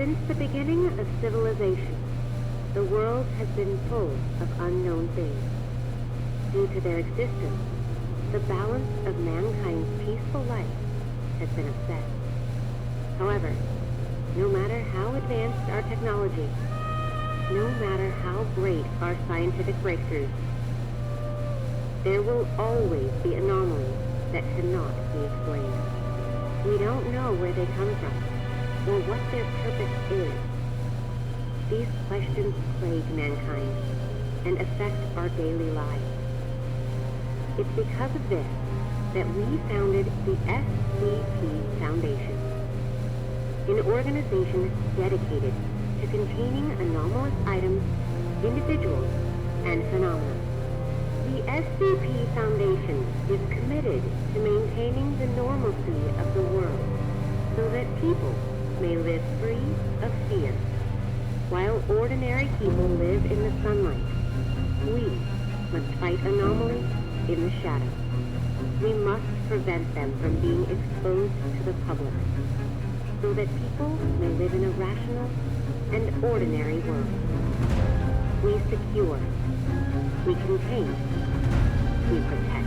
Since the beginning of civilization, the world has been full of unknown things. Due to their existence, the balance of mankind's peaceful life has been upset. However, no matter how advanced our technology, no matter how great our scientific breakthroughs, there will always be anomalies that cannot be explained. We don't know where they come from, or what their purpose is. These questions plague mankind and affect our daily lives. It's because of this that we founded the SCP Foundation, an organization dedicated to containing anomalous items, individuals, and phenomena. The SCP Foundation is committed to maintaining the normalcy of the world so that people may live free of fear. While ordinary people live in the sunlight, we must fight anomalies in the shadows. We must prevent them from being exposed to the public so that people may live in a rational and ordinary world. We secure, we contain, we protect.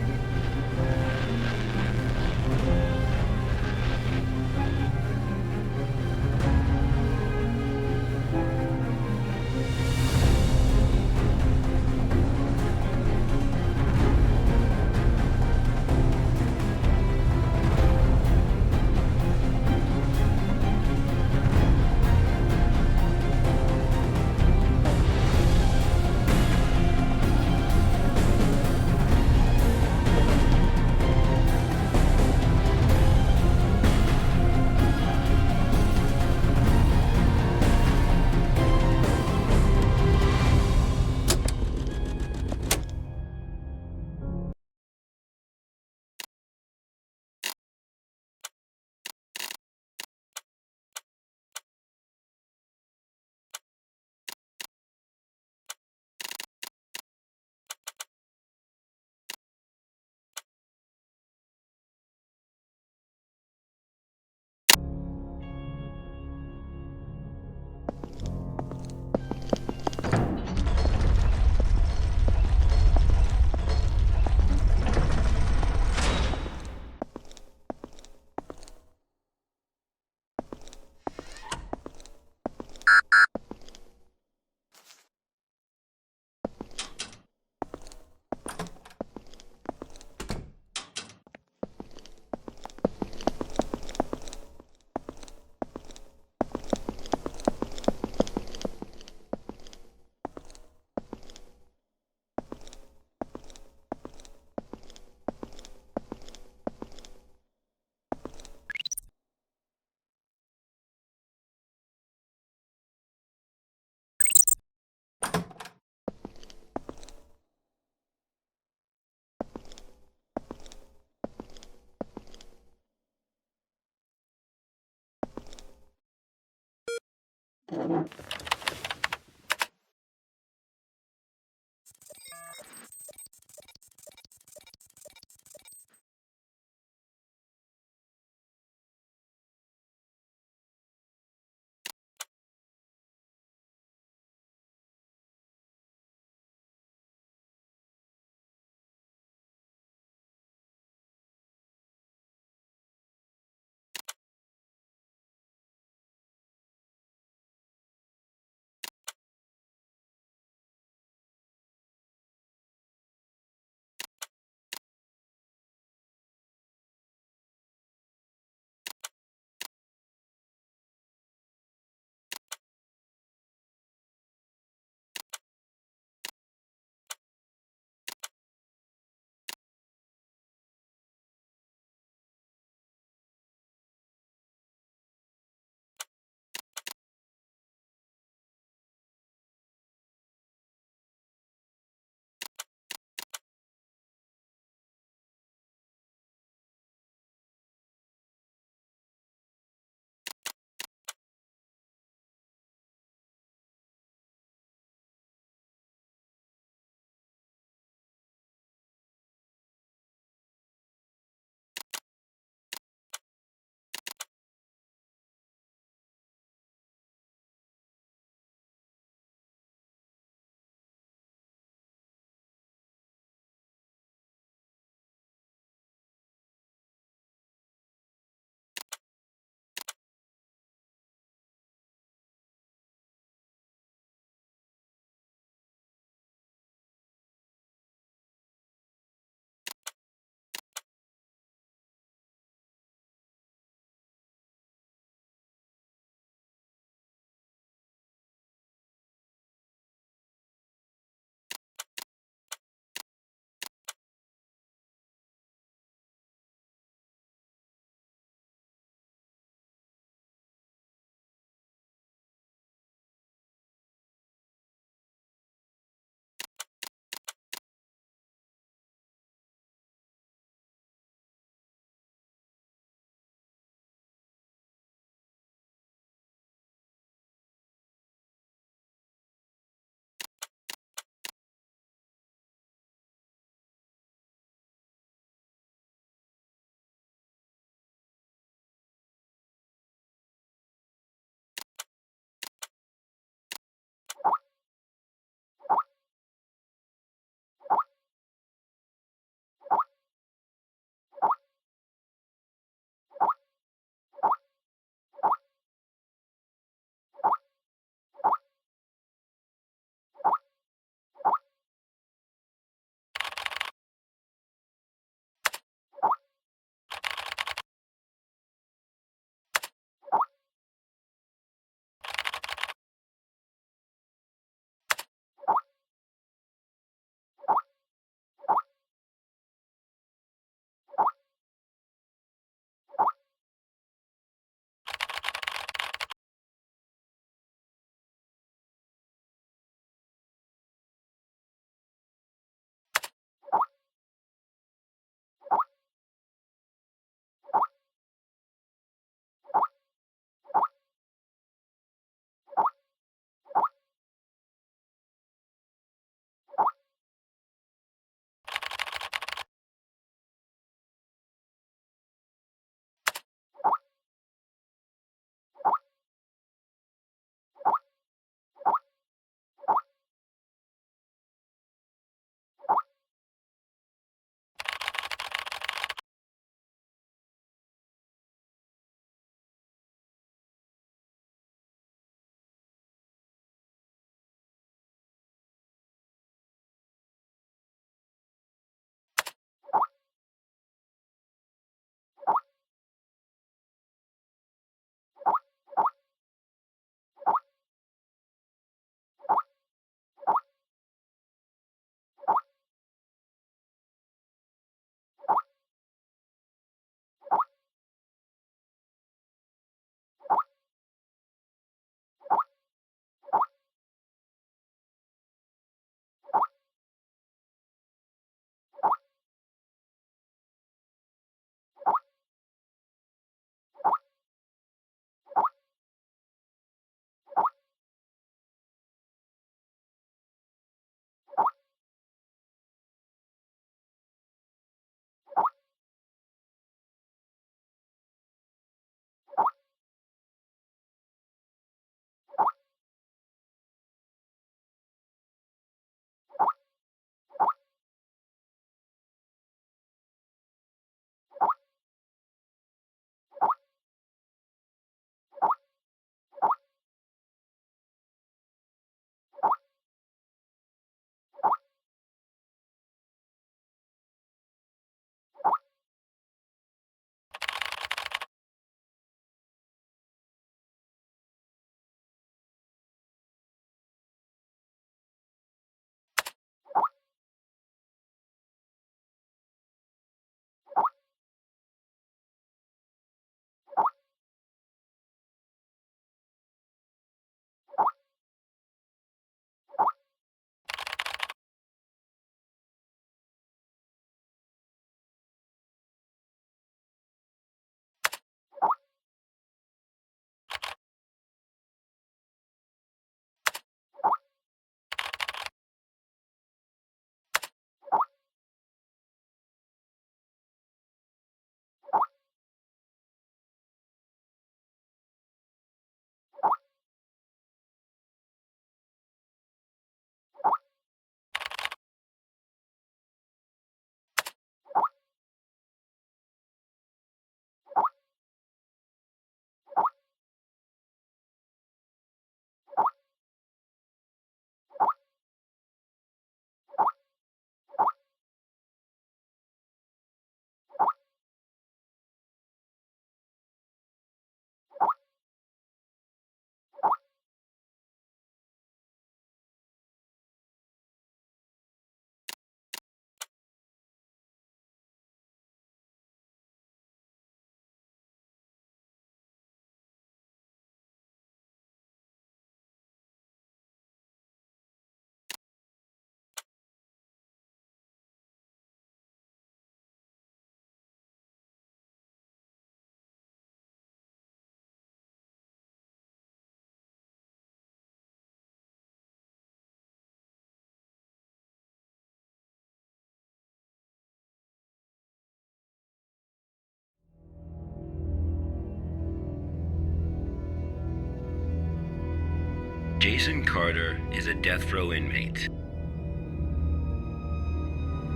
Jason Carter is a death row inmate.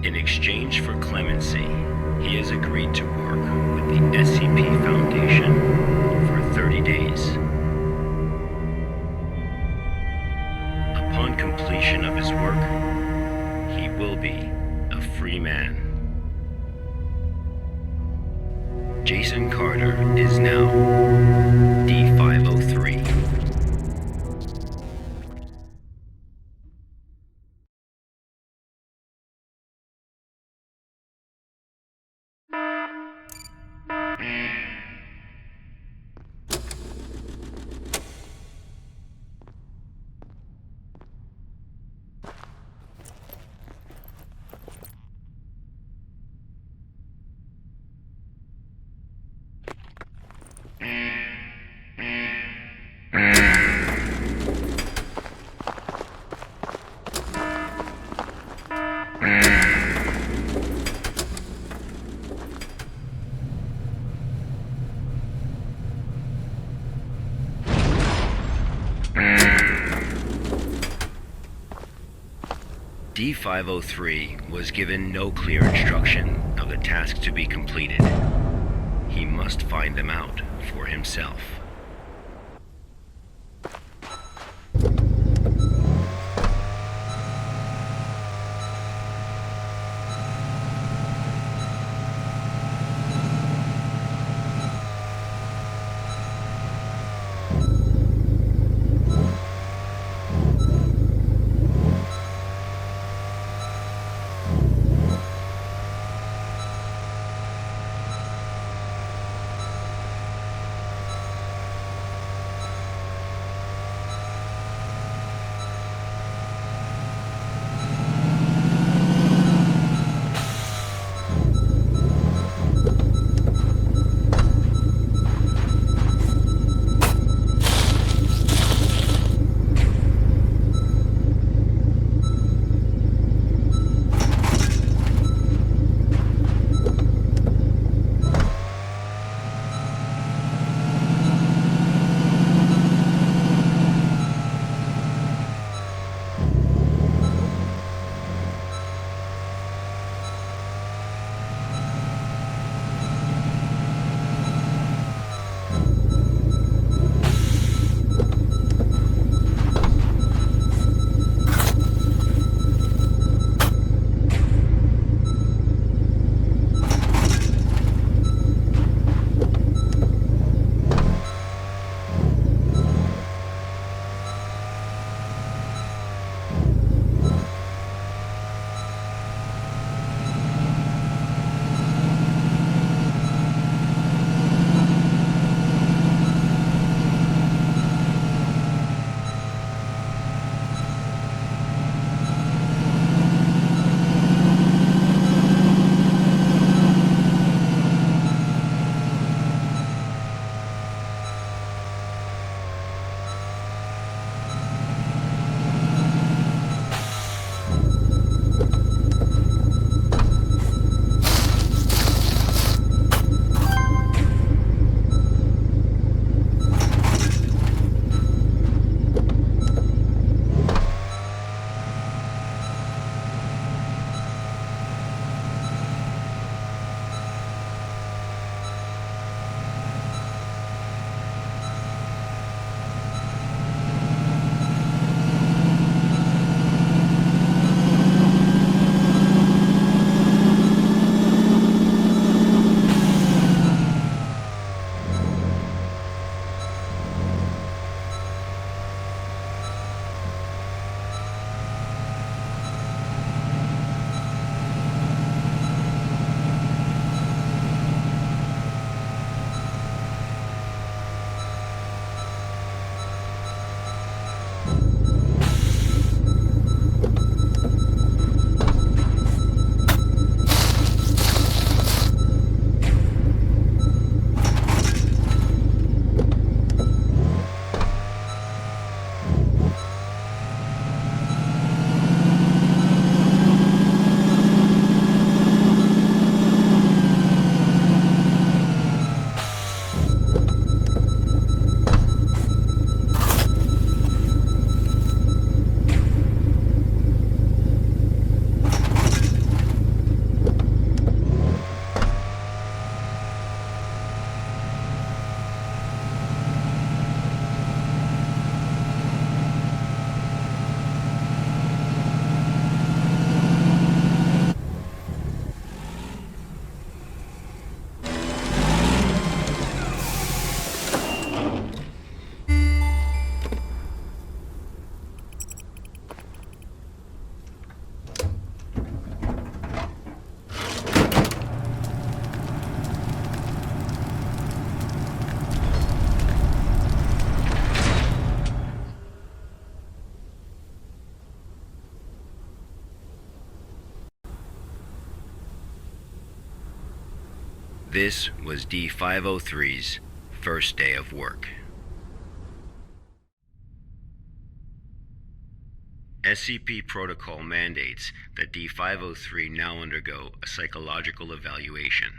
In exchange for clemency, he has agreed to work with the SCP Foundation for 30 days. Upon completion of his work, he will be a free man. Jason Carter is now D503. D503 was given no clear instruction of the task to be completed. He must find them out for himself. This was D503's first day of work. SCP protocol mandates that D503 now undergo a psychological evaluation.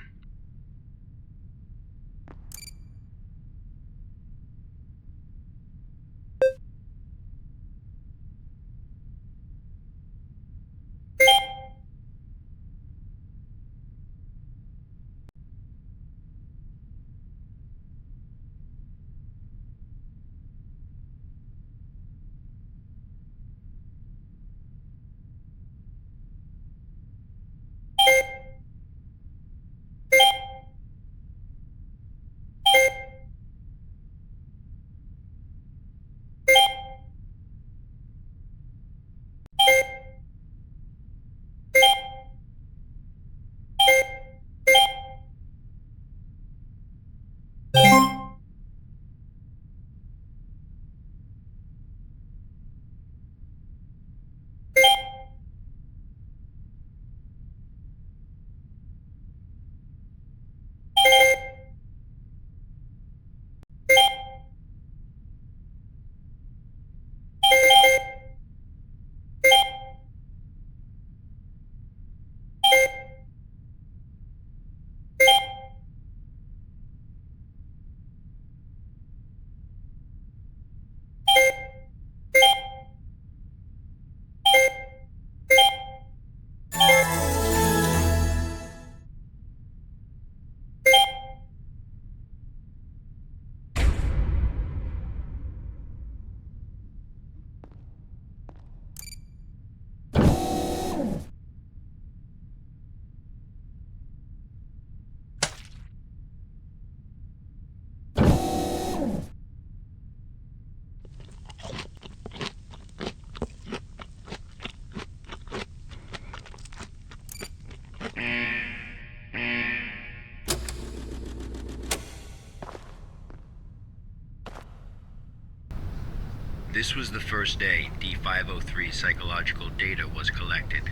This was the first day D503 psychological data was collected.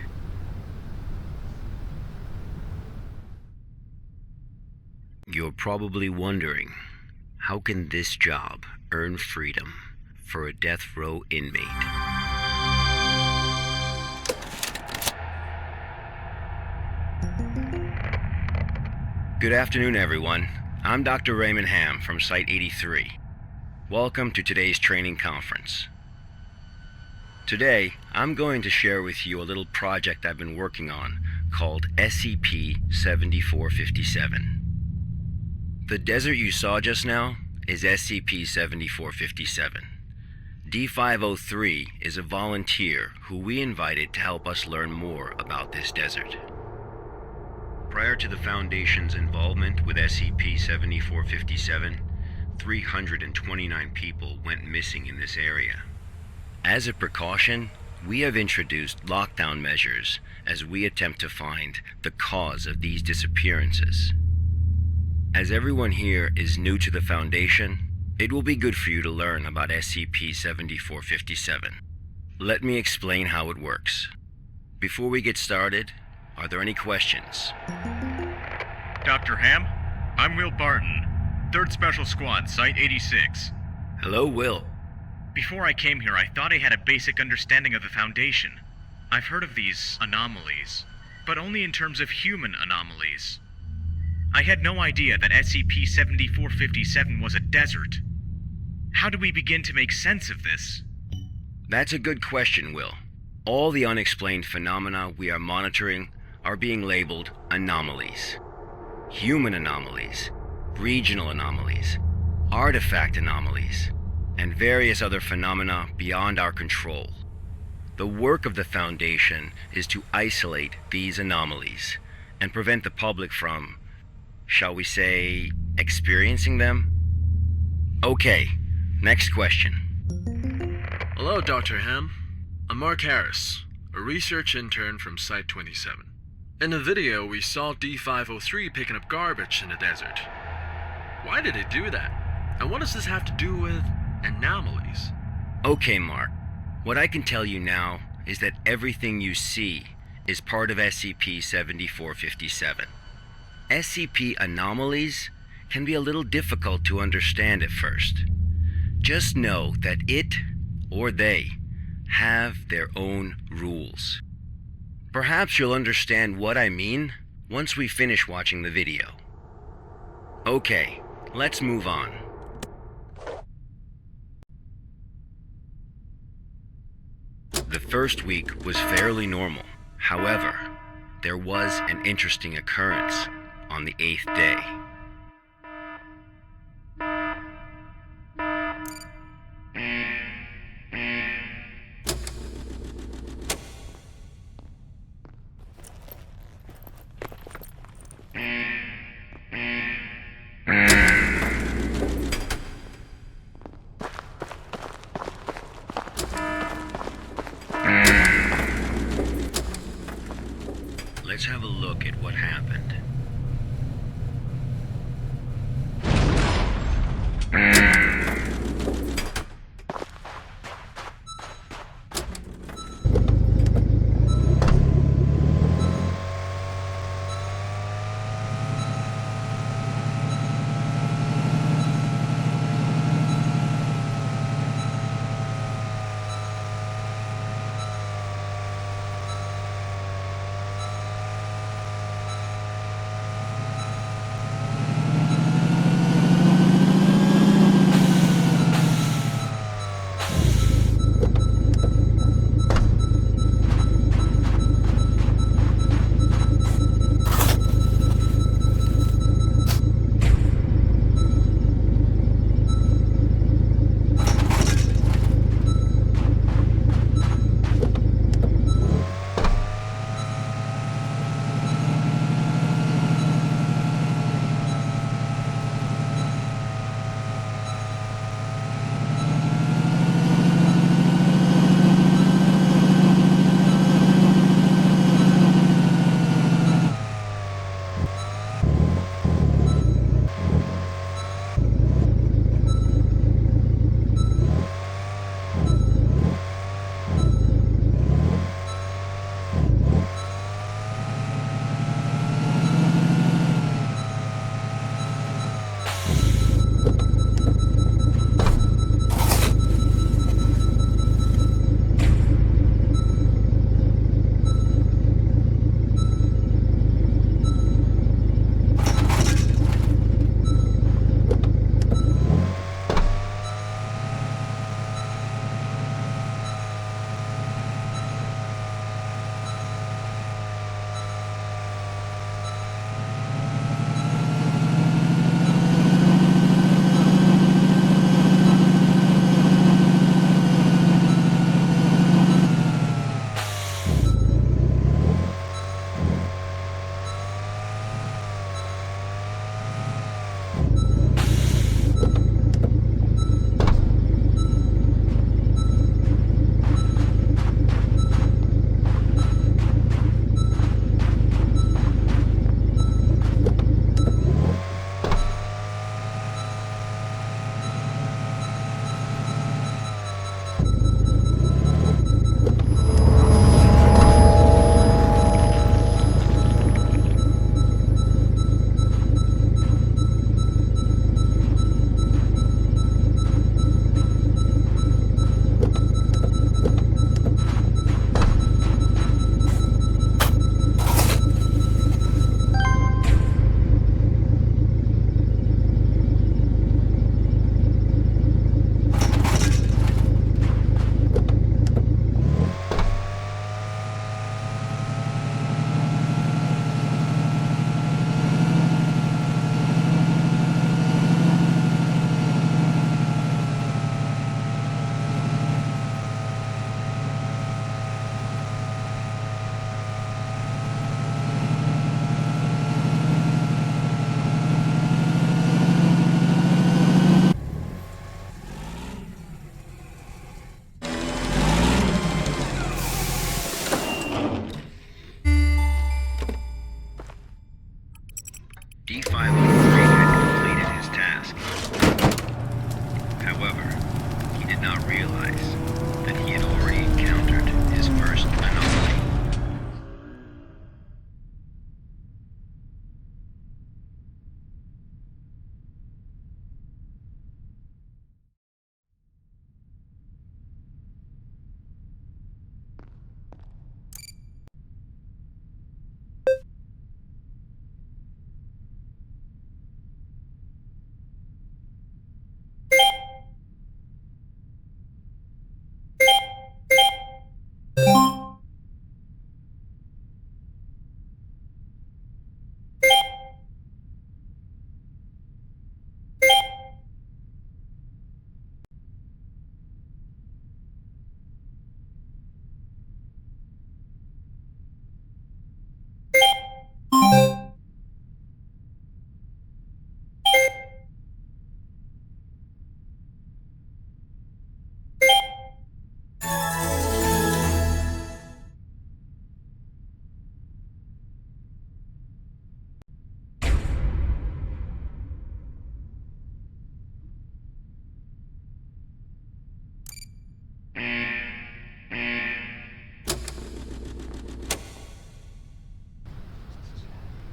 You're probably wondering, how can this job earn freedom for a death row inmate? Good afternoon, everyone. I'm Dr. Raymond Hamm from Site 83. Welcome to today's training conference. Today, I'm going to share with you a little project I've been working on called SCP-7457. The desert you saw just now is SCP-7457. D503 is a volunteer who we invited to help us learn more about this desert. Prior to the Foundation's involvement with SCP-7457, 329 people went missing in this area. As a precaution, we have introduced lockdown measures as we attempt to find the cause of these disappearances. As everyone here is new to the Foundation, it will be good for you to learn about SCP-7457. Let me explain how it works. Before we get started, are there any questions? Dr. Hamm, I'm Will Barton, 3rd Special Squad, Site 86. Hello, Will. Before I came here, I thought I had a basic understanding of the Foundation. I've heard of these anomalies, but only in terms of human anomalies. I had no idea that SCP-7457 was a desert. How do we begin to make sense of this? That's a good question, Will. All the unexplained phenomena we are monitoring are being labeled anomalies. Human anomalies, regional anomalies, artifact anomalies, and various other phenomena beyond our control. The work of the Foundation is to isolate these anomalies and prevent the public from, shall we say, experiencing them? Okay, next question. Hello, Dr. Hamm. I'm Mark Harris, a research intern from Site 27. In the video, we saw D503 picking up garbage in the desert. Why did it do that? And what does this have to do with anomalies? Okay, Mark. What I can tell you now is that everything you see is part of SCP-7457. SCP anomalies can be a little difficult to understand at first. Just know that it, or they, have their own rules. Perhaps you'll understand what I mean once we finish watching the video. Okay, let's move on. The first week was fairly normal. However, there was an interesting occurrence on the 8th day. Let's have a look at what happened.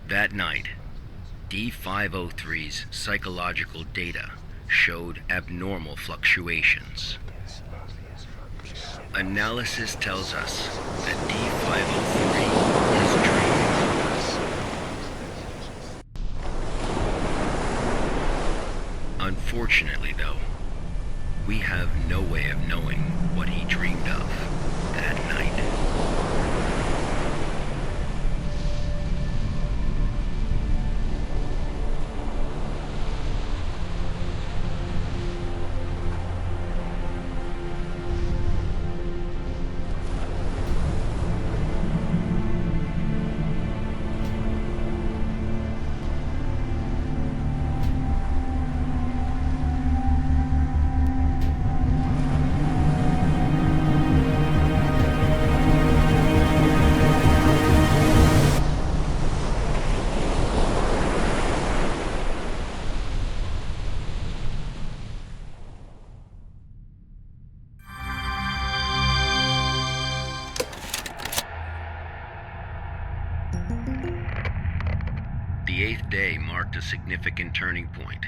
That night, D503's psychological data showed abnormal fluctuations. Analysis tells us that D503 is dreaming. Unfortunately, though, we have no way of knowing what he dreamed of that night. The 8th day marked a significant turning point,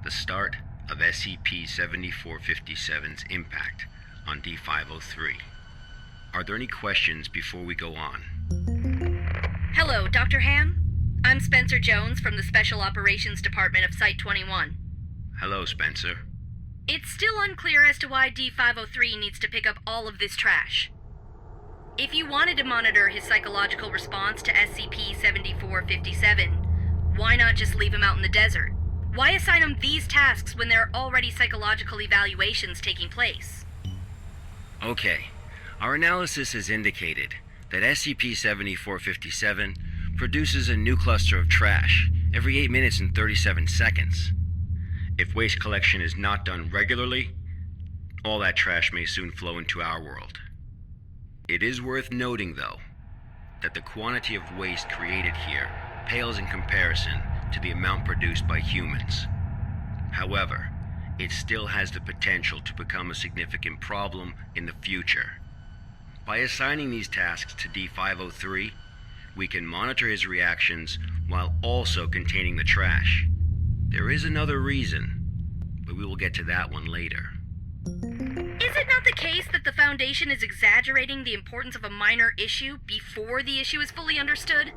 the start of SCP-7457's impact on D503. Are there any questions before we go on? Hello, Dr. Hamm. I'm Spencer Jones from the Special Operations Department of Site-21. Hello, Spencer. It's still unclear as to why D503 needs to pick up all of this trash. If you wanted to monitor his psychological response to SCP-7457, why not just leave him out in the desert? Why assign him these tasks when there are already psychological evaluations taking place? Okay, our analysis has indicated that SCP-7457 produces a new cluster of trash every 8 minutes and 37 seconds. If waste collection is not done regularly, all that trash may soon flow into our world. It is worth noting, though, that the quantity of waste created here pales in comparison to the amount produced by humans. However, it still has the potential to become a significant problem in the future. By assigning these tasks to D503, we can monitor his reactions while also containing the trash. There is another reason, but we will get to that one later. Is it not the case that the Foundation is exaggerating the importance of a minor issue before the issue is fully understood?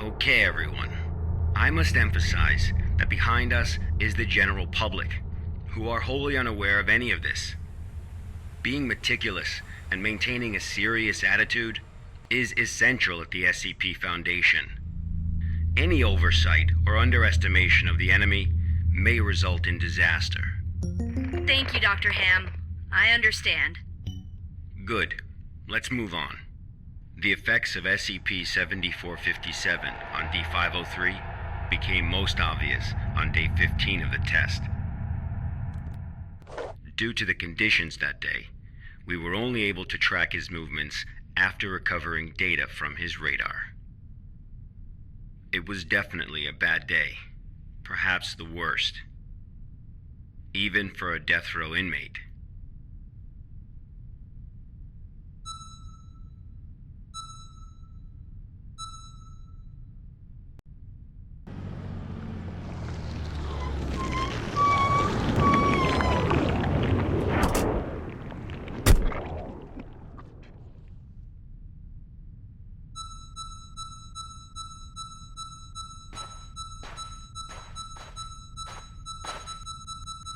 Okay, everyone. I must emphasize that behind us is the general public, who are wholly unaware of any of this. Being meticulous and maintaining a serious attitude is essential at the SCP Foundation. Any oversight or underestimation of the enemy may result in disaster. Thank you, Dr. Hamm. I understand. Good. Let's move on. The effects of SCP-7457 on D503 became most obvious on day 15 of the test. Due to the conditions that day, we were only able to track his movements after recovering data from his radar. It was definitely a bad day, perhaps the worst, even for a death row inmate.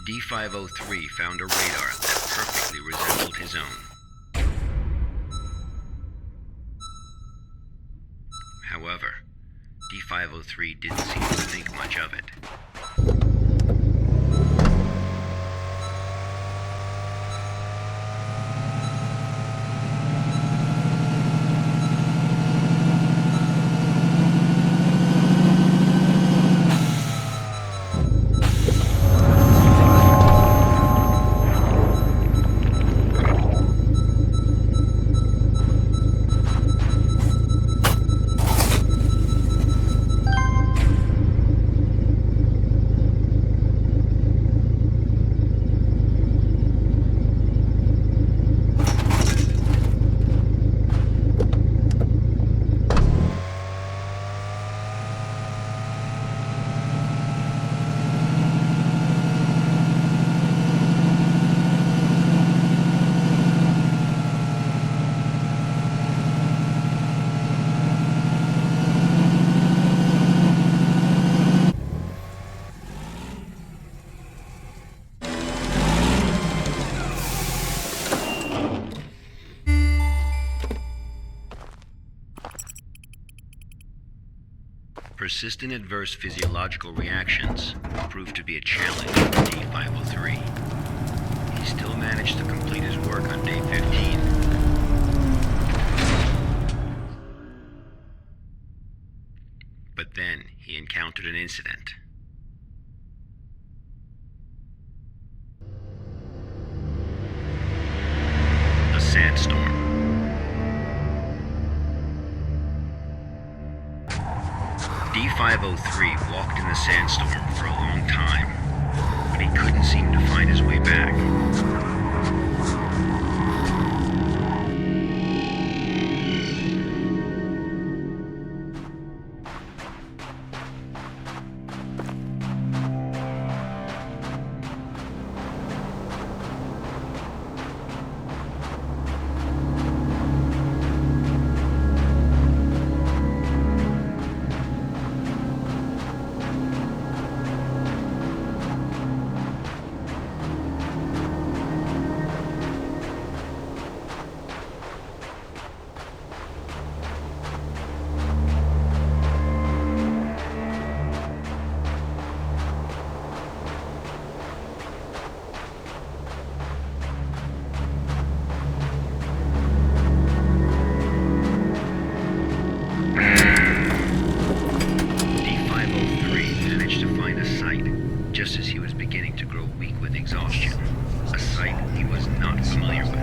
D503 found a radar that perfectly resembled his own. However, D503 didn't seem to think much of it. persistent adverse physiological reactions proved to be a challenge for D503. He still managed to complete his work on day 15. But then he encountered an incident. A sandstorm. D503 walked in the sandstorm for a long time, but he couldn't seem to find his way back. Just as he was beginning to grow weak with exhaustion, a sight he was not familiar with.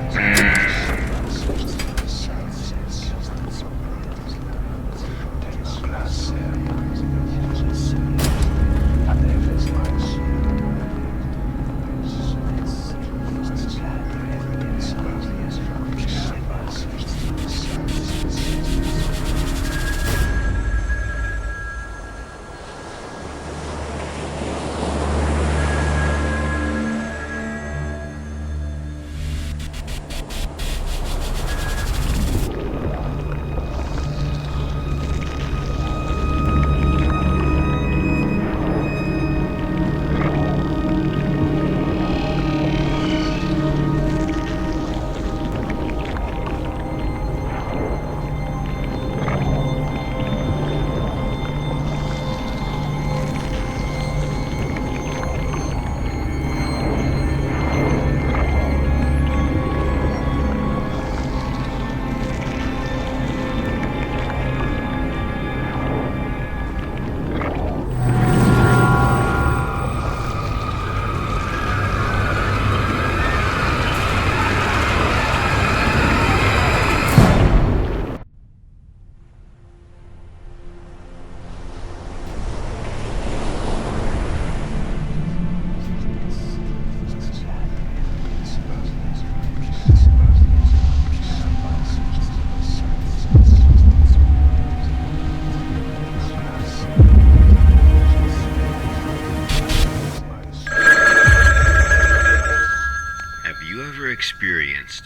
Experienced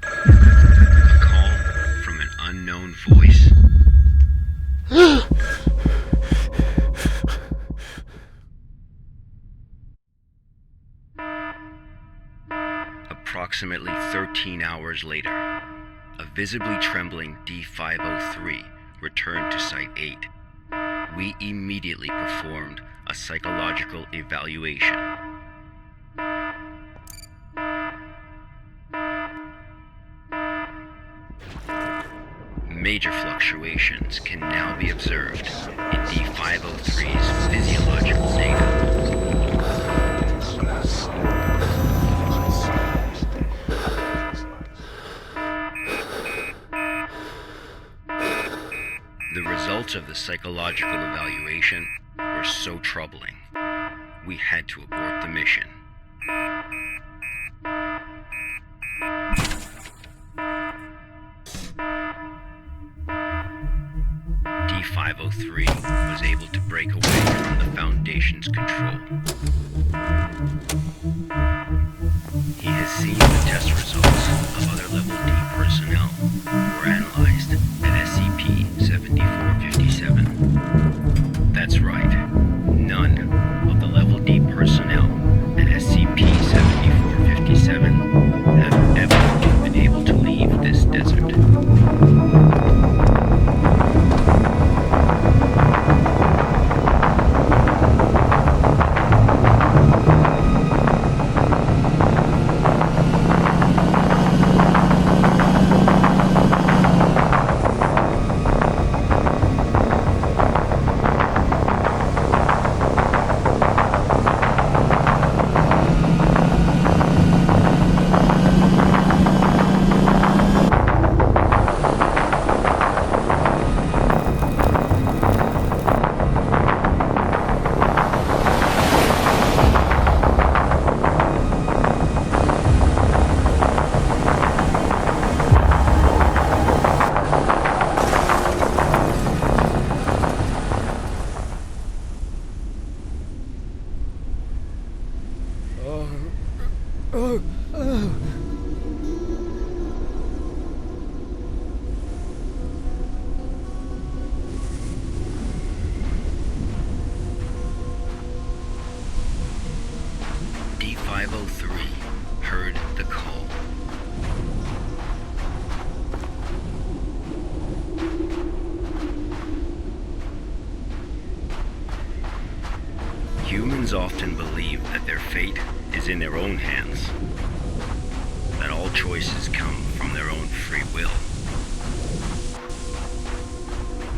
a call from an unknown voice. Approximately 13 hours later, a visibly trembling D503 returned to Site 8. We immediately performed a psychological evaluation. Major fluctuations can now be observed in D503's physiological data. The results of the psychological evaluation were so troubling, we had to abort the mission. D503 was able to break away from the Foundation's control. He has seen the test results of other Level D personnel who were analyzed at SCP-7457. That's right, none of the Level D personnel at SCP-7457 have ever been able to leave this desert. D503 heard the call. Humans often believe that their fate is in their own hands, that all choices come from their own free will.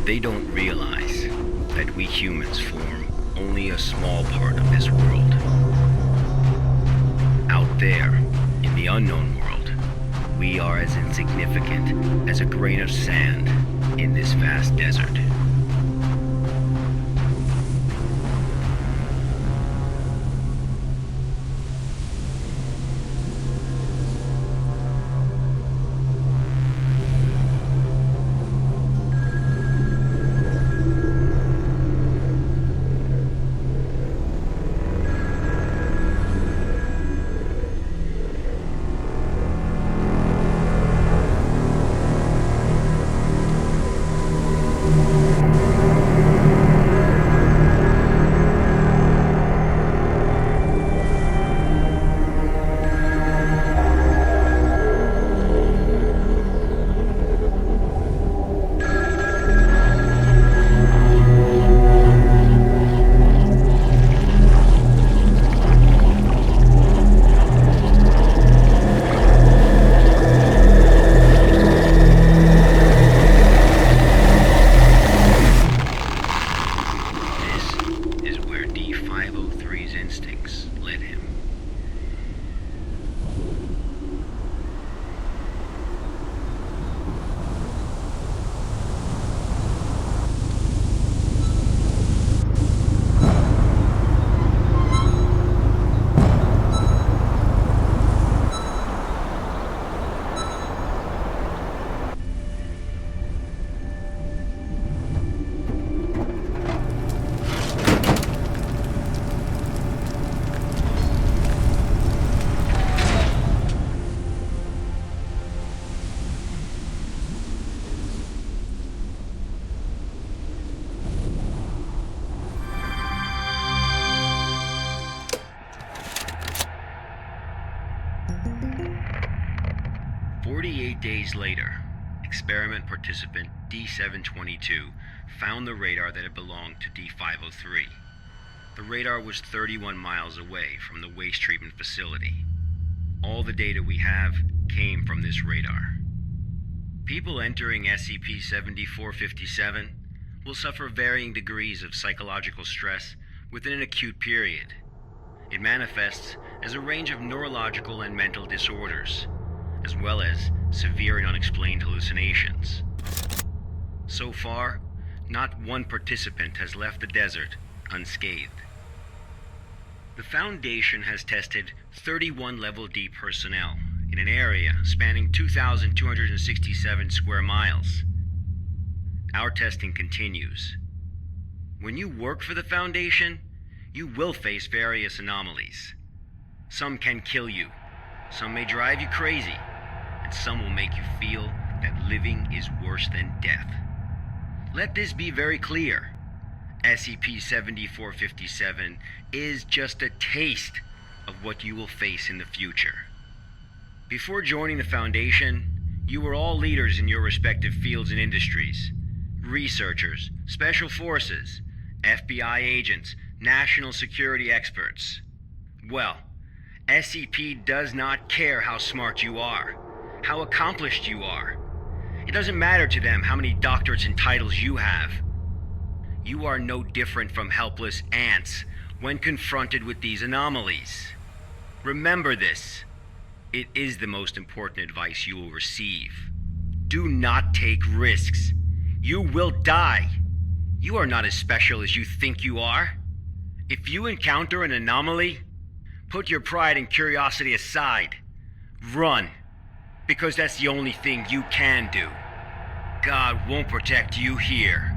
They don't realize that we humans form only a small part of this world. Out there, in the unknown world, we are as insignificant as a grain of sand in this vast desert. Days later, experiment participant D722 found the radar that had belonged to D503. The radar was 31 miles away from the waste treatment facility. All the data we have came from this radar. People entering SCP-7457 will suffer varying degrees of psychological stress within an acute period. It manifests as a range of neurological and mental disorders, as well as severe and unexplained hallucinations. So far, not one participant has left the desert unscathed. The Foundation has tested 31 Level D personnel in an area spanning 2,267 square miles. Our testing continues. When you work for the Foundation, you will face various anomalies. Some can kill you, some may drive you crazy, and some will make you feel that living is worse than death. Let this be very clear. SCP-7457 is just a taste of what you will face in the future. Before joining the Foundation, you were all leaders in your respective fields and industries. Researchers, special forces, FBI agents, national security experts. Well, SCP does not care how smart you are, how accomplished you are. It doesn't matter to them how many doctorates and titles you have. You are no different from helpless ants when confronted with these anomalies. Remember this. It is the most important advice you will receive. Do not take risks. You will die. You are not as special as you think you are. If you encounter an anomaly, put your pride and curiosity aside. Run, because that's the only thing you can do. God won't protect you here.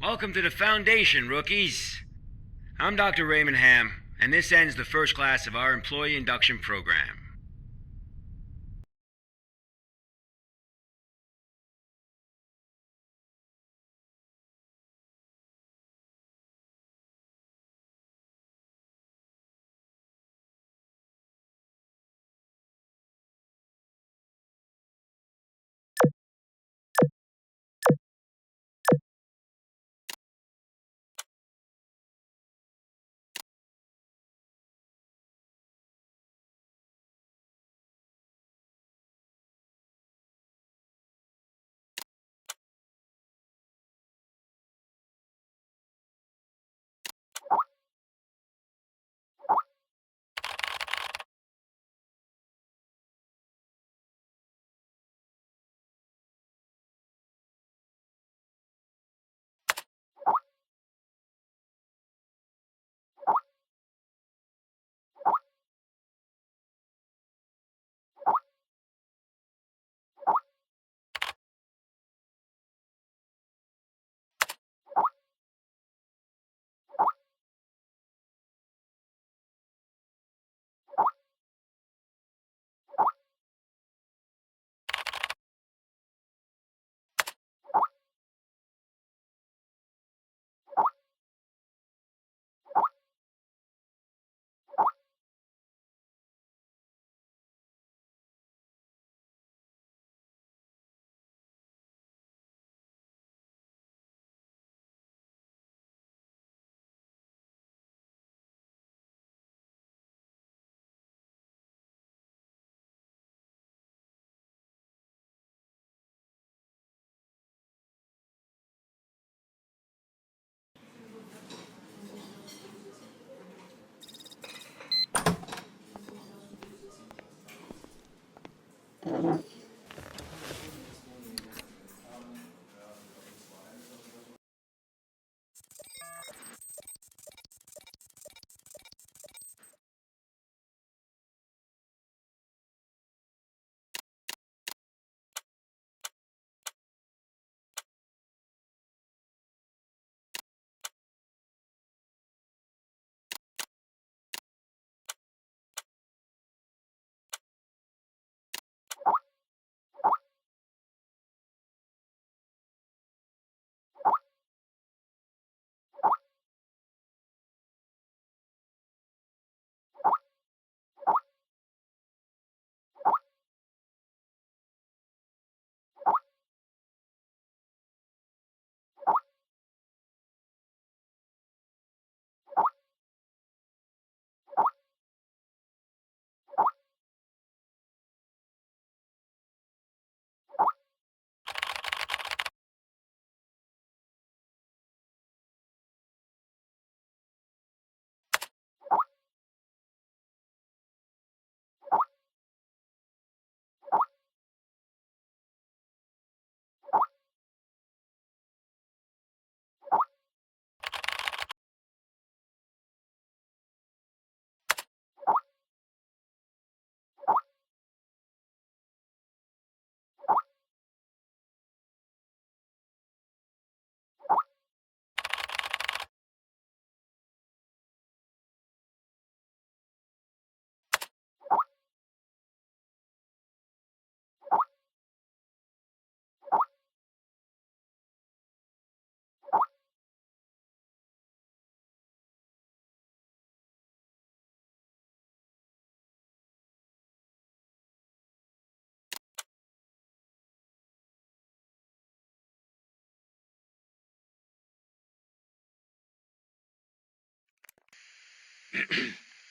Welcome to the Foundation, rookies. I'm Dr. Raymond Hamm, And this ends the first class of our employee induction program.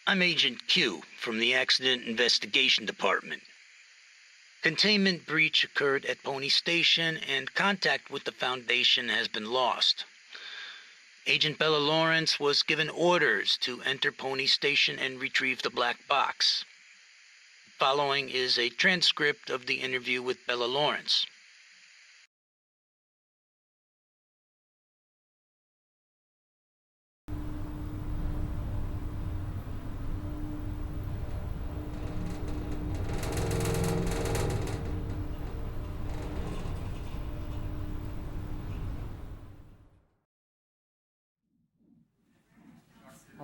I'm Agent Q from the Accident Investigation Department. Containment breach occurred at Pony Station and contact with the Foundation has been lost. Agent Bella Lawrence was given orders to enter Pony Station and retrieve the black box. Following is a transcript of the interview with Bella Lawrence.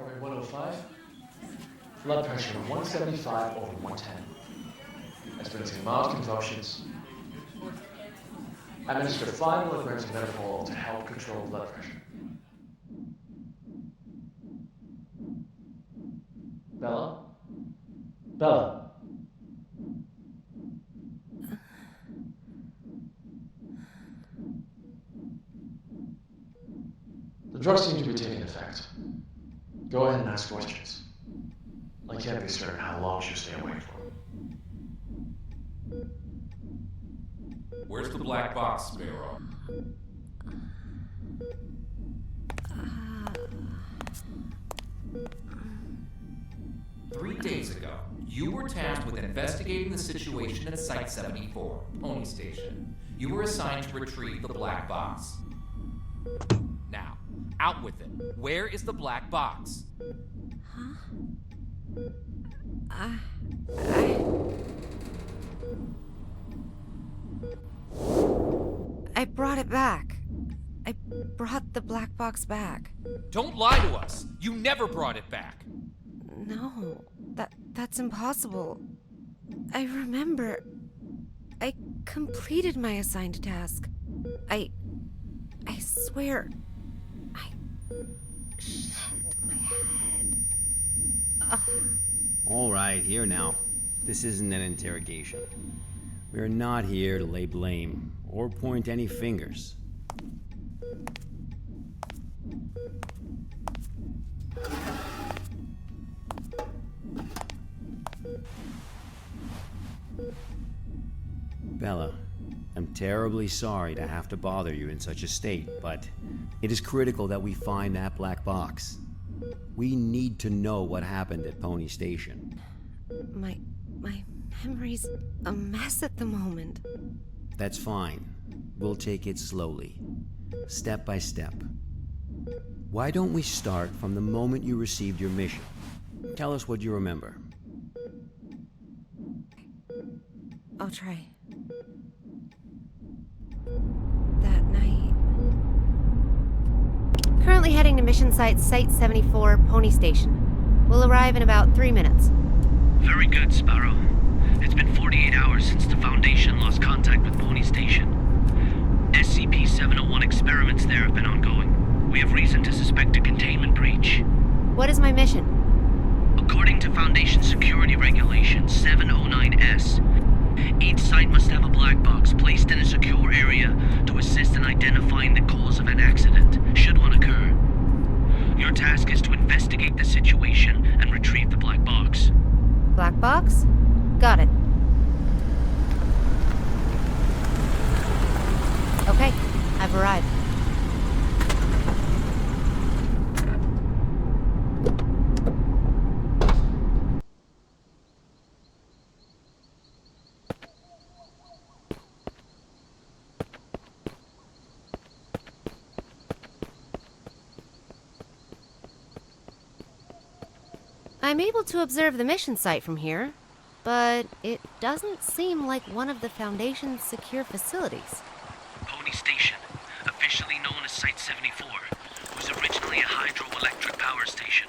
Alright, 105. blood pressure of 175 over 110. Experiencing mild convulsions. Administer 5 milligrams of metapol to help control blood pressure. Bella? Bella? The drugs seem to be taking effect. Go ahead and ask questions. I can't be certain how long she'll stay awake for. Where's the black box, Sparrow? 3 days ago, you were tasked with investigating the situation at Site 74, Pony Station. You were assigned to retrieve the black box. Now, out with it. Where is the black box? I brought it back. I brought the black box back. Don't lie to us! You never brought it back! No, that's impossible. I remember. I completed my assigned task. I swear. Shit, my head. All right, here now. This isn't an interrogation. We are not here to lay blame or point any fingers. Bella, I'm terribly sorry to have to bother you in such a state, but it is critical that we find that black box. We need to know what happened at Pony Station. My memory's a mess at the moment. That's fine. We'll take it slowly, step by step. Why don't we start from the moment you received your mission? Tell us what you remember. I'll try. That night. Currently heading to mission site 74, Pony Station. We'll arrive in about 3 minutes. Very good, Sparrow. It's been 48 hours since the Foundation lost contact with Pony Station. SCP-701 experiments there have been ongoing. We have reason to suspect a containment breach. What is my mission? According to Foundation Security Regulation 709S, each site must have a black box placed in a secure area to assist in identifying the cause of an accident, should one occur. Your task is to investigate the situation and retrieve the black box. Black box? Got it. Okay, I've arrived. I'm able to observe the mission site from here, but it doesn't seem like one of the Foundation's secure facilities. Pony Station, officially known as Site 74, was originally a hydroelectric power station.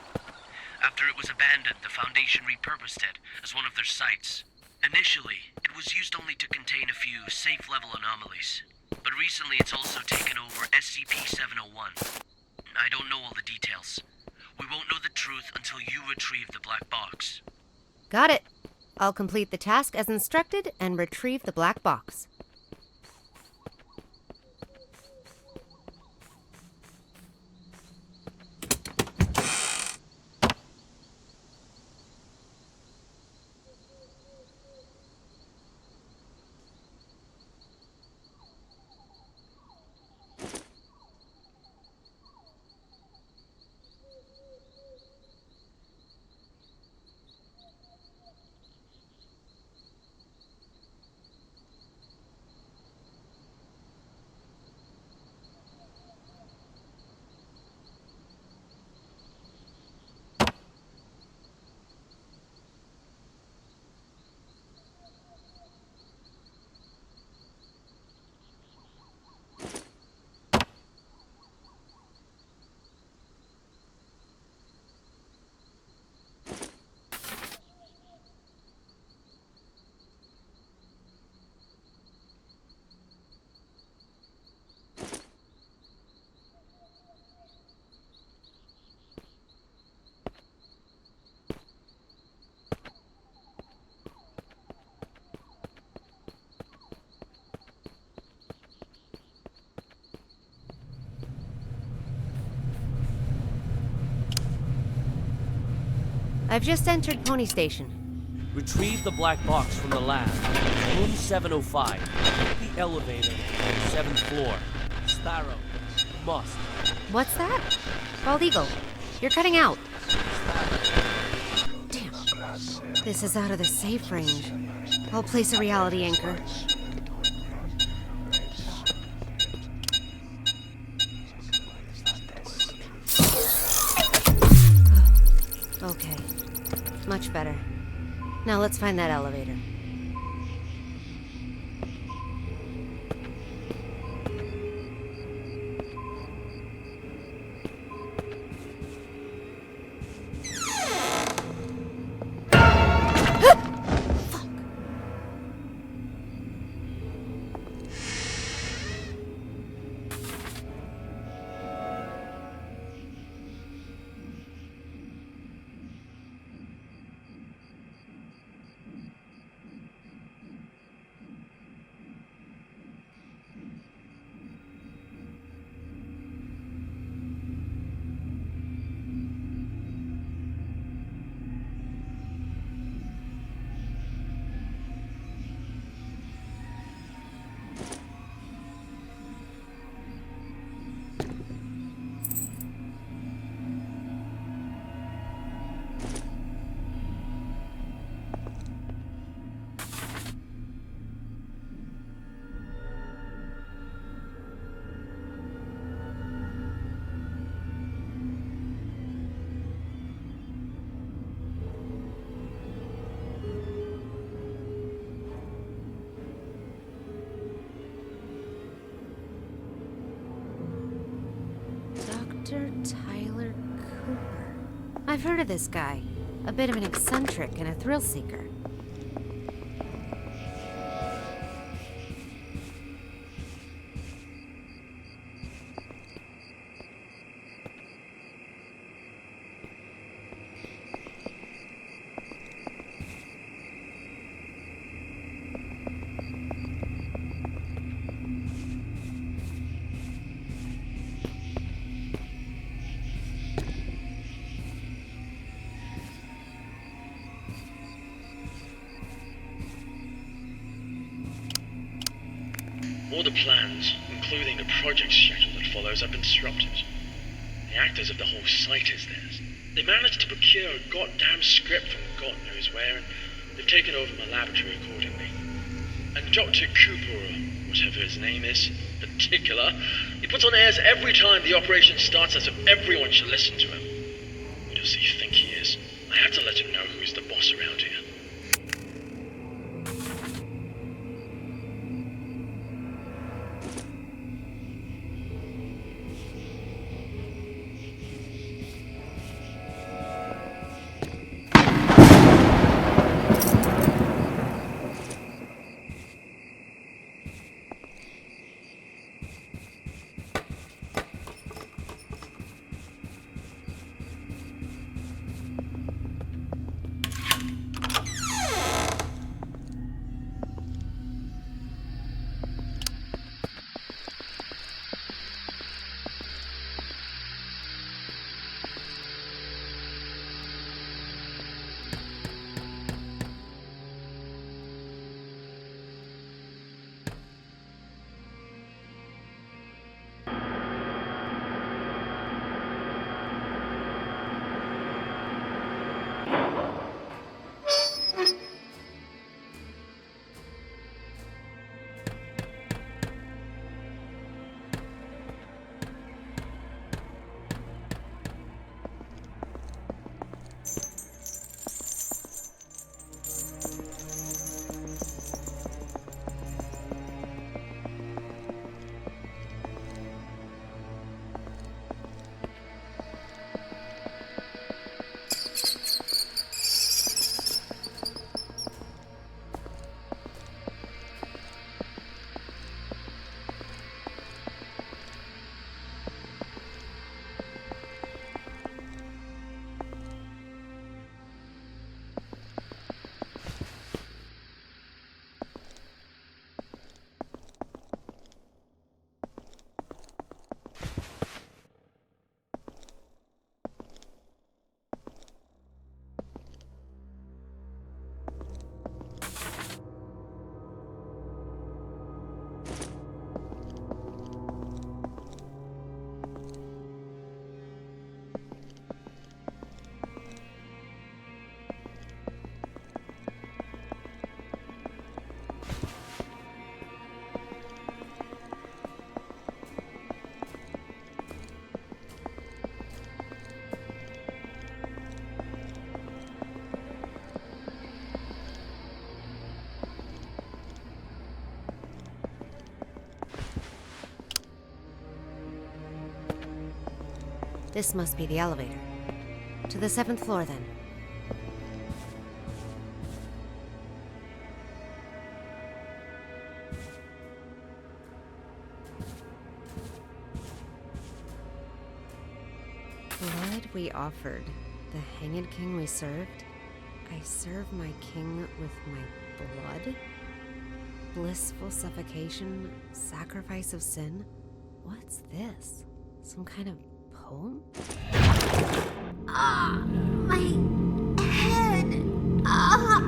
After it was abandoned, the Foundation repurposed it as one of their sites. Initially, it was used only to contain a few safe-level anomalies, but recently it's also taken over SCP-701. I don't know all the details. We won't know the truth until you retrieve the black box. Got it. I'll complete the task as instructed and retrieve the black box. I've just entered Pony Station. Retrieve the black box from the lab. Room 705. The elevator. 7th floor. Sparrow. Must. What's that? Bald Eagle, you're cutting out. Damn. This is out of the safe range. I'll place a reality anchor. Okay. Much better. Now let's find that elevator. Dr. Tyler Cooper. I've heard of this guy. A bit of an eccentric and a thrill seeker. All the plans, including the project schedule that follows, have been disrupted. The actors of the whole site is theirs. They managed to procure a goddamn script from God knows where, and they've taken over my laboratory accordingly. And Dr. Cooper, or whatever his name is, in particular, he puts on airs every time the operation starts as if everyone should listen to him. Who does he think he is? I have to let him know who's the boss around here. This must be the elevator. To the 7th floor, then. Blood we offered, the hanged king we served. I serve my king with my blood? Blissful suffocation, sacrifice of sin? What's this? Some kind of poem? Ah, my head. Ah.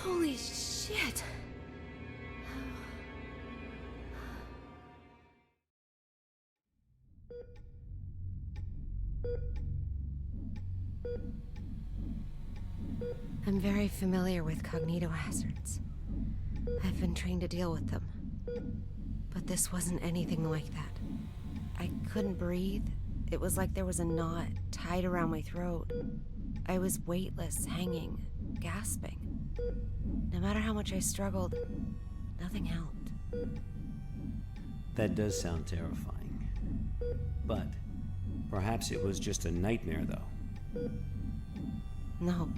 Holy shit. I'm very familiar with cognito hazards. I've been trained to deal with them. But this wasn't anything like that. I couldn't breathe. It was like there was a knot tied around my throat. I was weightless, hanging, gasping. No matter how much I struggled, nothing helped. That does sound terrifying. But perhaps it was just a nightmare, though. No.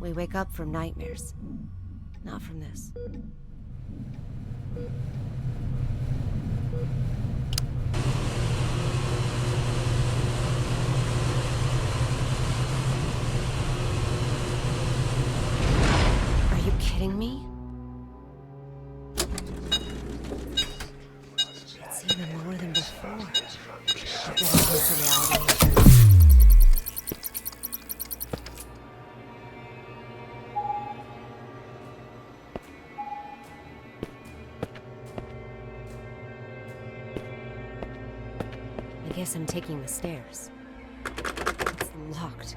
We wake up from nightmares. Not from this. Are you kidding me? It's even lower than before. But then it was the reality. I guess I'm taking the stairs. It's locked.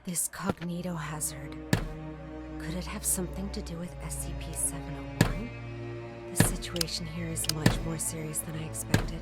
This cognitohazard. Could it have something to do with SCP-701? The situation here is much more serious than I expected.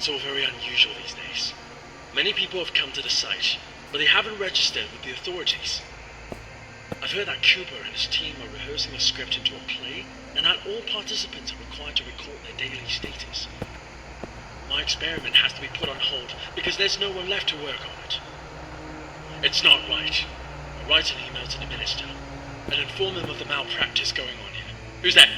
It's all very unusual these days. Many people have come to the site, but they haven't registered with the authorities. I've heard that Cooper and his team are rehearsing a script into a play, and that all participants are required to record their daily status. My experiment has to be put on hold because there's no one left to work on it. It's not right. I'll write an email to the minister and inform him of the malpractice going on here. Who's that?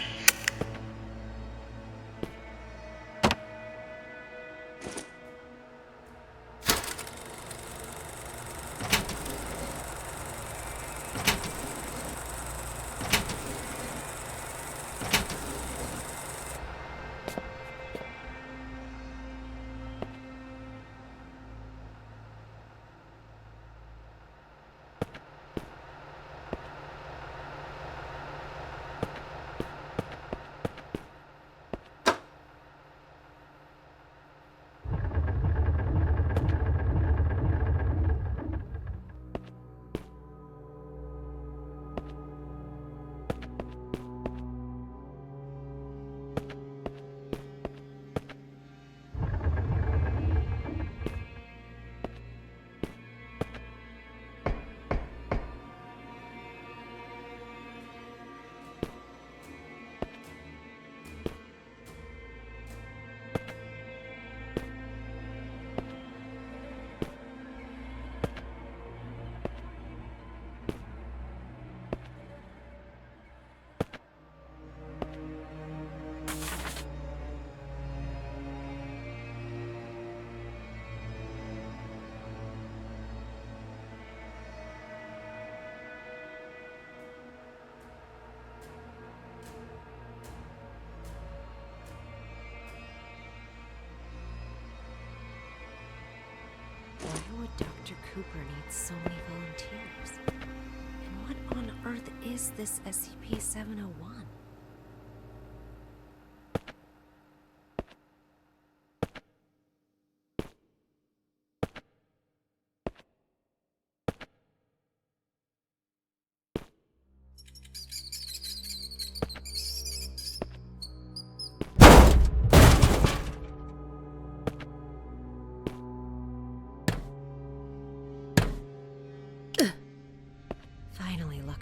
Why would Dr. Cooper need so many volunteers? And what on earth is this SCP-701?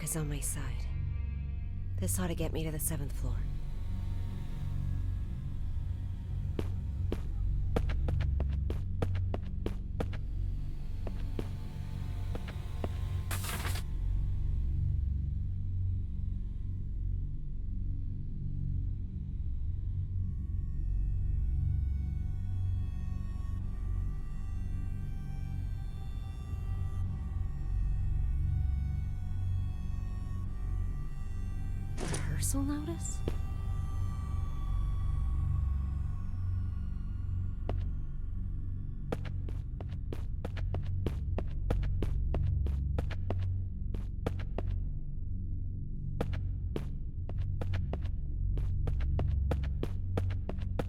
luck is on my side. This ought to get me to the 7th floor. Rehearsal notice?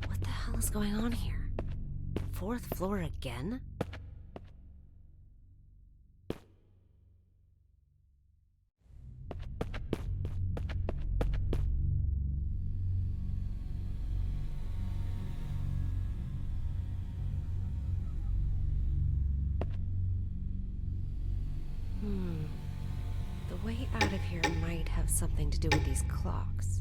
What the hell is going on here? 4th floor again? The way out of here might have something to do with these clocks.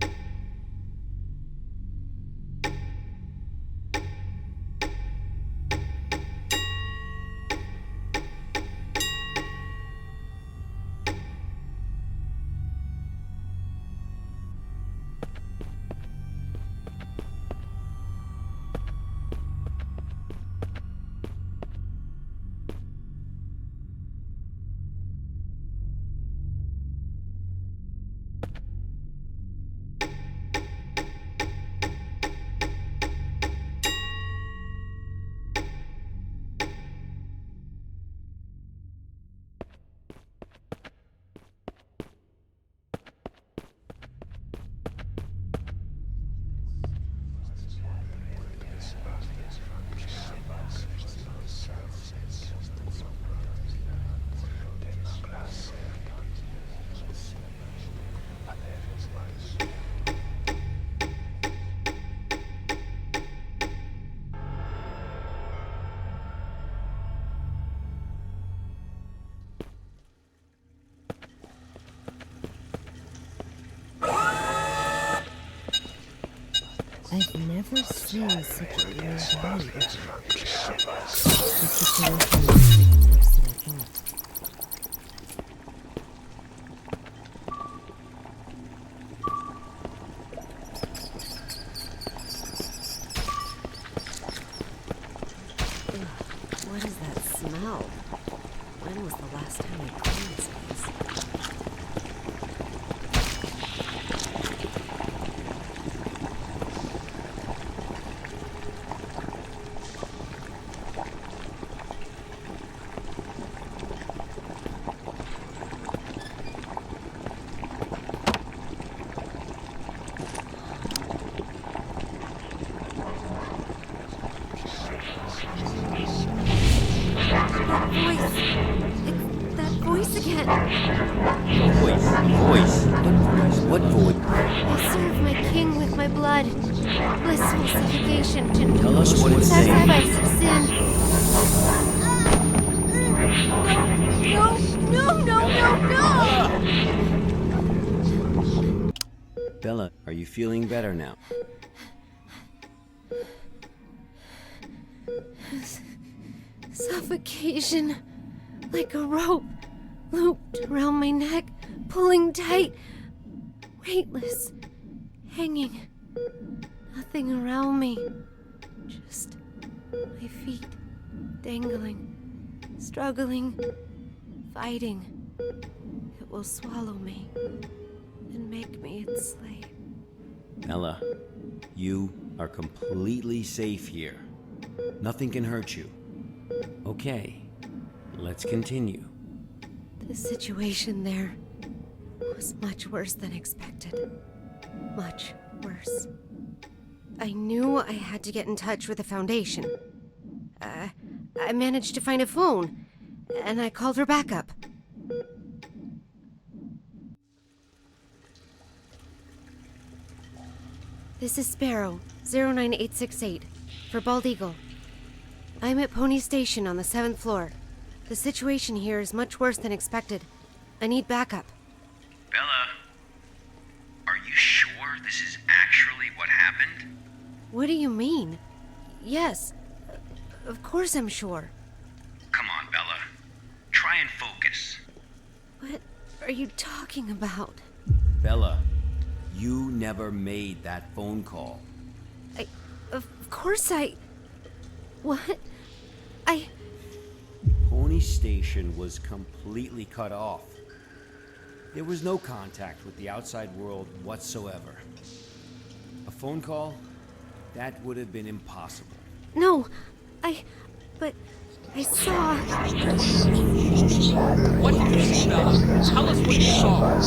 I've never seen such a weird body before. The situation is worse than I thought. Ugh, what is that smell? When was the last time I cleaned this place? What voice? I serve my king with my blood. Blissful suffocation to Tell us what it's saying. sacrifice of sin. No! Bella, are you feeling better now? Suffocation. Like a rope. Looped around my neck. Pulling tight. Weightless. Hanging. Nothing around me. Just my feet. Dangling. Struggling. Fighting. It will swallow me. And make me its slave. Bella, you are completely safe here. Nothing can hurt you. Okay, let's continue. The situation there was much worse than expected. Much worse. I knew I had to get in touch with the Foundation. I managed to find a phone, and I called for backup. This is Sparrow, 09868, for Bald Eagle. I'm at Pony Station on the 7th floor. The situation here is much worse than expected. I need backup. sure this is actually what happened? What do you mean? Yes. Of course I'm sure. Come on, Bella. Try and focus. What are you talking about? Bella, you never made that phone call. Of course What? Pony Station was completely cut off. There was no contact with the outside world whatsoever. A phone call? That would have been impossible. No, but I saw... What did you see, Bella? Tell us what you saw.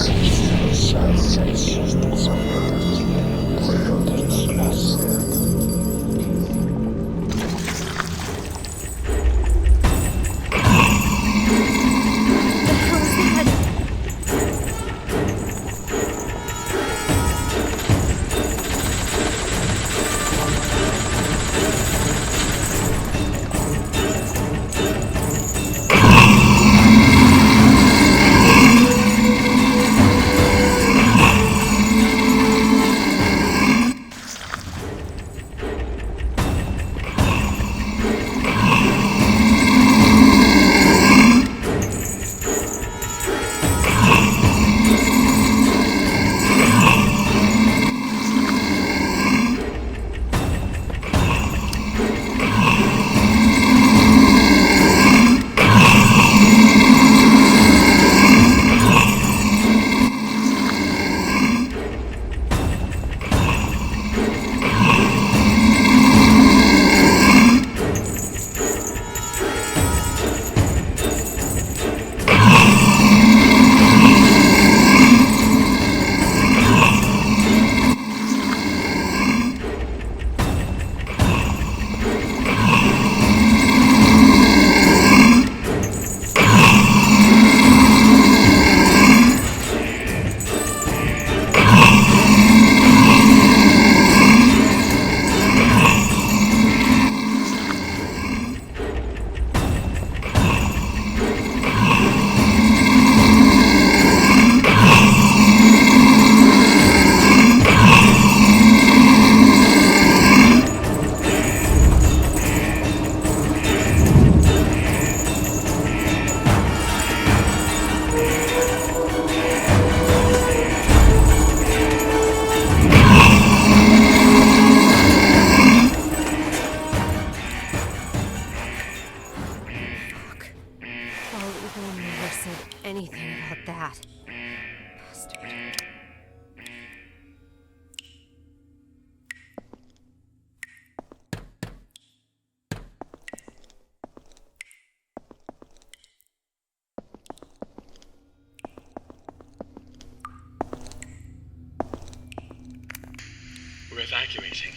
We're evacuating.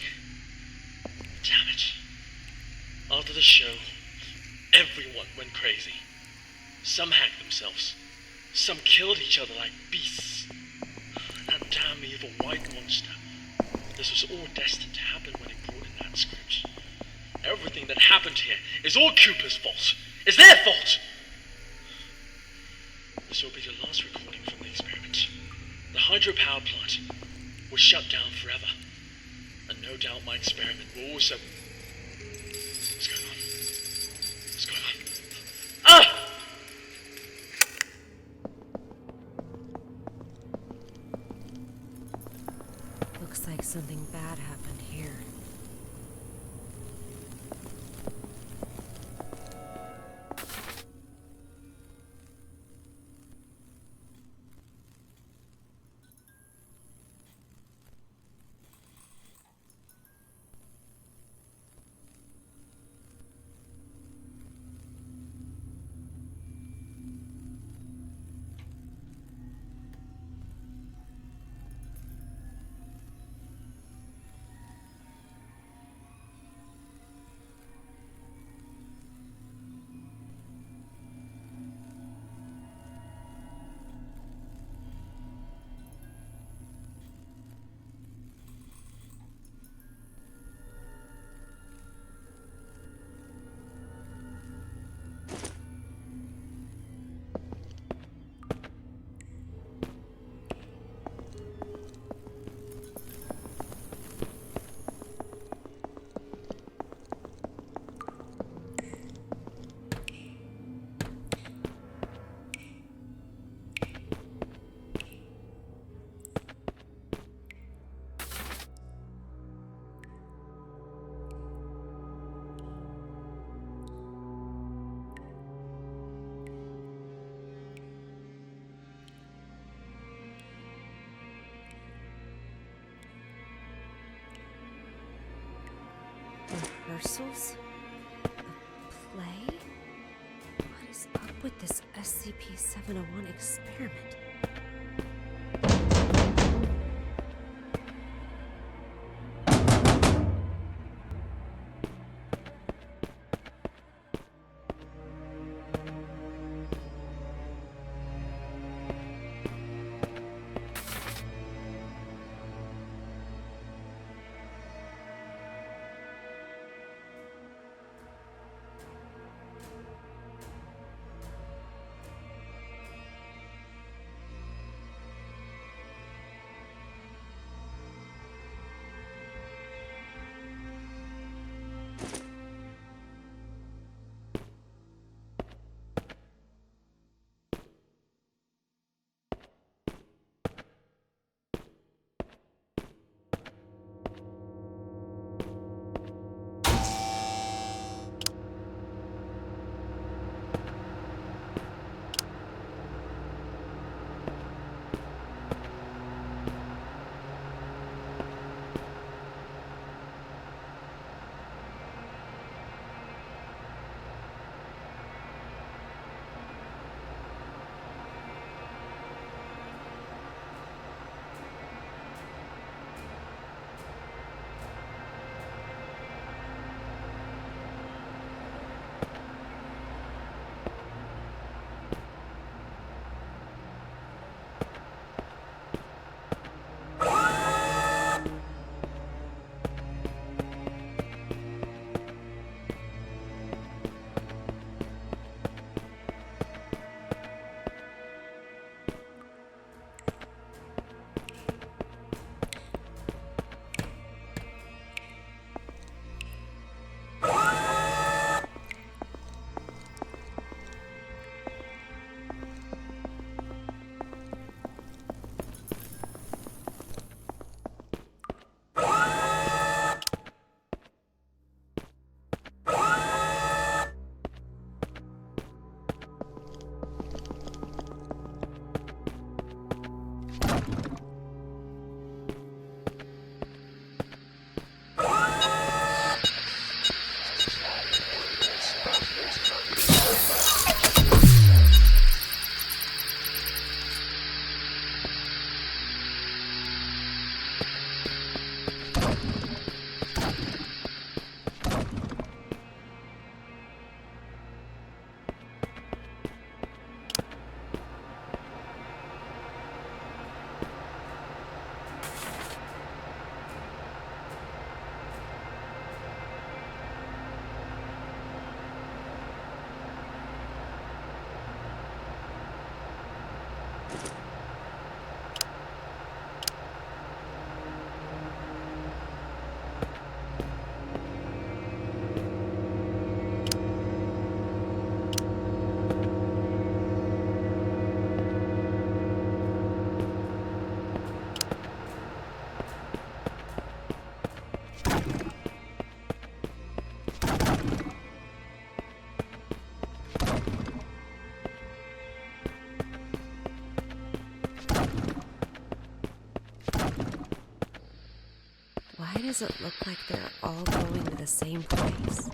Damn it. After the show, everyone went crazy. Some hacked themselves. Some killed each other like beasts. That damn evil white monster. This was all destined to happen when he brought in that script. Everything that happened here is all Cooper's fault. It's their fault! This will be the last recording from the experiment. The hydropower plant was shut down forever. And no doubt my experiment will also... What's going on? What's going on? Ah! Looks like something bad happened here. rehearsals? A play? What is up with this SCP-701 experiment? Why does it look like they're all going to the same place?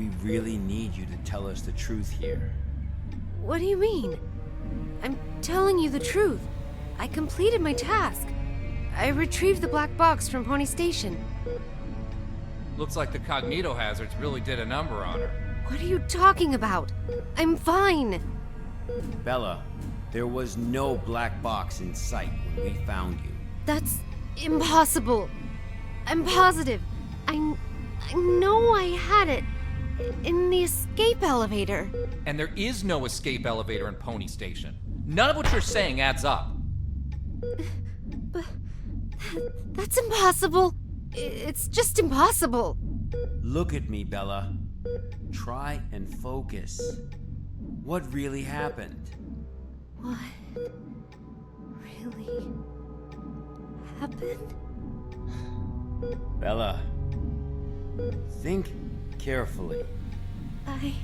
We really need you to tell us the truth here. What do you mean? I'm telling you the truth. I completed my task. I retrieved the black box from Pony Station. Looks like the cognito hazards really did a number on her. What are you talking about? I'm fine. Bella, there was no black box in sight when we found you. That's impossible. I'm positive. I know I had it in the escape elevator. And there is no escape elevator in Pony Station. None of what you're saying adds up. But that's impossible. It's just impossible. Look at me, Bella. Try and focus. What really happened? What really happened? Bella, think carefully. I...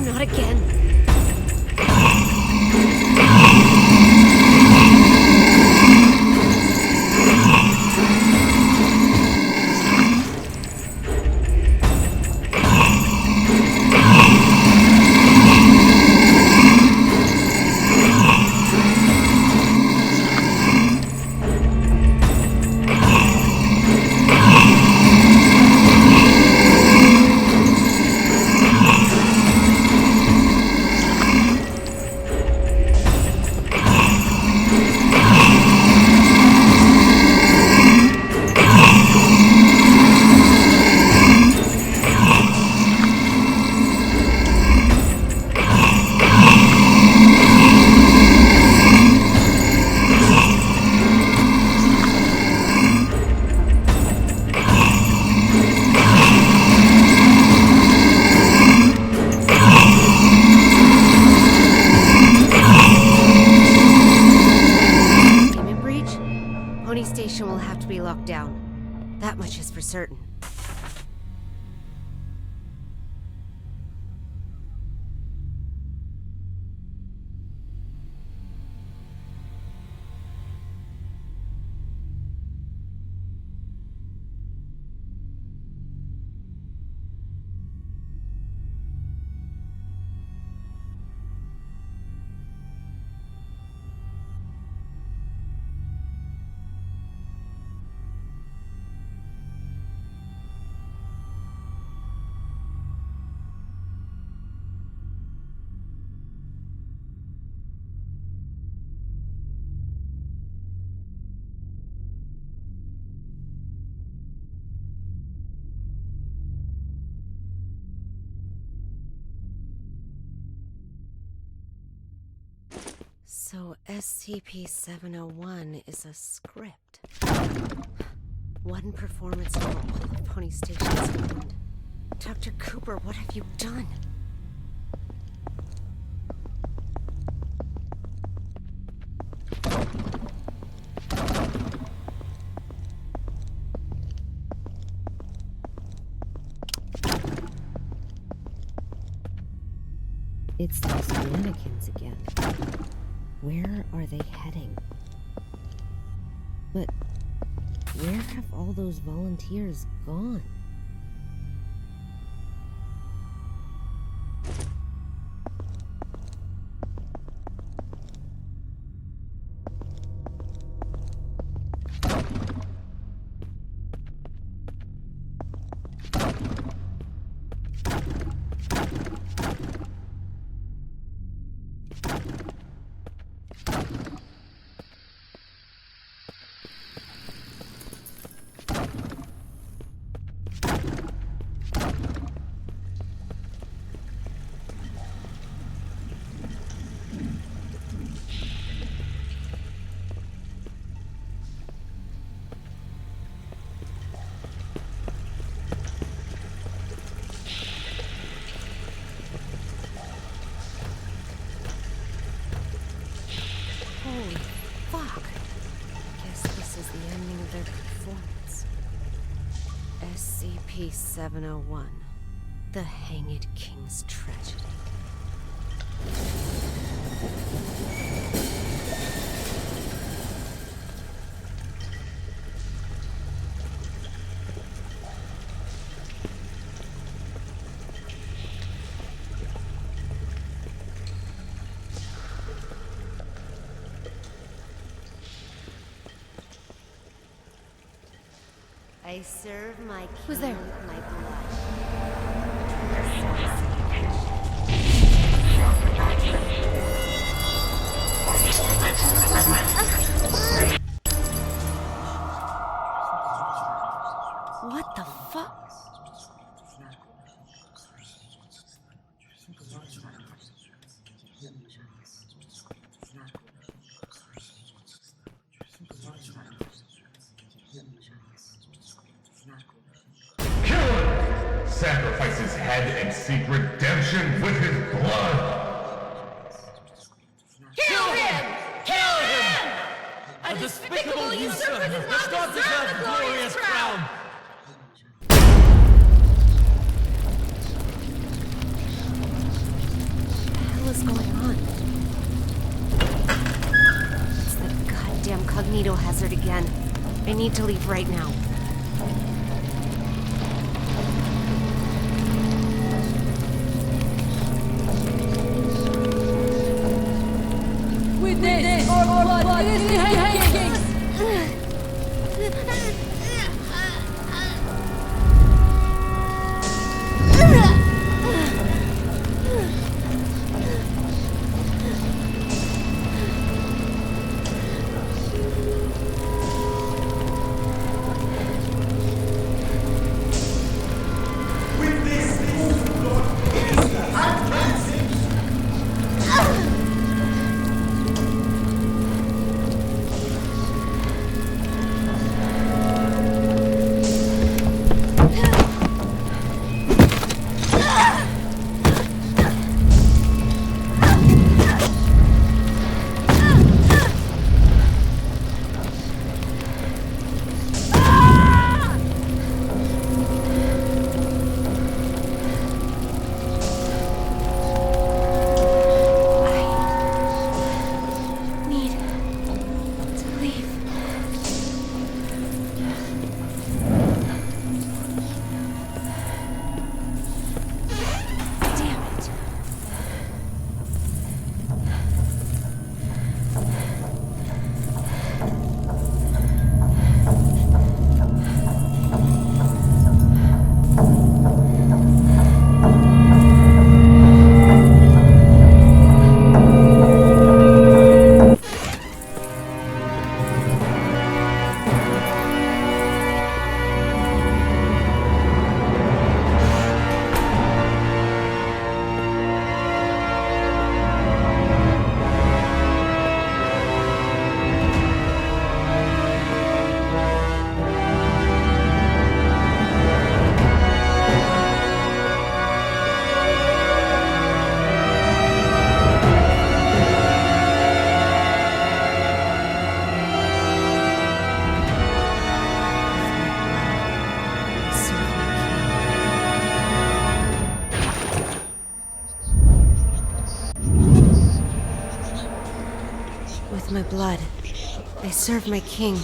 Not again. Will have to be locked down. That much is for certain. So SCP-701 is a script. One performance for all of Pony Station's England. Dr. Cooper, what have you done? It's those mannequins again. Where are they heading? But where have all those volunteers gone? Holy fuck. Guess this is the ending of their performance. SCP-701. The Hanged King's Tragedy. I serve my king. Who's there? With my blood. What the fuck? Sacrifice his head and seek redemption with his blood! Kill him! Kill him! A despicable usurper does not deserve the glorious crown! What the hell is going on? It's that goddamn cognito hazard again. I need to leave right now. This or blood is the Hanged With my blood, I serve my king.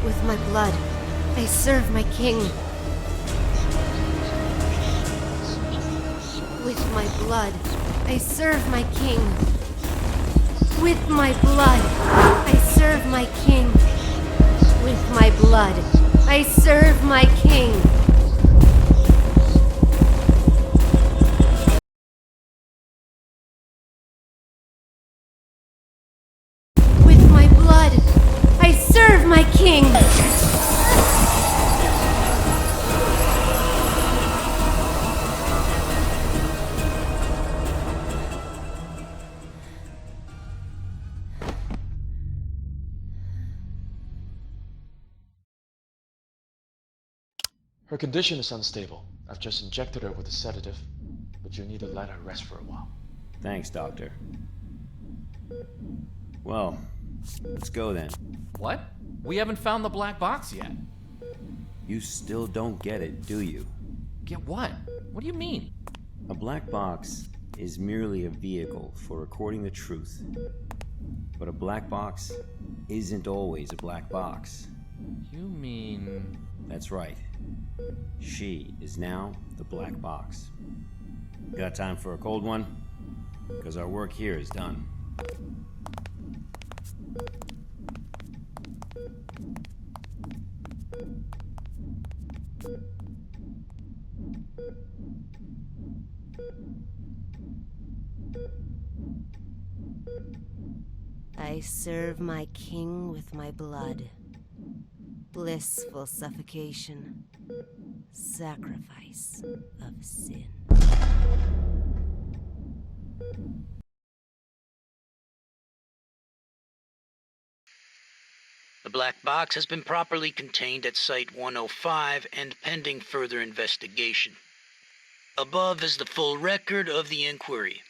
With my blood, I serve my king. With my blood, I serve my king. With my blood, I serve my king. With my blood, I serve my king. With my blood, I serve my king. Her condition is unstable. I've just injected her with a sedative, but you need to let her rest for a while. Thanks, Doctor. Well, let's go then. What? We haven't found the black box yet. You still don't get it, do you? Get what? What do you mean? A black box is merely a vehicle for recording the truth. But a black box isn't always a black box. You mean... That's right. She is now the black box. Got time for a cold one? Because our work here is done. I serve my king with my blood. Blissful suffocation. Sacrifice of sin. The black box has been properly contained at Site 105 and pending further investigation. Above is the full record of the inquiry.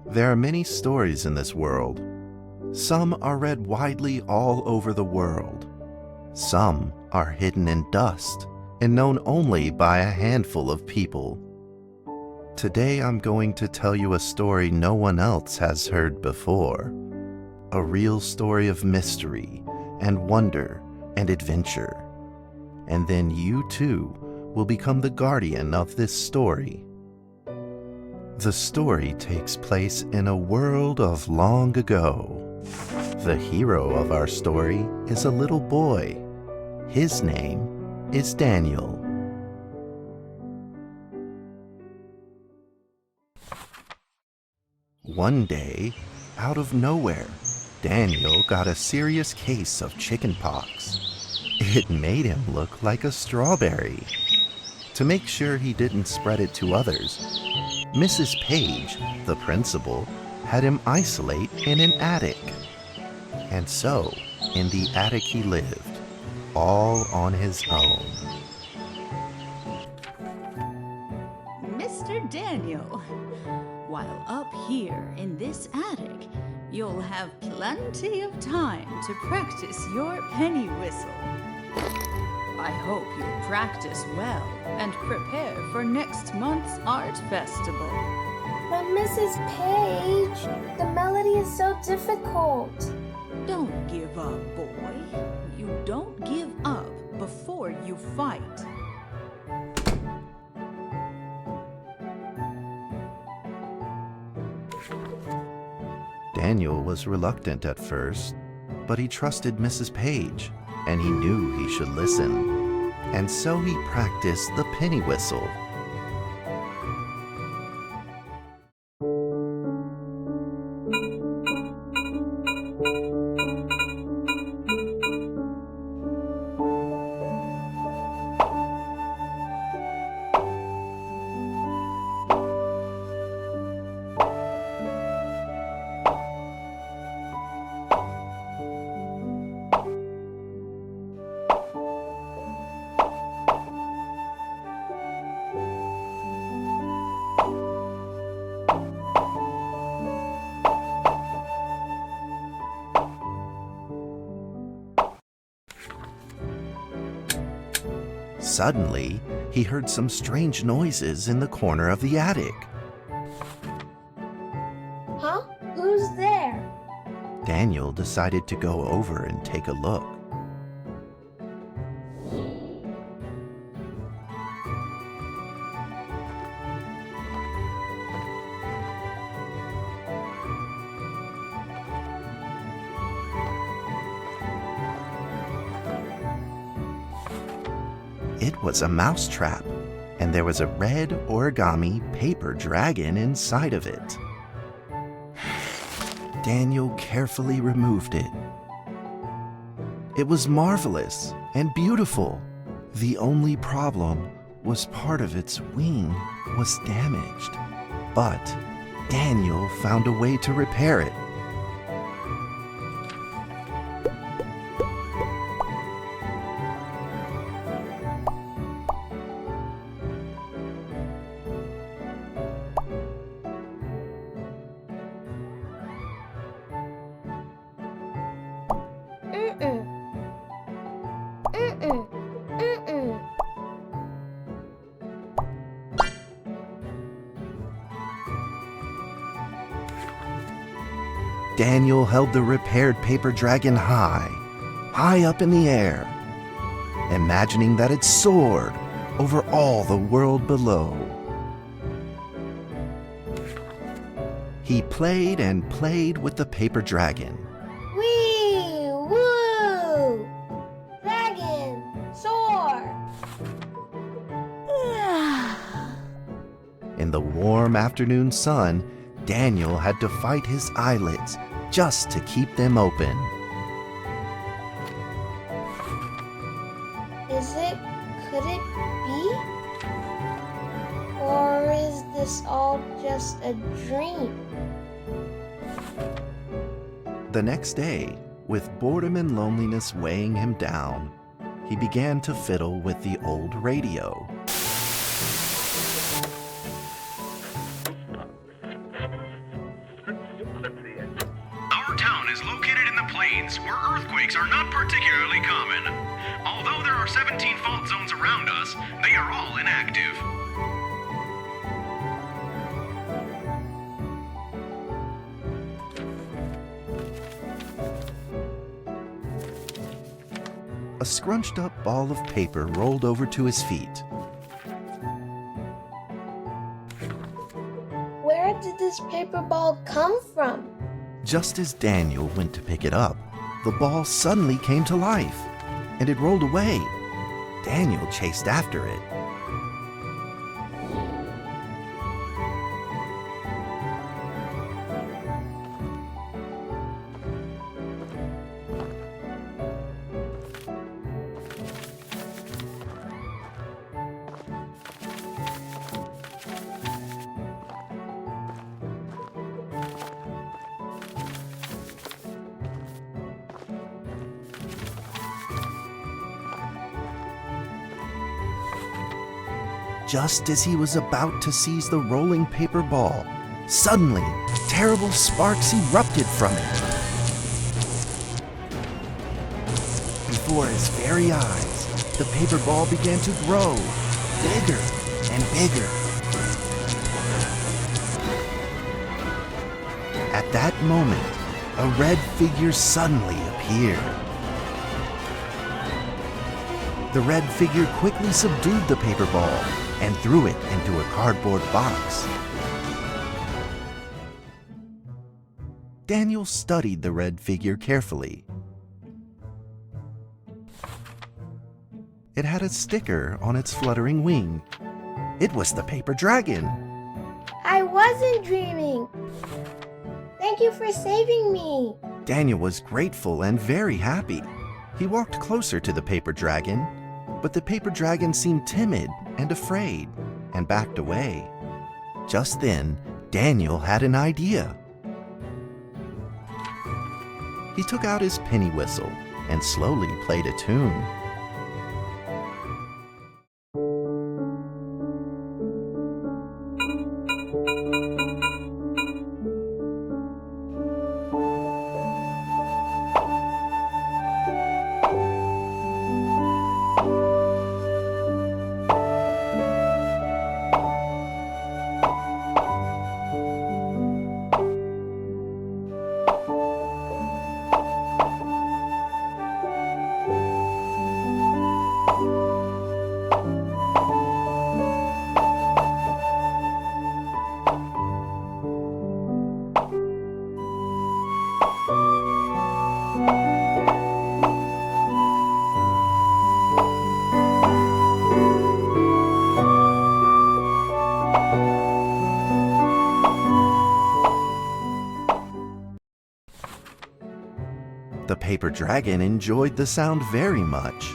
There are many stories in this world. Some are read widely all over the world. Some are hidden in dust and known only by a handful of people. Today I'm going to tell you a story no one else has heard before. A real story of mystery and wonder and adventure. And then you too will become the guardian of this story. The story takes place in a world of long ago. The hero of our story is a little boy. His name is Daniel. One day, out of nowhere, Daniel got a serious case of chickenpox. It made him look like a strawberry. To make sure he didn't spread it to others, Mrs. Page, the principal, had him isolate in an attic. And so, in the attic he lived, all on his own. Mr. Daniel, while up here in this attic, you'll have plenty of time to practice your penny whistle. I hope you practice well and prepare for next month's art festival. But Mrs. Page, the melody is so difficult. Don't give up, boy. You don't give up before you fight. Daniel was reluctant at first, but he trusted Mrs. Page, and he knew he should listen. And so he practiced the penny whistle. Suddenly, he heard some strange noises in the corner of the attic. Huh? Who's there? Daniel decided to go over and take a look. It was a mousetrap, and there was a red origami paper dragon inside of it. Daniel carefully removed it. It was marvelous and beautiful. The only problem was part of its wing was damaged. But Daniel found a way to repair it. Daniel held the repaired paper dragon high up in the air, imagining that it soared over all the world below. He played and played with the paper dragon. Wee! Woo! Dragon! Soar! In the warm afternoon sun, Daniel had to fight his eyelids just to keep them open. Could it be? Or is this all just a dream? The next day, with boredom and loneliness weighing him down, he began to fiddle with the old radio. plains where earthquakes are not particularly common. Although there are 17 fault zones around us, they are all inactive. A scrunched up ball of paper rolled over to his feet. Where did this paper ball come from? Just as Daniel went to pick it up, the ball suddenly came to life, and it rolled away. Daniel chased after it. Just as he was about to seize the rolling paper ball, suddenly, terrible sparks erupted from it. Before his very eyes, the paper ball began to grow, bigger and bigger. At that moment, a red figure suddenly appeared. The red figure quickly subdued the paper ball and threw it into a cardboard box. Daniel studied the red figure carefully. It had a sticker on its fluttering wing. It was the paper dragon. I wasn't dreaming. Thank you for saving me. Daniel was grateful and very happy. He walked closer to the paper dragon, but the paper dragon seemed timid and afraid and backed away. Just then, Daniel had an idea. He took out his penny whistle and slowly played a tune. The paper dragon enjoyed the sound very much.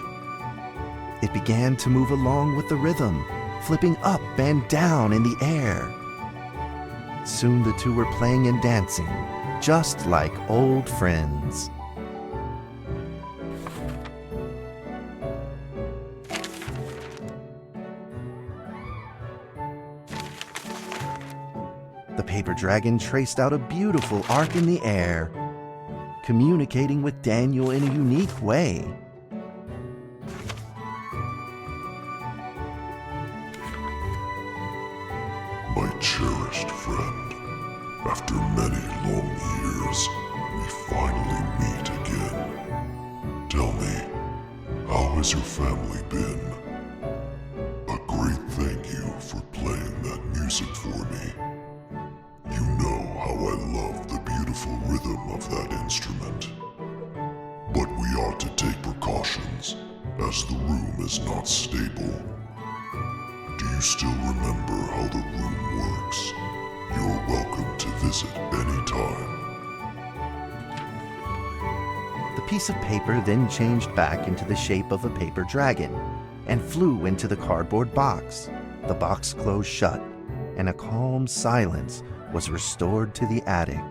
It began to move along with the rhythm, flipping up and down in the air. Soon the two were playing and dancing, just like old friends. The paper dragon traced out a beautiful arc in the air, communicating with Daniel in a unique way. My cherished friend, after many long years, we finally meet again. Tell me, how has your family been? A great thank you for playing that music for me. You know how I love the beautiful rhythm of that instrument. But we ought to take precautions, as the room is not stable. Do you still remember how the room works? You're welcome to visit anytime. The piece of paper then changed back into the shape of a paper dragon and flew into the cardboard box. The box closed shut, and a calm silence was restored to the attic.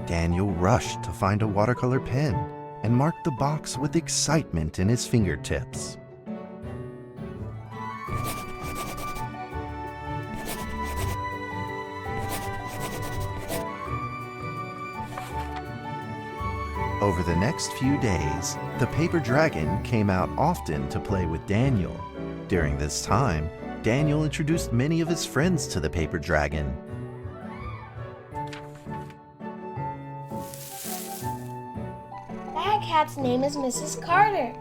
Daniel rushed to find a watercolor pen and marked the box with excitement in his fingertips. Over the next few days, the paper dragon came out often to play with Daniel. During this time, Daniel introduced many of his friends to the paper dragon. That cat's name is Mrs. Carter.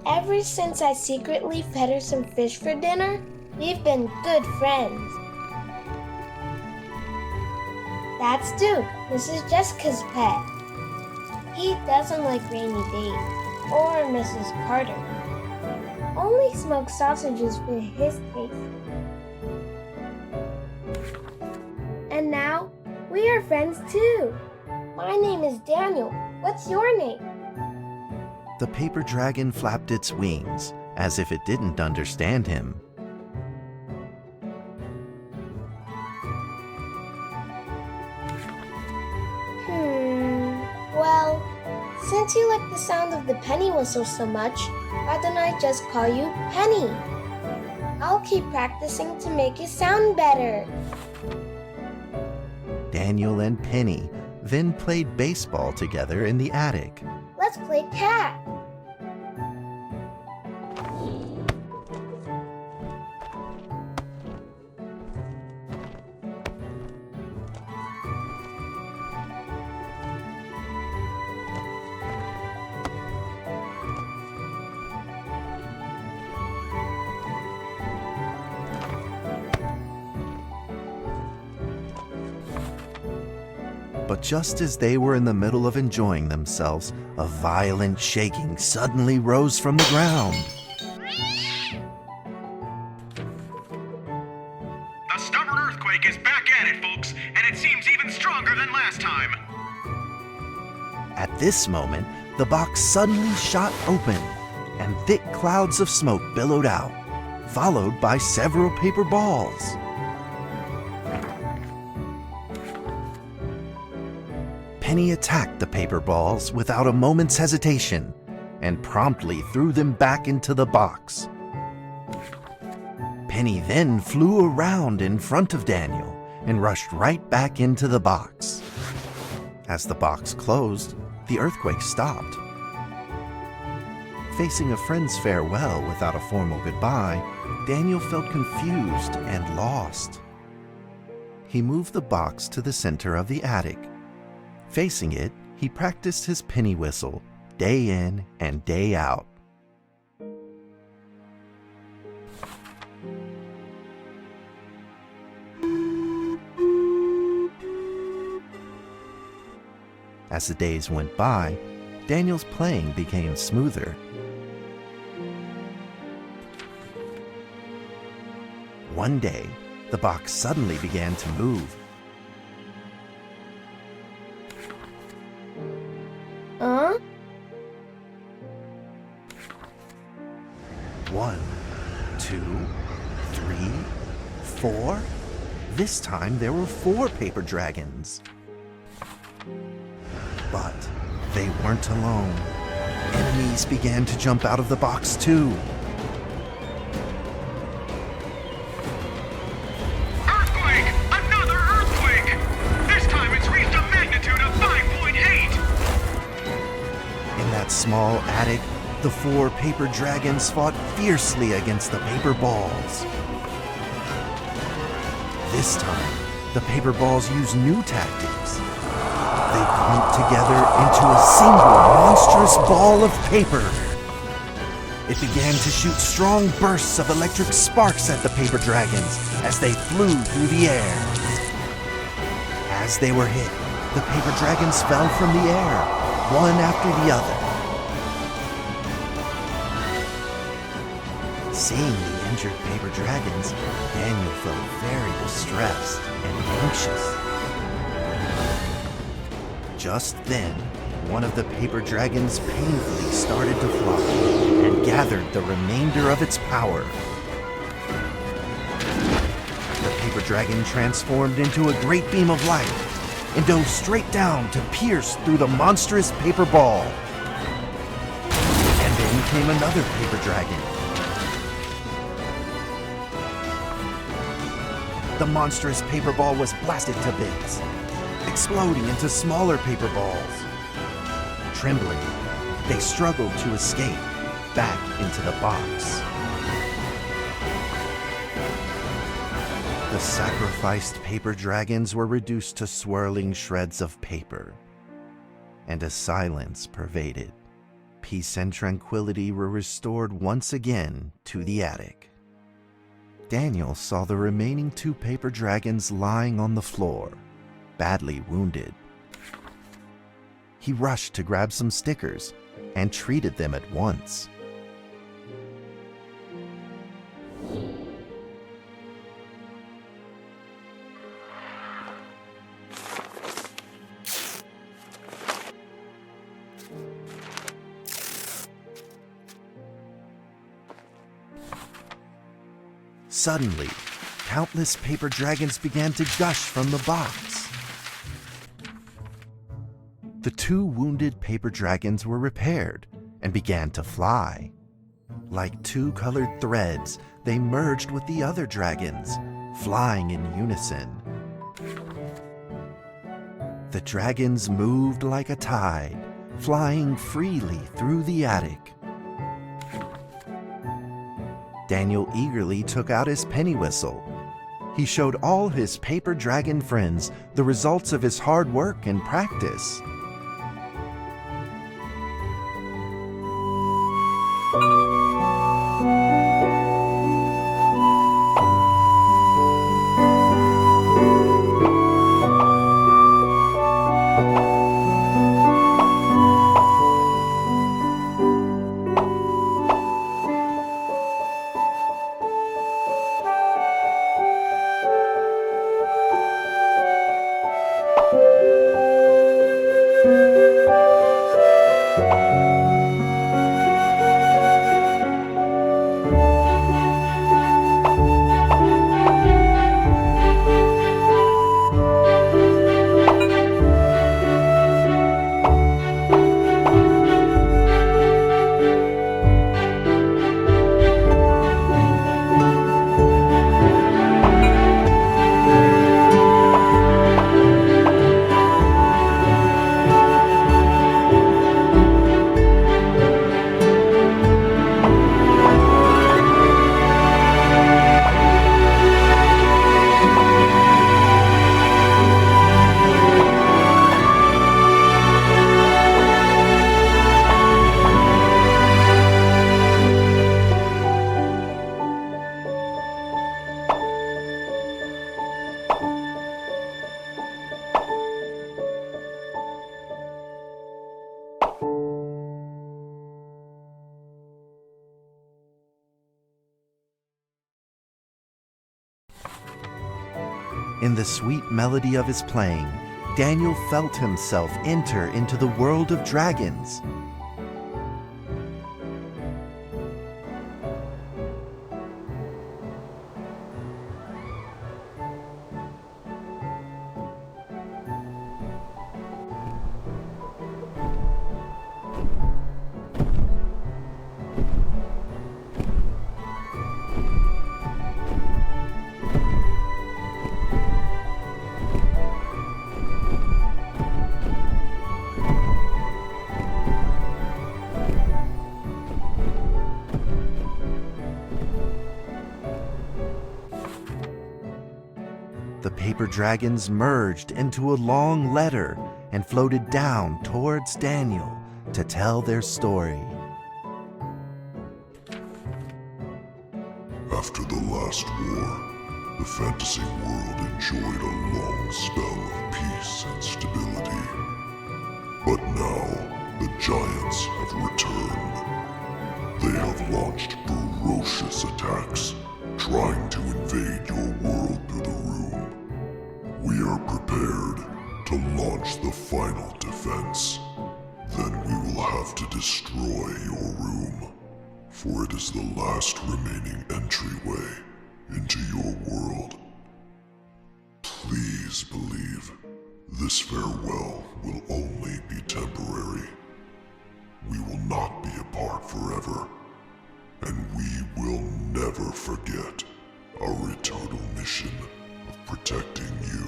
Ever since I secretly fed her some fish for dinner, we've been good friends. That's Duke, Mrs. Jessica's pet. He doesn't like rainy days, or Mrs. Carter. Only smoked sausages for his taste. And now, we are friends too. My name is Daniel. What's your name? The paper dragon flapped its wings, as if it didn't understand him. Well, since you like the sound of the penny whistle so much, why don't I just call you Penny? I'll keep practicing to make it sound better. Daniel and Penny then played baseball together in the attic. Let's play cat. But just as they were in the middle of enjoying themselves, a violent shaking suddenly rose from the ground. The stubborn earthquake is back at it, folks, and it seems even stronger than last time. At this moment, the box suddenly shot open, and thick clouds of smoke billowed out, followed by several paper balls. Penny attacked the paper balls without a moment's hesitation and promptly threw them back into the box. Penny then flew around in front of Daniel and rushed right back into the box. As the box closed, the earthquake stopped. Facing a friend's farewell without a formal goodbye, Daniel felt confused and lost. He moved the box to the center of the attic. Facing it, he practiced his penny whistle day in and day out. As the days went by, Daniel's playing became smoother. One day, the box suddenly began to move. Huh? 1, 2, 3, 4. This time there were 4 paper dragons. But they weren't alone. Enemies began to jump out of the box too. Earthquake! Another earthquake! This time it's reached a magnitude of 5.8! In that small attic, the 4 paper dragons fought fiercely against the paper balls. This time, the paper balls used new tactics. They clumped together into a single monstrous ball of paper. It began to shoot strong bursts of electric sparks at the paper dragons as they flew through the air. As they were hit, the paper dragons fell from the air, one after the other. Seeing the injured paper dragons, Daniel felt very distressed and anxious. Just then, one of the paper dragons painfully started to fly and gathered the remainder of its power. The paper dragon transformed into a great beam of light and dove straight down to pierce through the monstrous paper ball. And then came another paper dragon. The monstrous paper ball was blasted to bits, exploding into smaller paper balls. Trembling, they struggled to escape back into the box. The sacrificed paper dragons were reduced to swirling shreds of paper, and a silence pervaded. Peace and tranquility were restored once again to the attic. Daniel saw the remaining 2 paper dragons lying on the floor, badly wounded. He rushed to grab some stickers and treated them at once. Suddenly, countless paper dragons began to gush from the box. The 2 wounded paper dragons were repaired and began to fly. Like 2 colored threads, they merged with the other dragons, flying in unison. The dragons moved like a tide, flying freely through the attic. Daniel eagerly took out his penny whistle. He showed all his paper dragon friends the results of his hard work and practice. In the sweet melody of his playing, Daniel felt himself enter into the world of dragons. The paper dragons merged into a long letter and floated down towards Daniel to tell their story. After the last war, the fantasy world enjoyed a long spell of peace and stability. But now, the giants have returned. They have launched ferocious attacks, trying to invade your world through the room. We are prepared to launch the final defense. Then we will have to destroy your room, for it is the last remaining entryway into your world. Please believe this farewell will only be temporary. We will not be apart forever, and we will never forget our eternal mission of protecting you.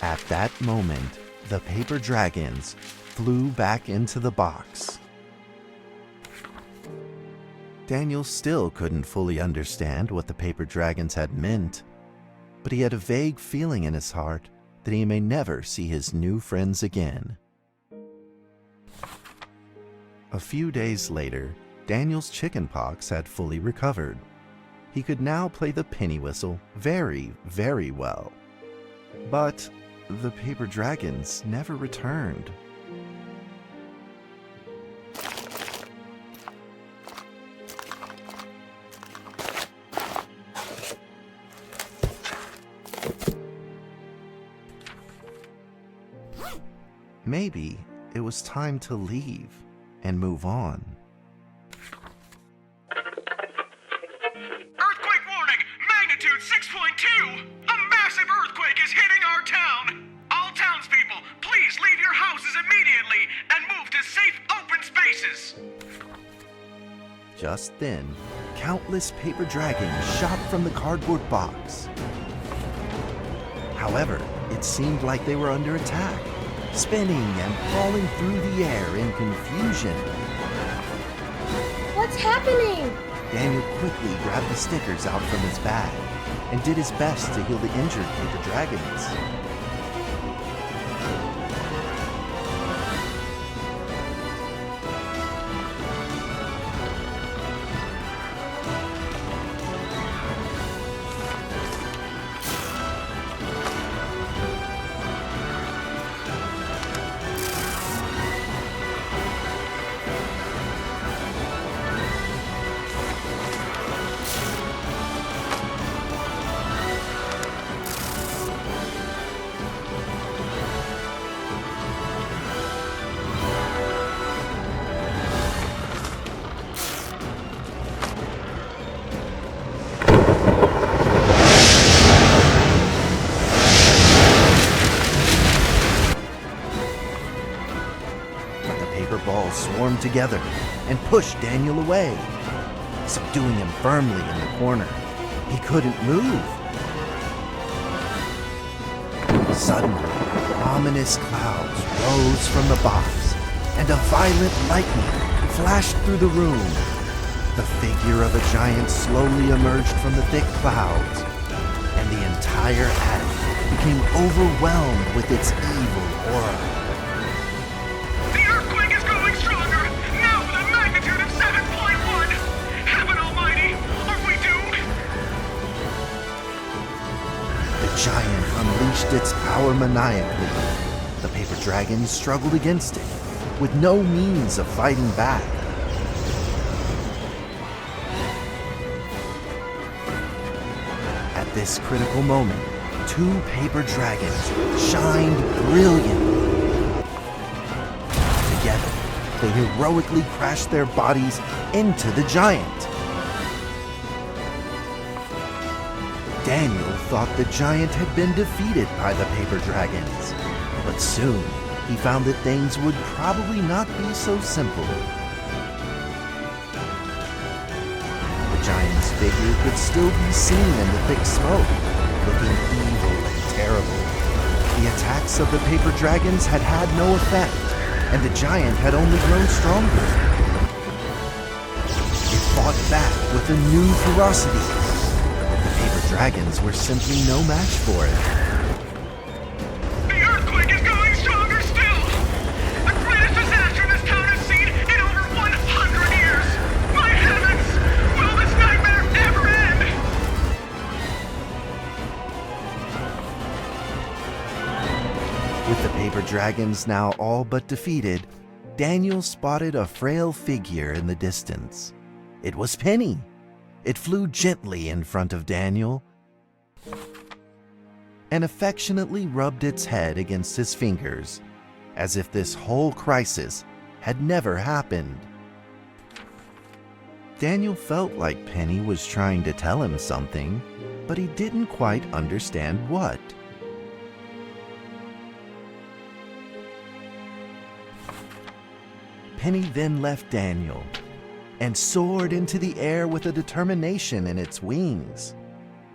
At that moment, the paper dragons flew back into the box. Daniel still couldn't fully understand what the paper dragons had meant, but he had a vague feeling in his heart that he may never see his new friends again. A few days later, Daniel's chickenpox had fully recovered. He could now play the penny whistle very, very well. But the paper dragons never returned. Maybe it was time to leave and move on. Earthquake warning! Magnitude 6.2! A massive earthquake is hitting our town! All townspeople, please leave your houses immediately and move to safe open spaces! Just then, countless paper dragons shot from the cardboard box. However, it seemed like they were under attack, spinning and falling through the air in confusion. What's happening? Daniel quickly grabbed the stickers out from his bag and did his best to heal the injured paper dragons. Swarmed together and pushed Daniel away, subduing him firmly in the corner. He couldn't move. Suddenly, ominous clouds rose from the box, and a violent lightning flashed through the room. The figure of a giant slowly emerged from the thick clouds, and the entire attic became overwhelmed with its evil aura. The giant unleashed its power maniacally. The paper dragons struggled against it, with no means of fighting back. At this critical moment, two paper dragons shined brilliantly. Together, they heroically crashed their bodies into the giant. Daniel thought the giant had been defeated by the paper dragons, but soon he found that things would probably not be so simple. The giant's figure could still be seen in the thick smoke, looking evil and terrible. The attacks of the paper dragons had had no effect, and the giant had only grown stronger. It fought back with a new ferocity. Dragons were simply no match for it. The earthquake is going stronger still! The greatest disaster this town has seen in over 100 years! My heavens! Will this nightmare ever end? With the paper dragons now all but defeated, Daniel spotted a frail figure in the distance. It was Penny. It flew gently in front of Daniel and affectionately rubbed its head against his fingers, as if this whole crisis had never happened. Daniel felt like Penny was trying to tell him something, but he didn't quite understand what. Penny then left Daniel and soared into the air with a determination in its wings.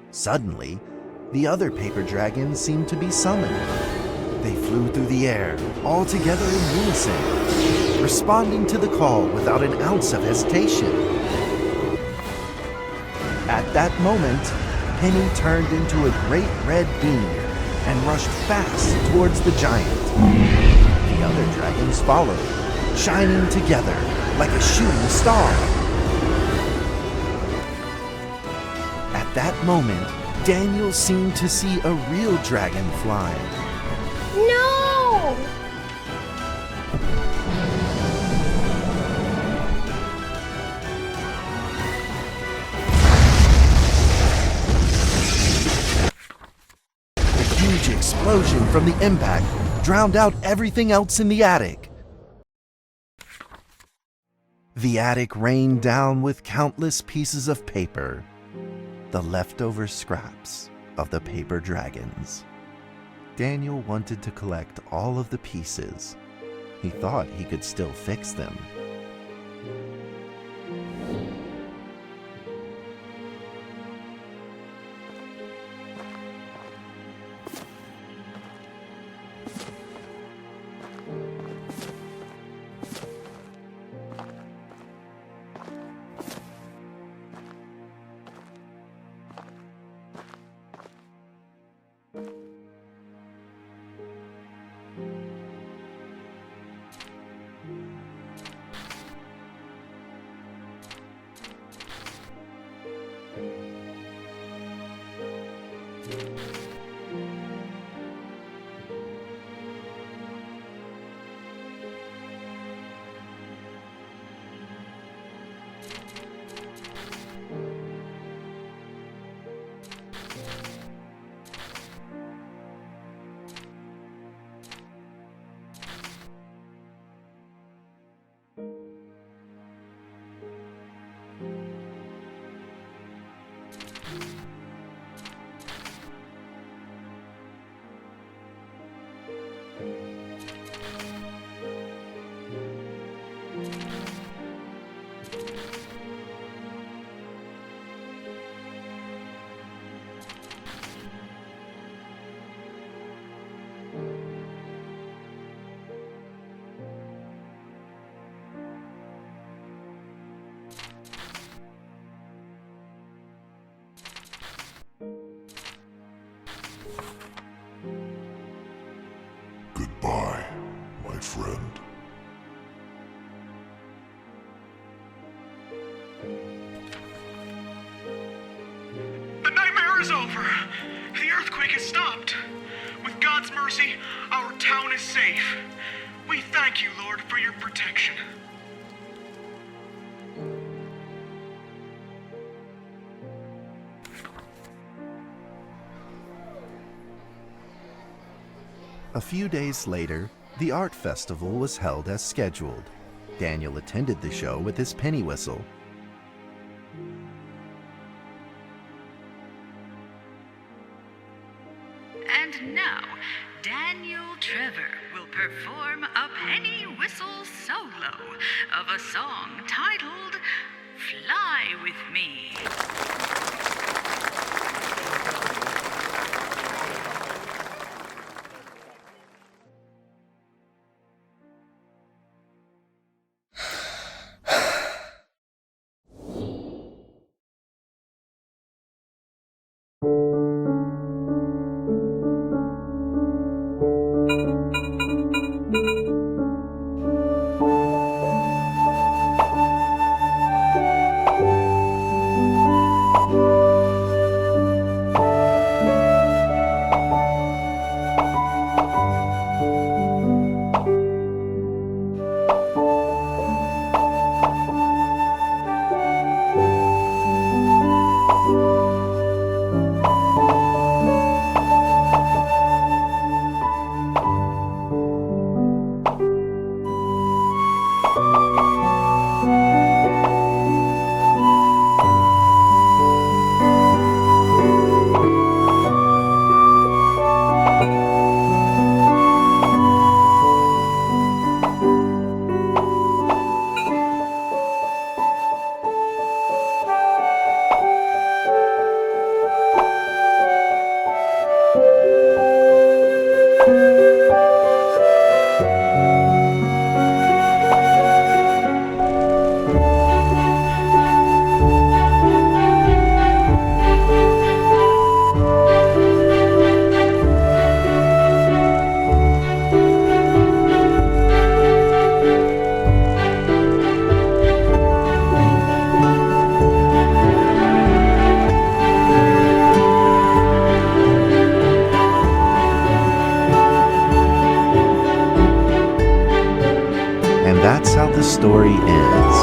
Suddenly, the other paper dragons seemed to be summoned. They flew through the air, all together in unison, responding to the call without an ounce of hesitation. At that moment, Penny turned into a great red beam and rushed fast towards the giant. The other dragons followed, shining together like a shooting star. At that moment, Daniel seemed to see a real dragon flying. No! A huge explosion from the impact drowned out everything else in the attic. The attic rained down with countless pieces of paper, the leftover scraps of the paper dragons. Daniel wanted to collect all of the pieces. He thought he could still fix them. Goodbye, my friend. The nightmare is over. The earthquake has stopped. With God's mercy, our town is safe. We thank you, Lord, for your protection. A few days later, the art festival was held as scheduled. Daniel attended the show with his penny whistle. And now, Daniel Trevor will perform a penny whistle solo of a song titled Fly With Me. And that's how the story ends.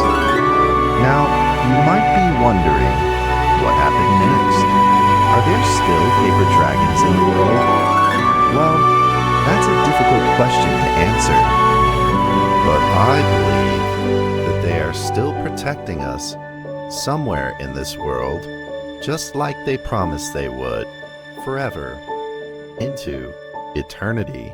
Now, you might be wondering, what happened next? Are there still paper dragons in the world? Well, that's a difficult question to answer. But I believe that they are still protecting us somewhere in this world, just like they promised they would, forever, into eternity.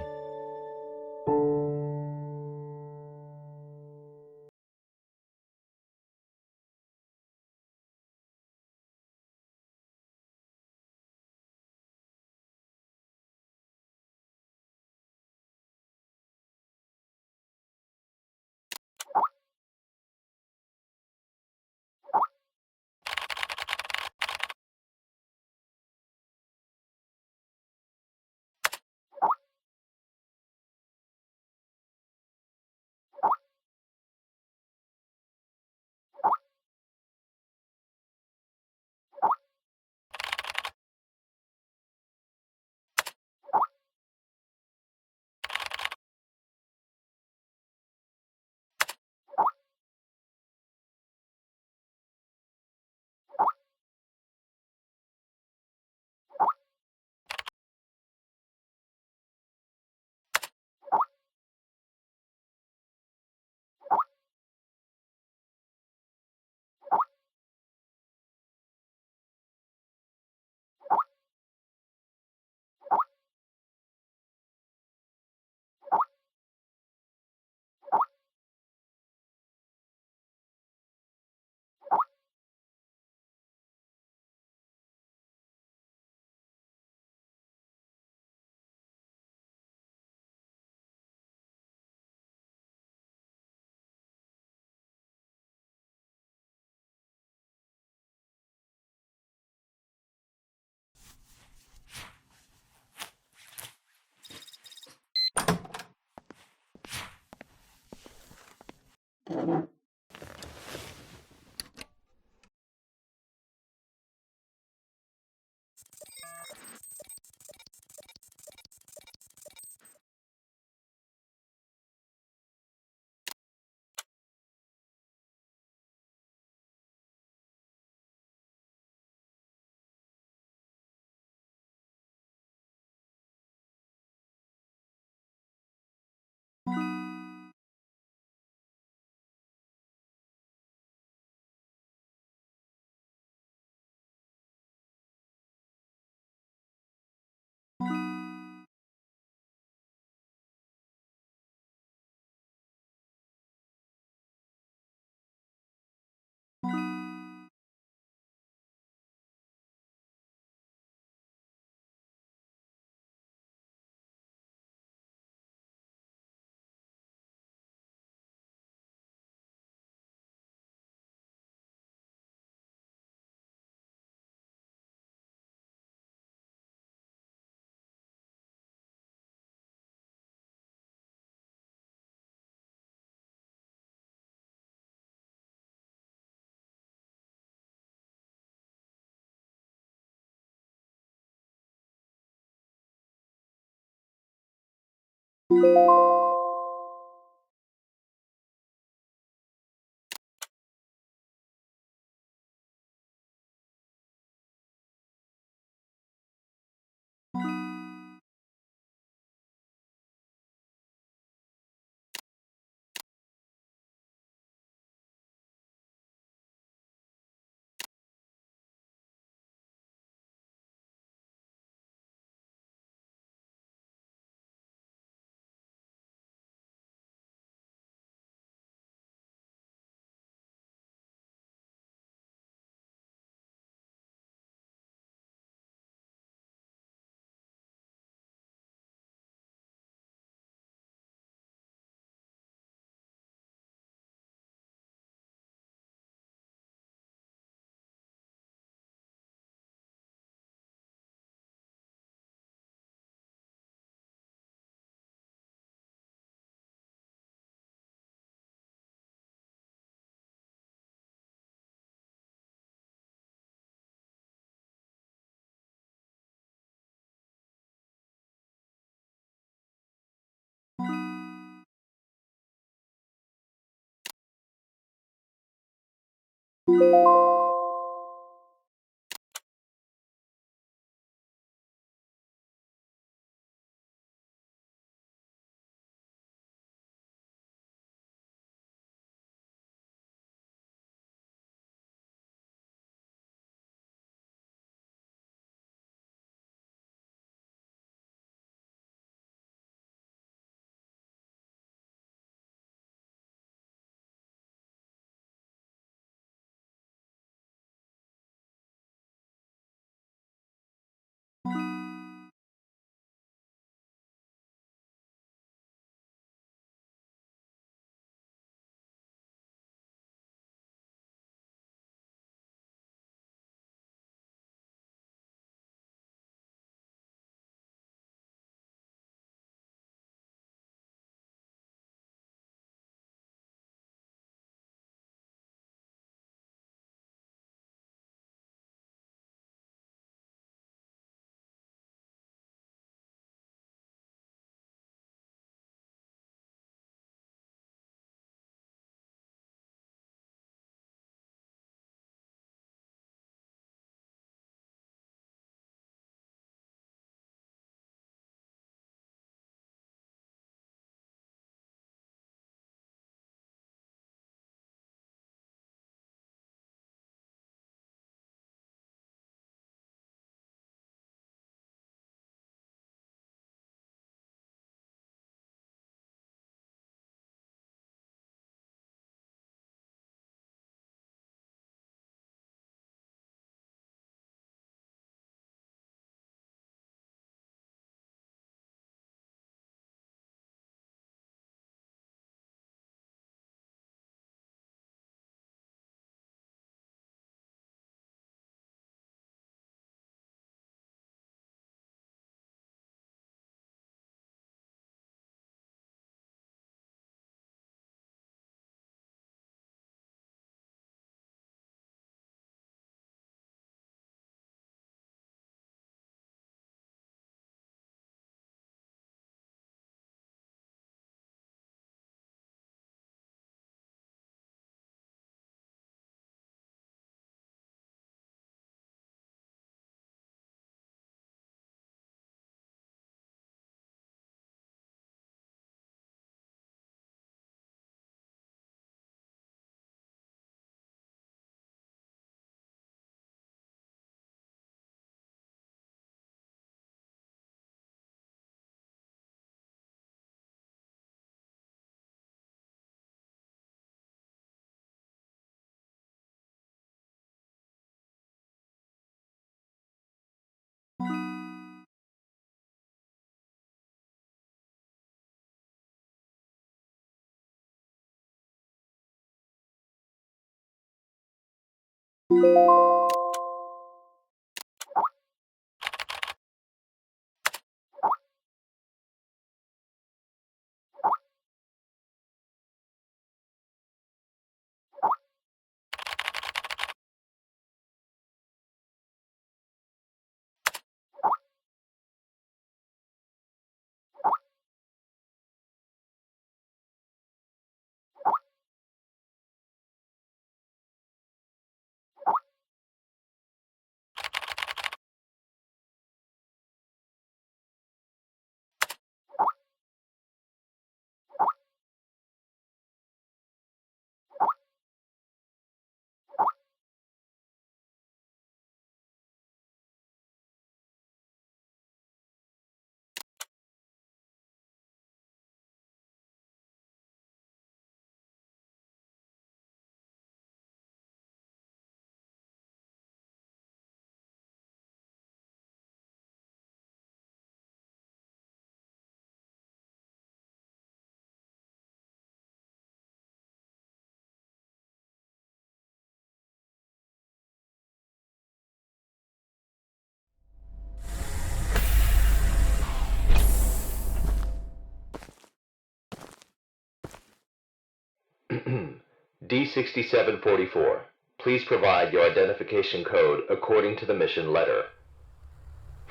D6744, please provide your identification code according to the mission letter.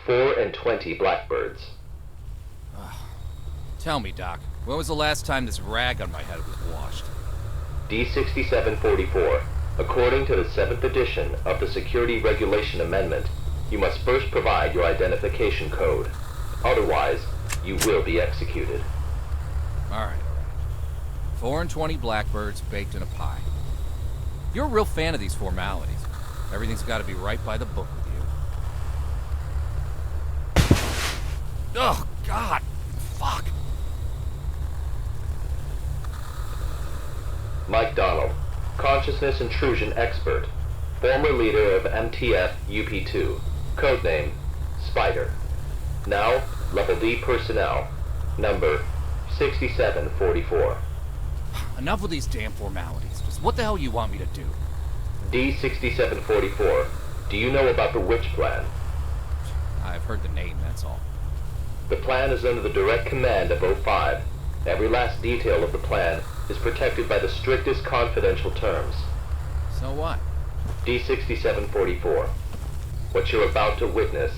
4 and 20 blackbirds. Tell me, Doc, when was the last time this rag on my head was washed? D6744, According to the 7th edition of the Security Regulation Amendment, you must first provide your identification code. Otherwise, you will be executed. Alright. 4 and 20 blackbirds baked in a pie. You're a real fan of these formalities. Everything's got to be right by the book with you. Oh, God! Fuck! Mike Donald, Consciousness Intrusion Expert, former leader of MTF UP2, codename Spider. Now, Level D personnel, number 6744. Enough with these damn formalities. Just what the hell you want me to do? D6744, do you know about the Witch Plan? I've heard the name, that's all. The plan is under the direct command of O5. Every last detail of the plan is protected by the strictest confidential terms. So what? D6744. What you're about to witness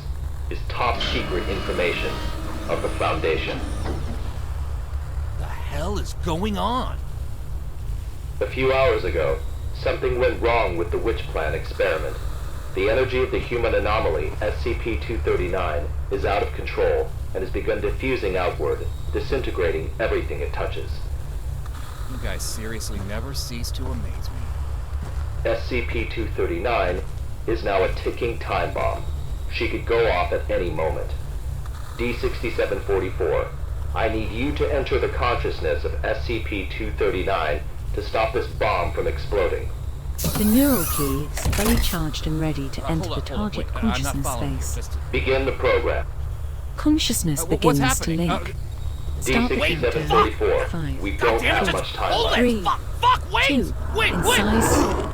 is top secret information of the Foundation. The hell is going on? A few hours ago, something went wrong with the Witch Plan experiment. The energy of the human anomaly, SCP-239, is out of control and has begun diffusing outward, disintegrating everything it touches. You guys seriously never cease to amaze me. SCP-239 is now a ticking time bomb. She could go off at any moment. D6744, I need you to enter the consciousness of SCP-239 to stop this bomb from exploding. The neural key is fully charged and ready to enter the target consciousness space. Begin the program. Consciousness begins to link. Start the countdown. D6744, 5, we don't have much time left. 3, Wait! 2, Wait! incise.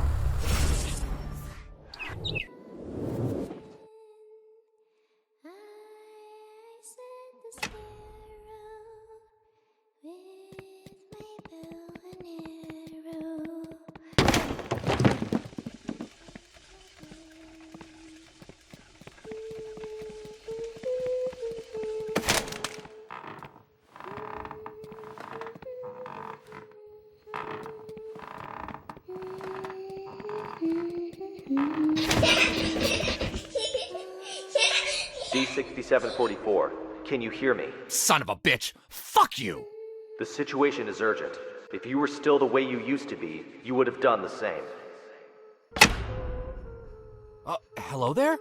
D6744, can you hear me? Son of a bitch! Fuck you! The situation is urgent. If you were still the way you used to be, you would have done the same. Hello there?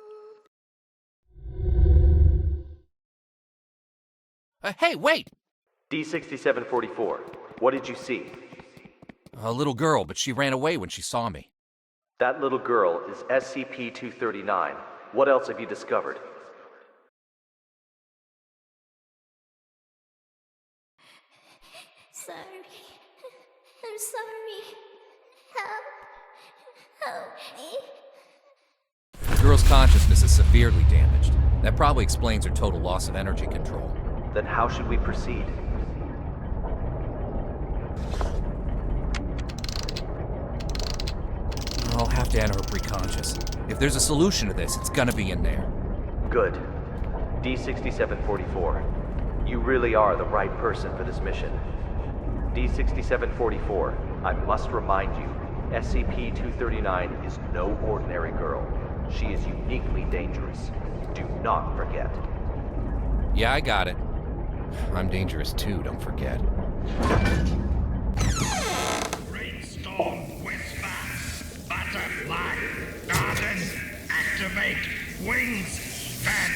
Hey, wait! D6744, what did you see? A little girl, but she ran away when she saw me. That little girl is SCP-239. What else have you discovered? Sorry. I'm sorry. Help me. The girl's consciousness is severely damaged. That probably explains her total loss of energy control. Then how should we proceed? I'll have to enter her preconscious. If there's a solution to this, it's gonna be in there. Good. D6744, you really are the right person for this mission. D6744, I must remind you, SCP-239 is no ordinary girl. She is uniquely dangerous. Do not forget. Yeah, I got it. I'm dangerous too, don't forget. Brainstorm, whisper, butterfly, garden, activate, wings, fan,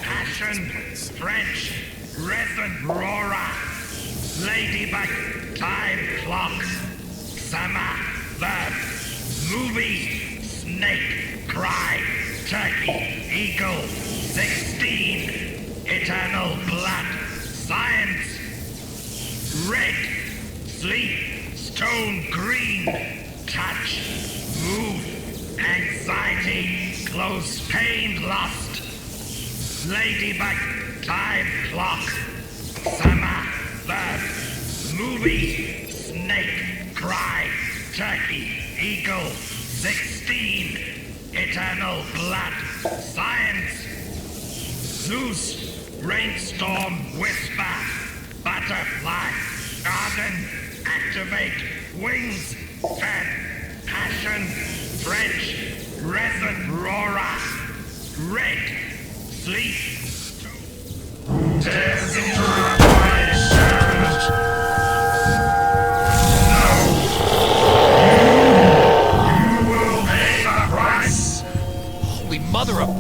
passion, French, resin, roarer, ladybug, time clock, summer, verb, movie, snake, cry, turkey, eagle, 16, eternal blood, science, red, sleep, stone green, touch, move, anxiety, close pain, lust, ladybug, time clock, summer, verb, movie, snake, cry, turkey, eagle, 16, eternal blood, science, Zeus, rainstorm, whisper, butterfly, garden, activate, wings, fan, Passion, French, Reservoir, Red, Sleep, Holy mother of...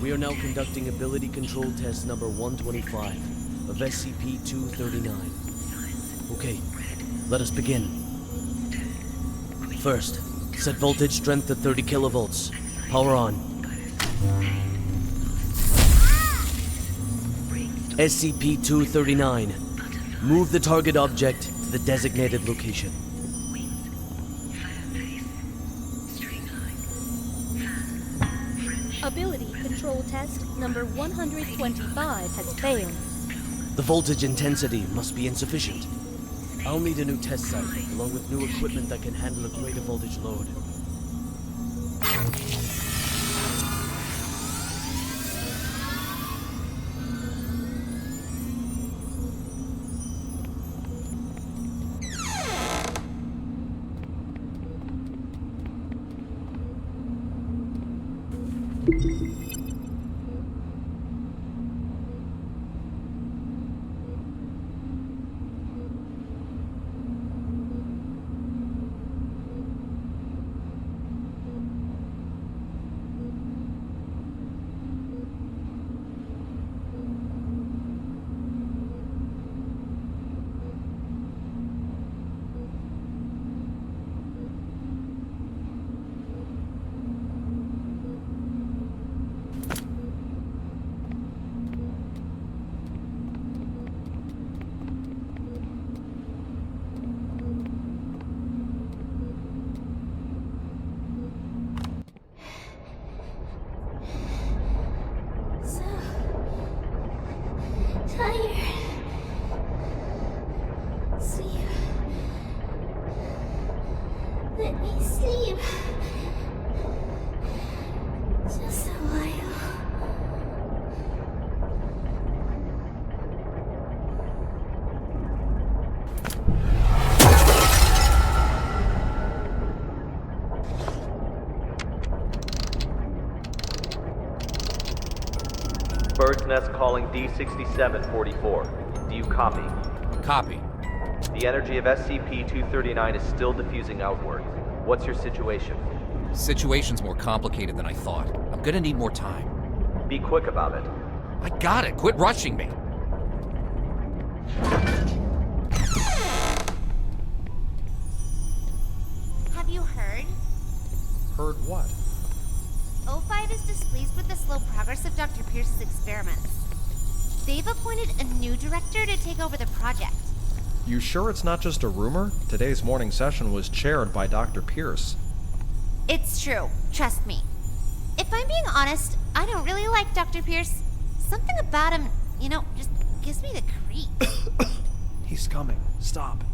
We are now conducting ability control test number 125 of SCP-239. Okay, let us begin. First, set voltage strength to 30 kilovolts. Power on. SCP-239. Move the target object to the designated location. Ability control test number 125 has failed. The voltage intensity must be insufficient. I'll need a new test site, along with new equipment that can handle a greater voltage load. Bird's Nest calling D6744. Do you copy? Copy. The energy of SCP-239 is still diffusing outward. What's your situation? Situation's more complicated than I thought. I'm gonna need more time. Be quick about it. I got it. Quit rushing me. Have you heard? Heard what? O5 is displeased with the slow progress of Dr. Pierce's experiments. They've appointed a new director to take over the project. You sure it's not just a rumor? Today's morning session was chaired by Dr. Pierce. It's true. Trust me. If I'm being honest, I don't really like Dr. Pierce. Something about him, just gives me the creep. He's coming. Stop.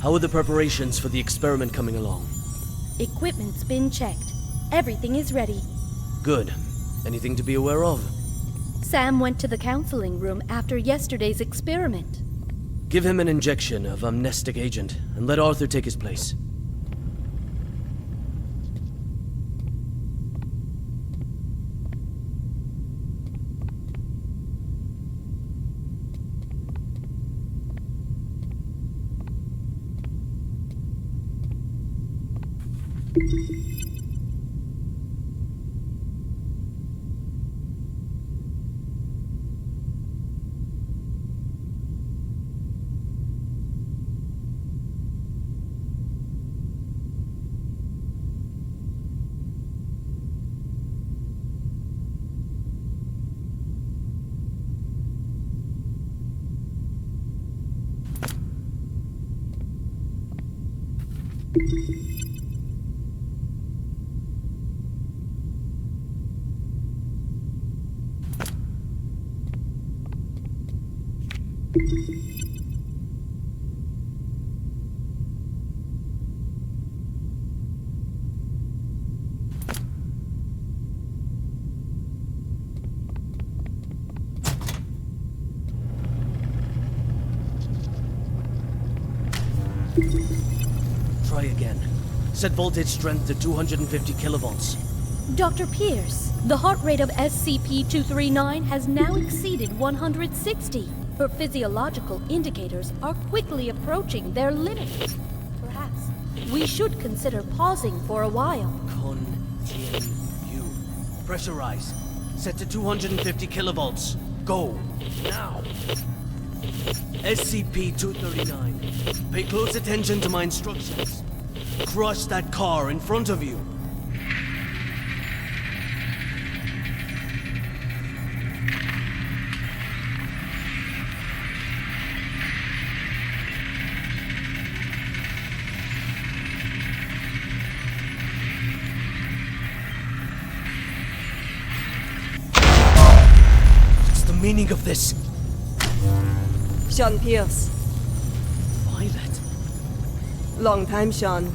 How are the preparations for the experiment coming along? Equipment's been checked. Everything is ready. Good. Anything to be aware of? Sam went to the counseling room after yesterday's experiment. Give him an injection of amnestic agent, and let Arthur take his place. Try again. Set voltage strength to 250 kilovolts. Dr. Pierce, the heart rate of SCP-239 has now exceeded 160. Her physiological indicators are quickly approaching their limits. Perhaps we should consider pausing for a while. Continue. Pressurize. Set to 250 kilovolts. Go. Now. SCP-239. Pay close attention to my instructions. Crush that car in front of you. What's the meaning of this? Sean Pierce. Violet. Long time, Sean.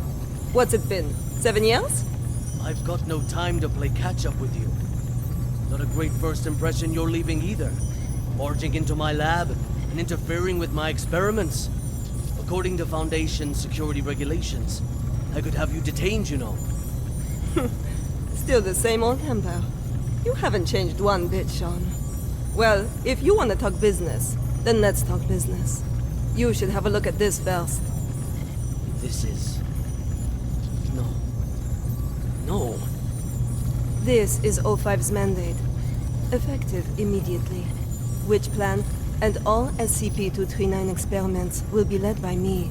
What's it been? 7 years? I've got no time to play catch-up with you. Not a great first impression you're leaving either. Barging into my lab and interfering with my experiments. According to Foundation security regulations, I could have you detained, you know. Still the same old temper. You haven't changed one bit, Sean. Well, if you want to talk business, then let's talk business. You should have a look at this first. This is... No. This is O5's mandate. Effective immediately. Which plan and all SCP-239 experiments will be led by me.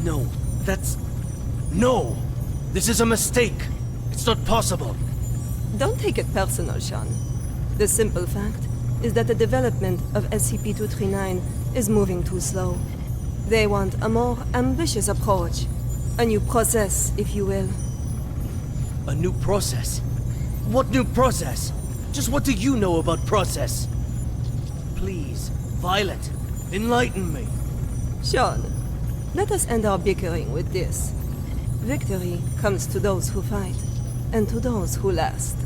No, that's... No! This is a mistake! It's not possible! Don't take it personal, Sean. The simple fact is that the development of SCP-239 is moving too slow. They want a more ambitious approach. A new process, if you will. A new process? What new process? Just what do you know about process? Please, Violet, enlighten me. Sean, let us end our bickering with this. Victory comes to those who fight, and to those who last.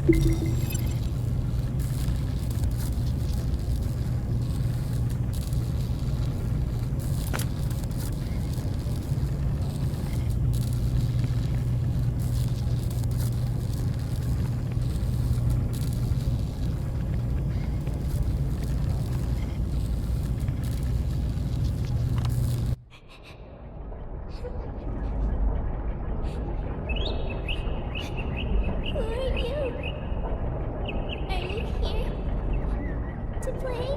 Who are you? Are you here to play?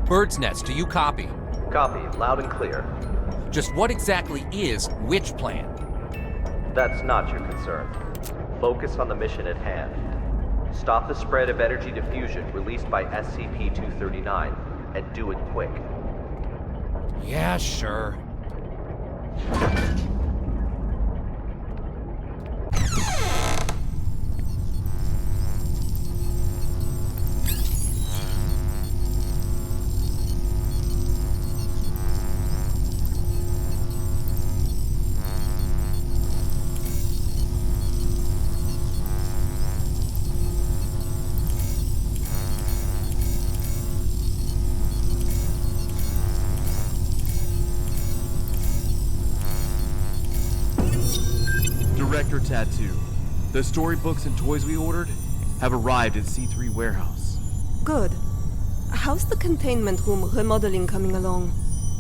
Bird's Nest, do you copy? Copy, loud and clear. Just what exactly is Witch Plan? That's not your concern. Focus on the mission at hand. Stop the spread of energy diffusion released by SCP-239, and do it quick. Yeah, sure. Director Tattoo. The storybooks and toys we ordered have arrived at C3 Warehouse. Good. How's the containment room remodeling coming along?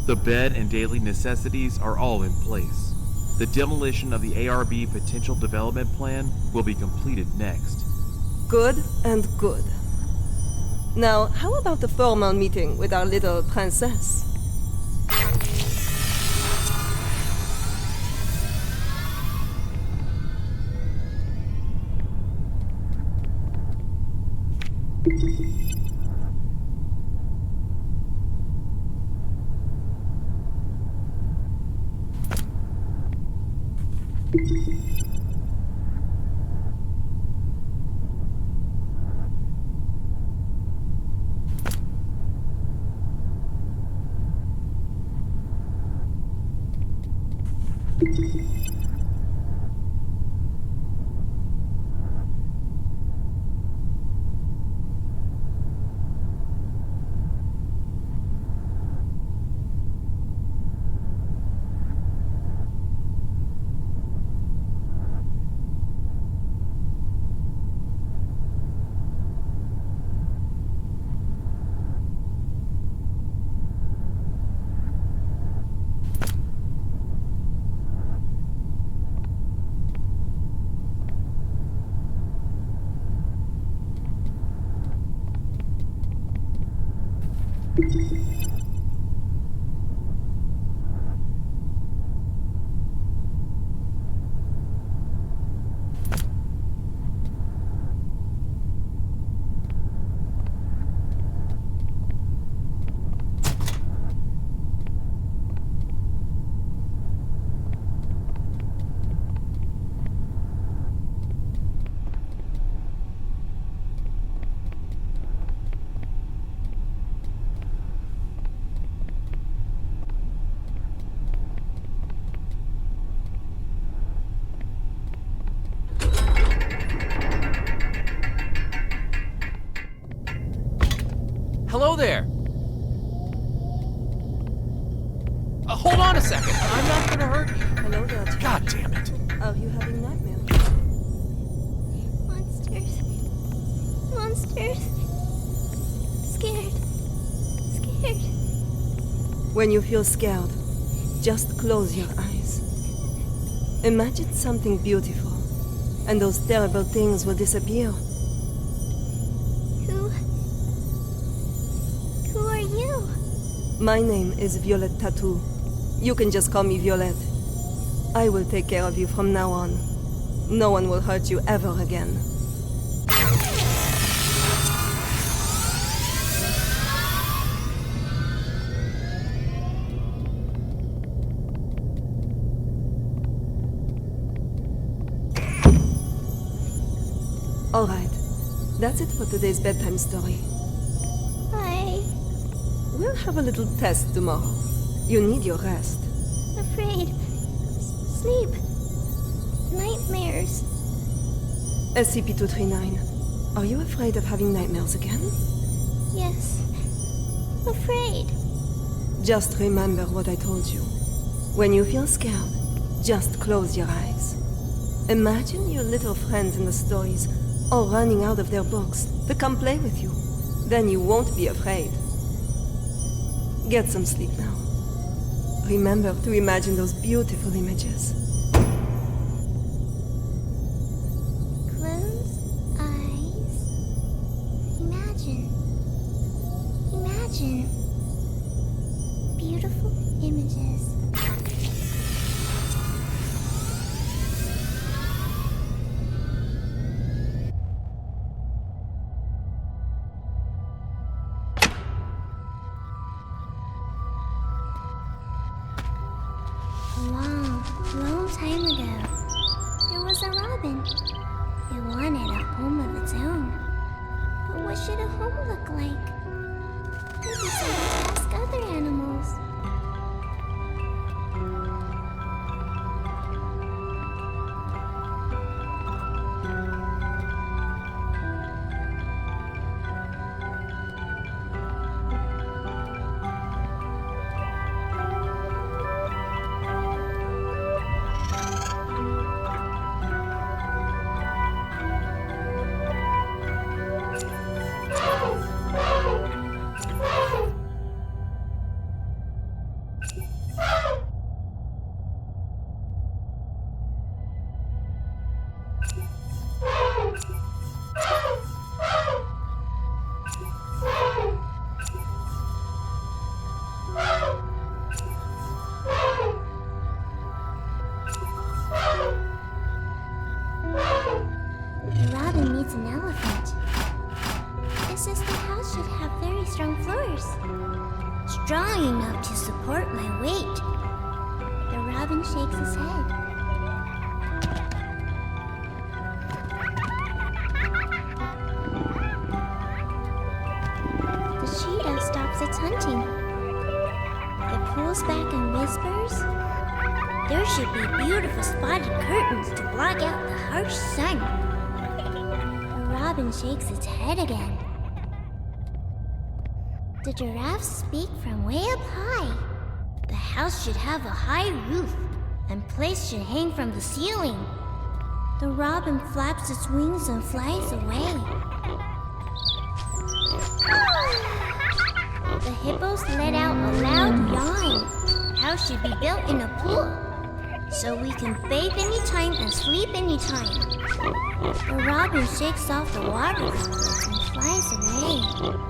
The bed and daily necessities are all in place. The demolition of the ARB potential development plan will be completed next. Good and good. Now, how about the formal meeting with our little princess? Hello there! Hold on a second. I'm not gonna hurt you. Hello there, Tim. God damn it. Are you having nightmares? Monsters. Monsters. Scared. Scared. When you feel scared, just close your eyes. Imagine something beautiful, and those terrible things will disappear. Who are you? My name is Violet Tattoo. You can just call me Violet. I will take care of you from now on. No one will hurt you ever again. All right. That's it for today's bedtime story. We'll have a little test tomorrow. You need your rest. Afraid. Sleep. Nightmares. SCP-239, are you afraid of having nightmares again? Yes. Afraid. Just remember what I told you. When you feel scared, just close your eyes. Imagine your little friends in the stories all running out of their books to come play with you. Then you won't be afraid. Get some sleep now. Remember to imagine those beautiful images. Close eyes. Imagine. Imagine. Beautiful images. Long time ago, there was a robin. It wanted a home of its own. But what should a home look like? It decided to ask other animals. The robin needs an elephant. It says the house should have very strong floors. Strong enough to support my weight. The robin shakes his head. The cheetah stops its hunting. It pulls back and whispers. There should be beautiful spotted curtains to block out the harsh sun. The robin shakes its head again. The giraffe speak from way up high. The house should have a high roof, and plates should hang from the ceiling. The robin flaps its wings and flies away. The hippos let out a loud yawn. House should be built in a pool, so we can bathe anytime and sleep anytime. The robin shakes off the water droplets and flies away.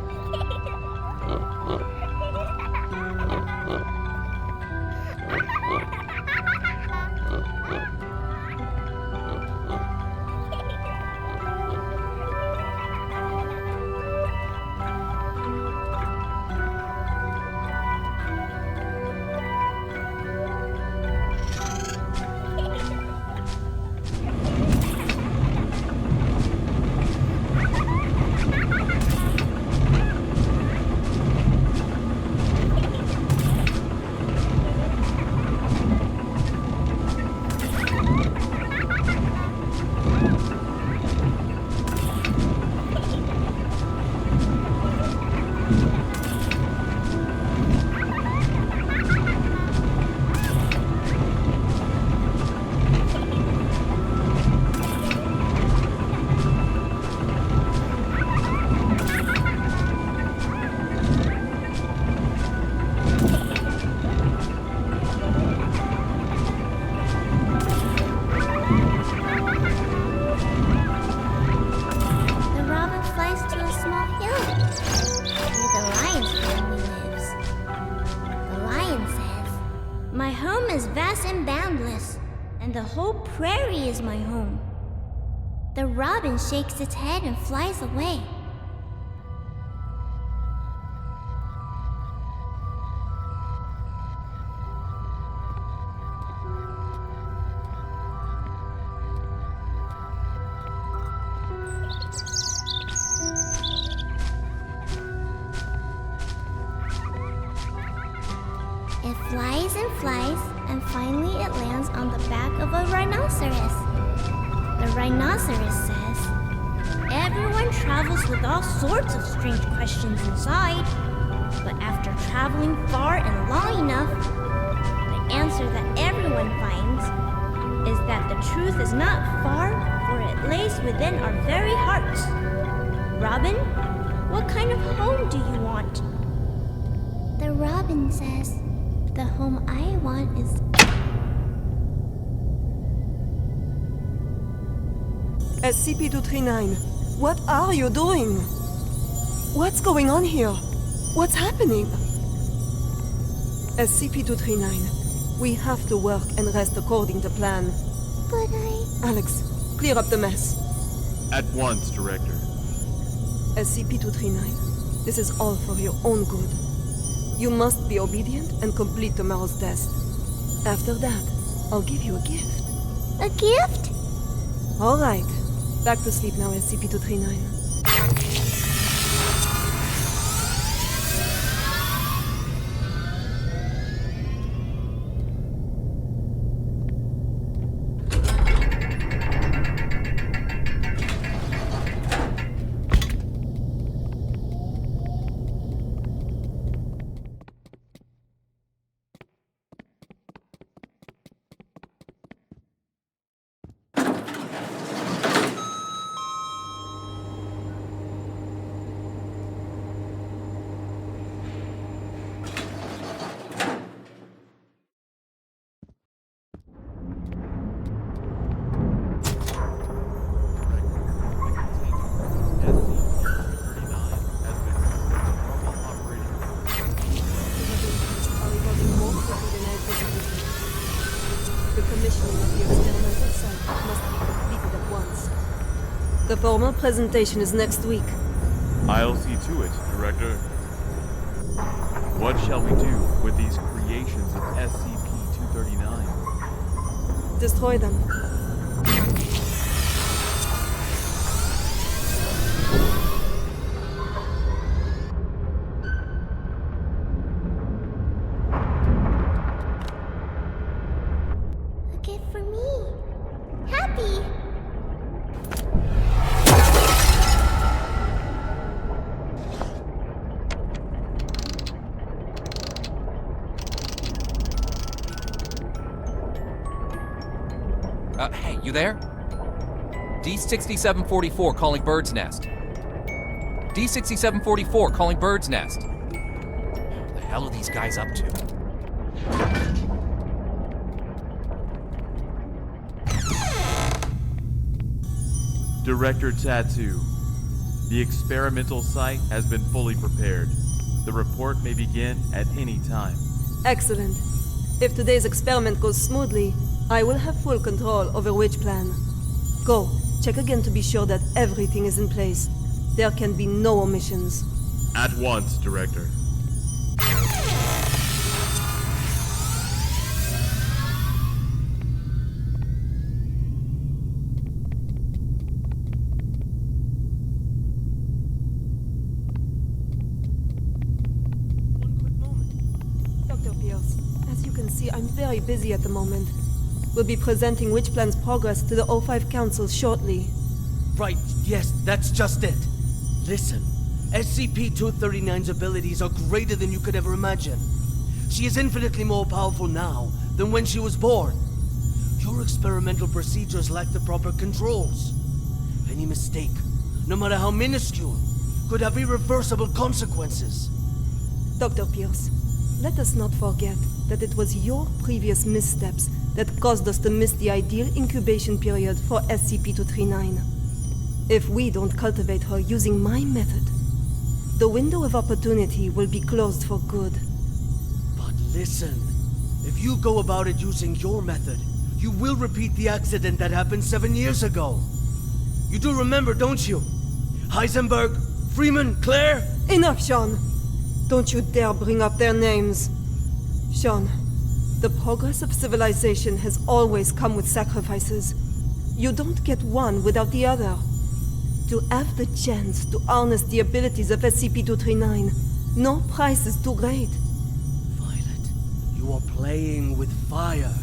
The whole prairie is my home. The robin shakes its head and flies away. flies and flies, and finally it lands on the back of a rhinoceros. The rhinoceros says, "Everyone travels with all sorts of strange questions inside, but after traveling far and long enough, the answer that everyone finds is that the truth is not far, for it lays within our very hearts." Robin, what kind of home do you want? The robin says, "The home I want is..." SCP-239, what are you doing? What's going on here? What's happening? SCP-239, we have to work and rest according to plan. But Alex, clear up the mess. At once, Director. SCP-239, this is all for your own good. You must be obedient and complete tomorrow's test. After that, I'll give you a gift. A gift? All right. Back to sleep now, SCP-239. The formal presentation is next week. I'll see to it, Director. What shall we do with these creations of SCP-239? Destroy them. A gift for me. Happy! Hey, you there? D6744 calling Bird's Nest. D6744 calling Bird's Nest. What the hell are these guys up to? Director Tattoo, the experimental site has been fully prepared. The report may begin at any time. Excellent. If today's experiment goes smoothly, I will have full control over which plan. Go, check again to be sure that everything is in place. There can be no omissions. At once, Director. Dr. Pierce, as you can see, I'm very busy at the moment. We'll be presenting Witch Plan's progress to the O5 Council shortly. Right, yes, that's just it. Listen, SCP-239's abilities are greater than you could ever imagine. She is infinitely more powerful now than when she was born. Your experimental procedures lack the proper controls. Any mistake, no matter how minuscule, could have irreversible consequences. Dr. Pierce, let us not forget that it was your previous missteps that caused us to miss the ideal incubation period for SCP-239. If we don't cultivate her using my method, the window of opportunity will be closed for good. But listen, if you go about it using your method, you will repeat the accident that happened 7 years ago. You do remember, don't you? Heisenberg, Freeman, Claire? Enough, Sean! Don't you dare bring up their names. Sean, the progress of civilization has always come with sacrifices. You don't get one without the other. To have the chance to harness the abilities of SCP-239, no price is too great. Violet, You are playing with fire.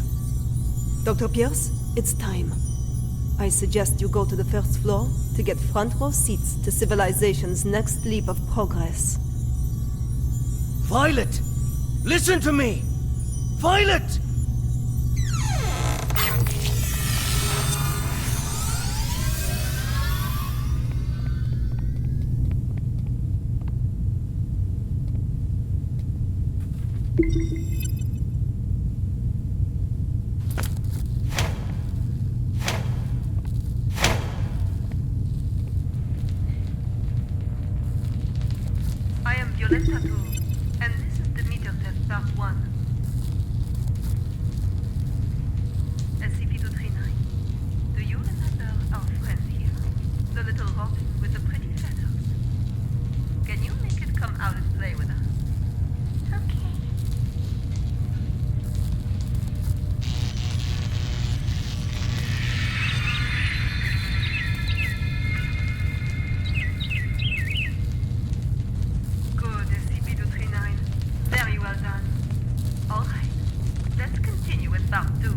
Dr. Pierce, it's time. I suggest you go to the first floor to get front row seats to civilization's next leap of progress. Violet! Listen to me! Violet! I am Violetta Too, and this is the meter test part 1. SCP-239. Do you remember our friend here? The little robin with the pretty feathers? Can you make it come out and play with us? Good, SCP-239. Very well done. Alright, let's continue with part 2.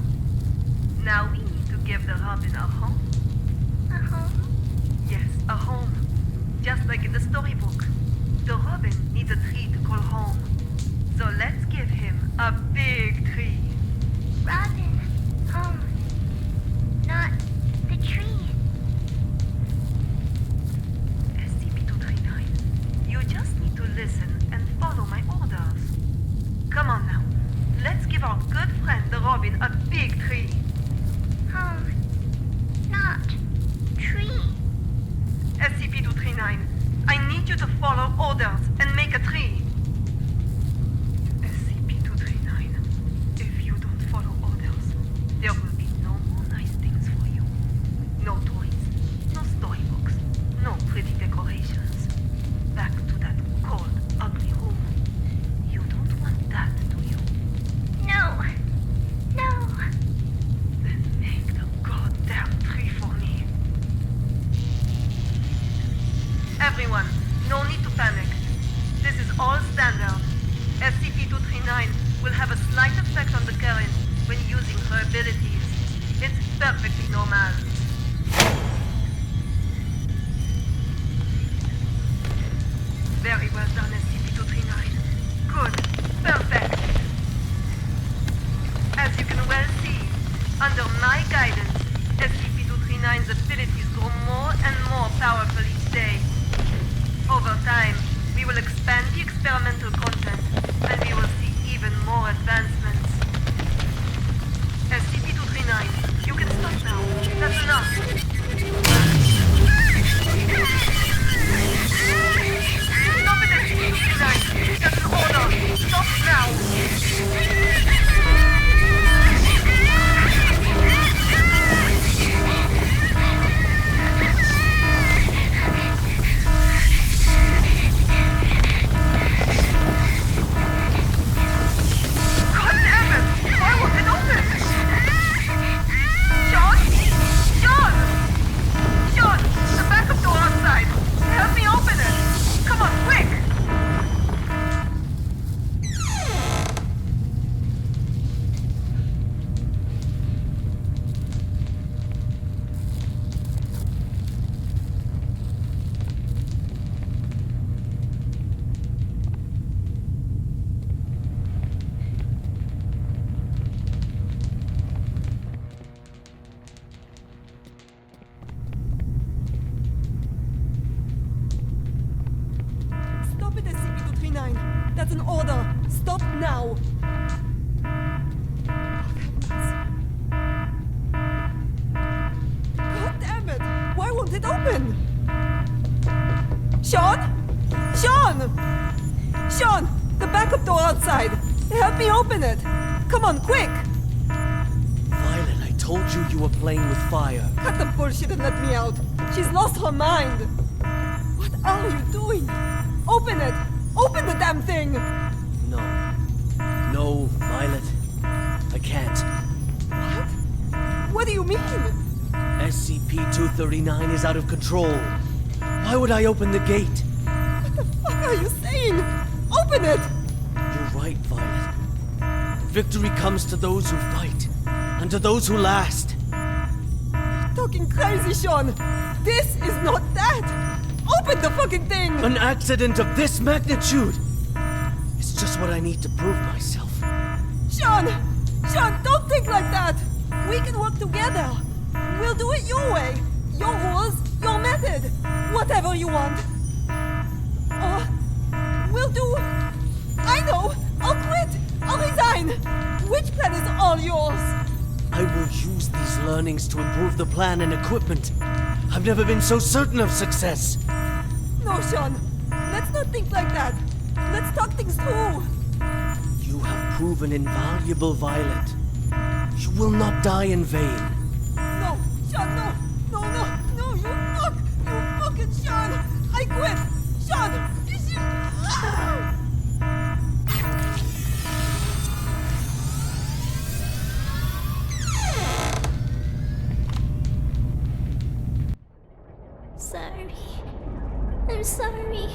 Now we need to give the robin a home. A home? Yes, a home. Just like in the storybook. The robin needs a tree to call home. So let's give him a big tree. Robin, home. Not the tree. SCP-239, you just need to listen and follow my orders. Come on now. Let's give our good friend the robin a big tree. Home. Not tree. SCP-239, I need you to follow orders and make a tree. SCP-239, if you don't follow orders, there will be no more nice things for you. No toys, no storybooks, no pretty decorations. Back to that cold, ugly room. You don't want that, do you? No. No. Then make the goddamn tree for me. Everyone, no need to panic. This is all standard. SCP-239 will have a slight effect on the current when using her abilities. It's perfectly normal. Very well done, SCP-239. Good. Perfect. As you can well see, under my guidance, SCP-239's abilities grow more and more powerful each day. Over time, we will expand the experimental content, and we will see even more advancements. SCP-239, you can stop now. That's enough. Stop it, SCP-239. That's an order. Stop now. God damn it! Why won't it open? Sean? Sean! Sean! The backup door outside! Help me open it! Come on, quick! Stop it, SCP-239. That's an order. Stop now. God damn it! Why won't it open? Sean? Sean! Sean! The backup door outside! Help me open it! Come on, quick! Violet, I told you you were playing with fire. Cut the bullshit and let me out! She's lost her mind! What are you doing? Open it! Open the damn thing! No. No, Violet. I can't. What? What do you mean? SCP-239 is out of control. Why would I open the gate? What the fuck are you saying? Open it! You're right, Violet. victory comes to those who fight, and to those who last. Talking crazy, Sean! This is not that! Open the fucking thing! An accident of this magnitude! It's just what I need to prove myself. Sean! Sean, don't think like that! We can work together! We'll do it your way! Your rules, your method! Whatever you want! Or we'll do... I know! I'll quit! I'll resign! Which plan is all yours? I will use these learnings to improve the plan and equipment. I've never been so certain of success. No, Sean. Let's not think like that. Let's talk things through. You have proven invaluable, Violet. You will not die in vain. No, Sean, no. No, no, no, you fuck! You fucking Sean! I quit! Sean! Is you... Ah! Sorry. I'm sorry.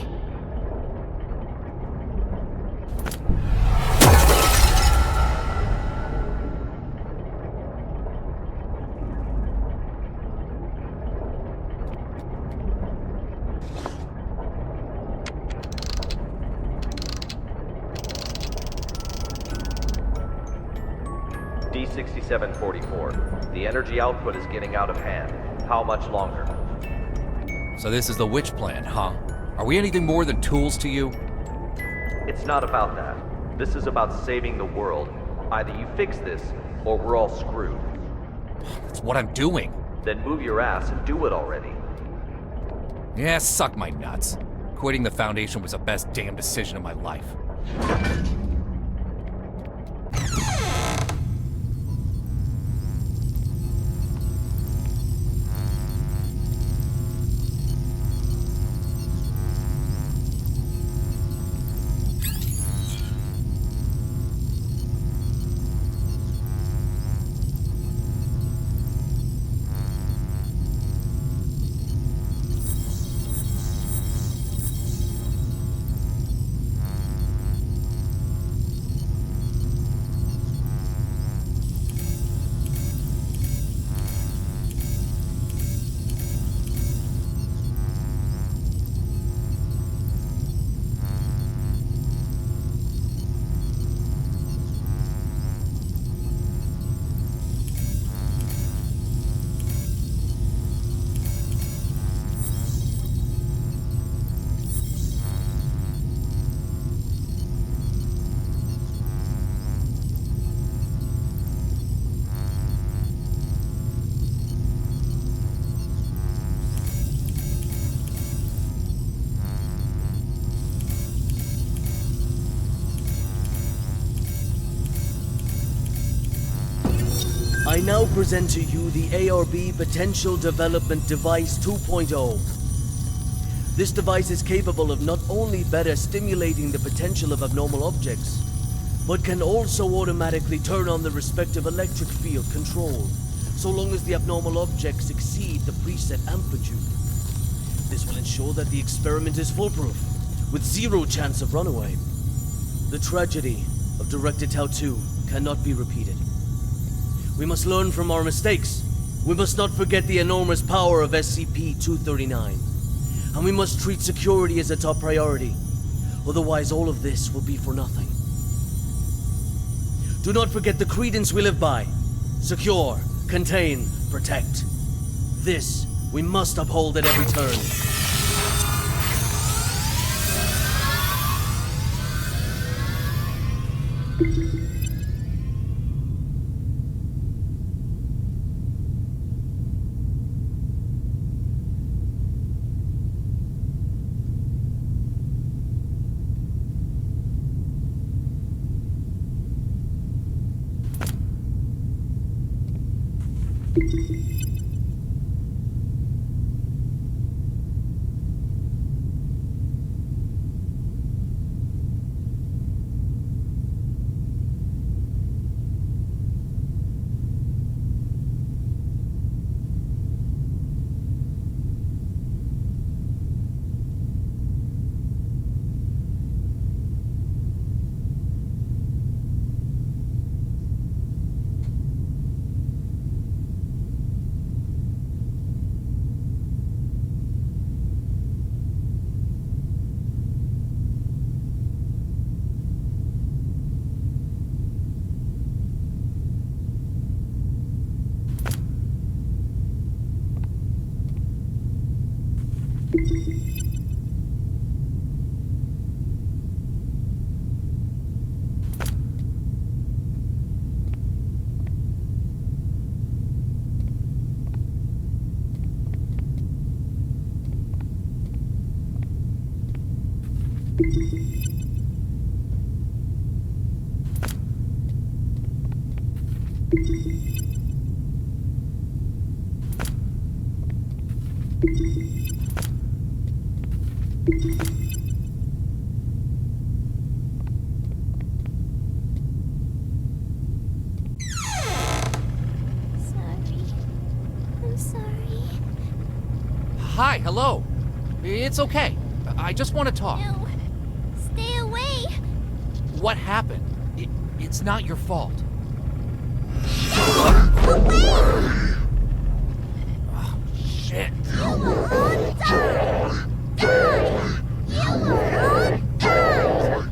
D6744. The energy output is getting out of hand. How much longer? So this is the witch plan, huh? Are we anything more than tools to you? It's not about that. This is about saving the world. Either you fix this, or we're all screwed. It's what I'm doing. Then move your ass and do it already. Yeah, suck my nuts. Quitting the Foundation was the best damn decision of my life. I now present to you the ARB Potential Development Device 2.0. This device is capable of not only better stimulating the potential of abnormal objects, but can also automatically turn on the respective electric field control, so long as the abnormal objects exceed the preset amplitude. This will ensure that the experiment is foolproof, with zero chance of runaway. The tragedy of Directed Tau 2 cannot be repeated. We must learn from our mistakes. We must not forget the enormous power of SCP-239. And we must treat security as a top priority. Otherwise, all of this will be for nothing. Do not forget the credence we live by. Secure, contain, protect. This we must uphold at every turn. Hi, hello. It's okay. I just want to talk. No. Stay away. What happened? It's not your fault. Away! Oh, shit. You will all die! Die! You will all die!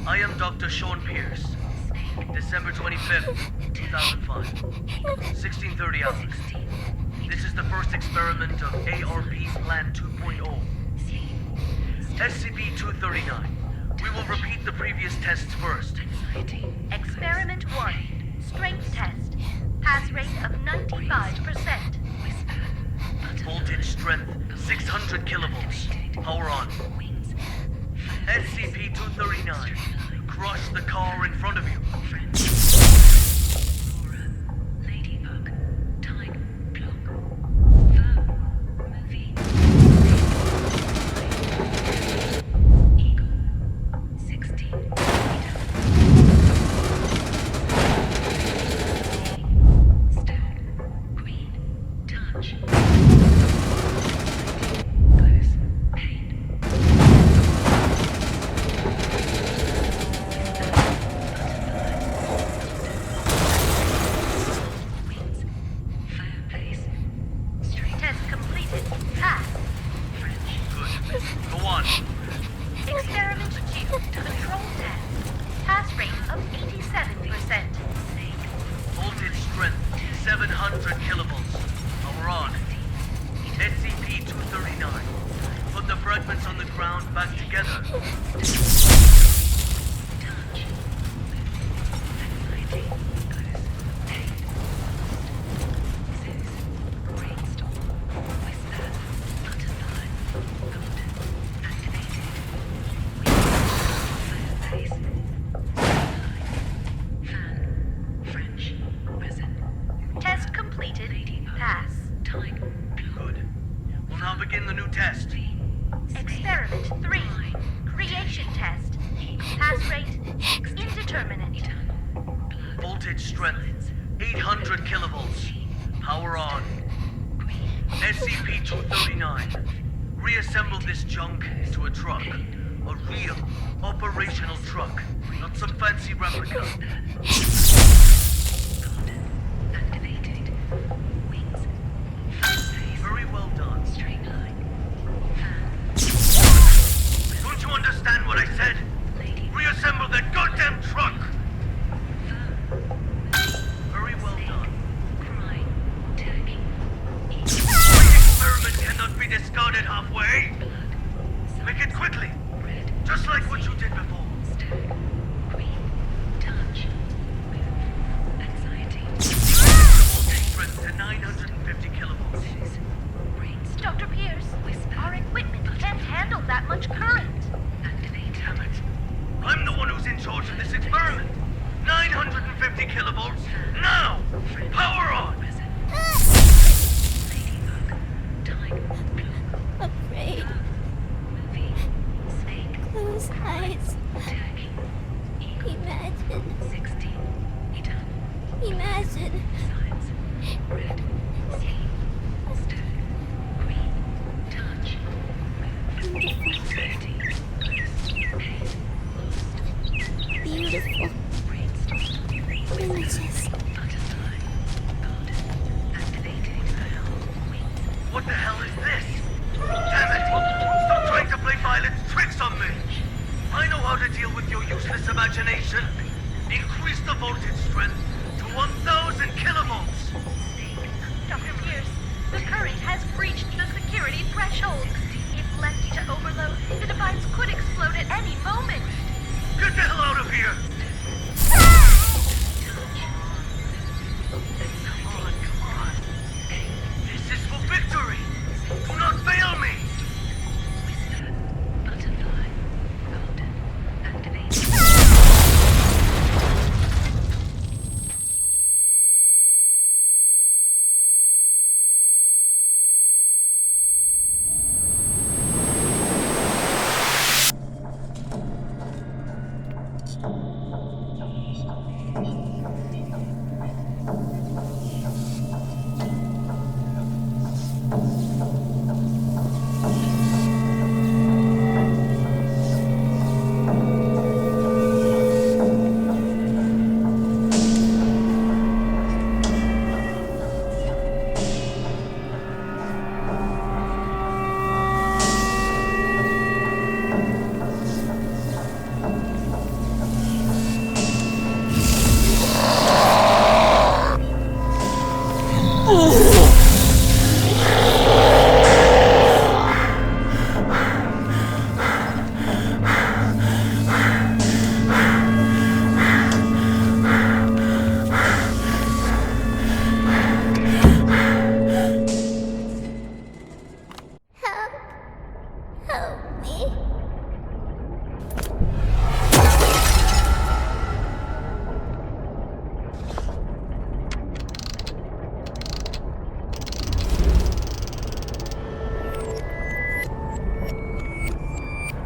I am Dr. Sean Pierce. December 25th, 2005. 16:30 hours. This is the first experiment of ARP Plan 2.0. SCP-239. We will repeat the previous tests first. Experiment 1. Strength test. Pass rate of 95%. Voltage strength 600 kilovolts. Power on. SCP-239. Crush the car in front of you. Experiment 2. Control test. Pass rate of 87%. Voltage strength 700 kilovolts. Power on. SCP-239. Put the fragments on the ground back together. Test completed. Pass. Good. We'll now begin the new test. Experiment 3. Creation test. Pass rate indeterminate. Voltage strength 800 kilovolts. Power on. SCP-239. Reassemble this junk into a truck. A real, operational truck. Not some fancy replica. Very well done. Don't you understand what I said? Reassemble that goddamn truck! Very well done. The experiment cannot be discarded halfway. Make it quickly. Just like what you did before. Voltage strength to 950 kilovolts. Dr. Pierce, our equipment can't handle that much current. Damn it. I'm the one who's in charge of this experiment. 950 kilovolts. Now! Power on! Afraid. Close eyes. Imagine. Imagine. beautiful images. What the hell is this? Damn it! Stop trying to play violent tricks on me! I know how to deal with your useless imagination. Increase the voltage strength to 1000 kilovolts. Dr. Pierce, the current has breached the security threshold. If left to overload, the device could explode at any moment. Get the hell out of here! Come on. This is for victory! Do not fail me!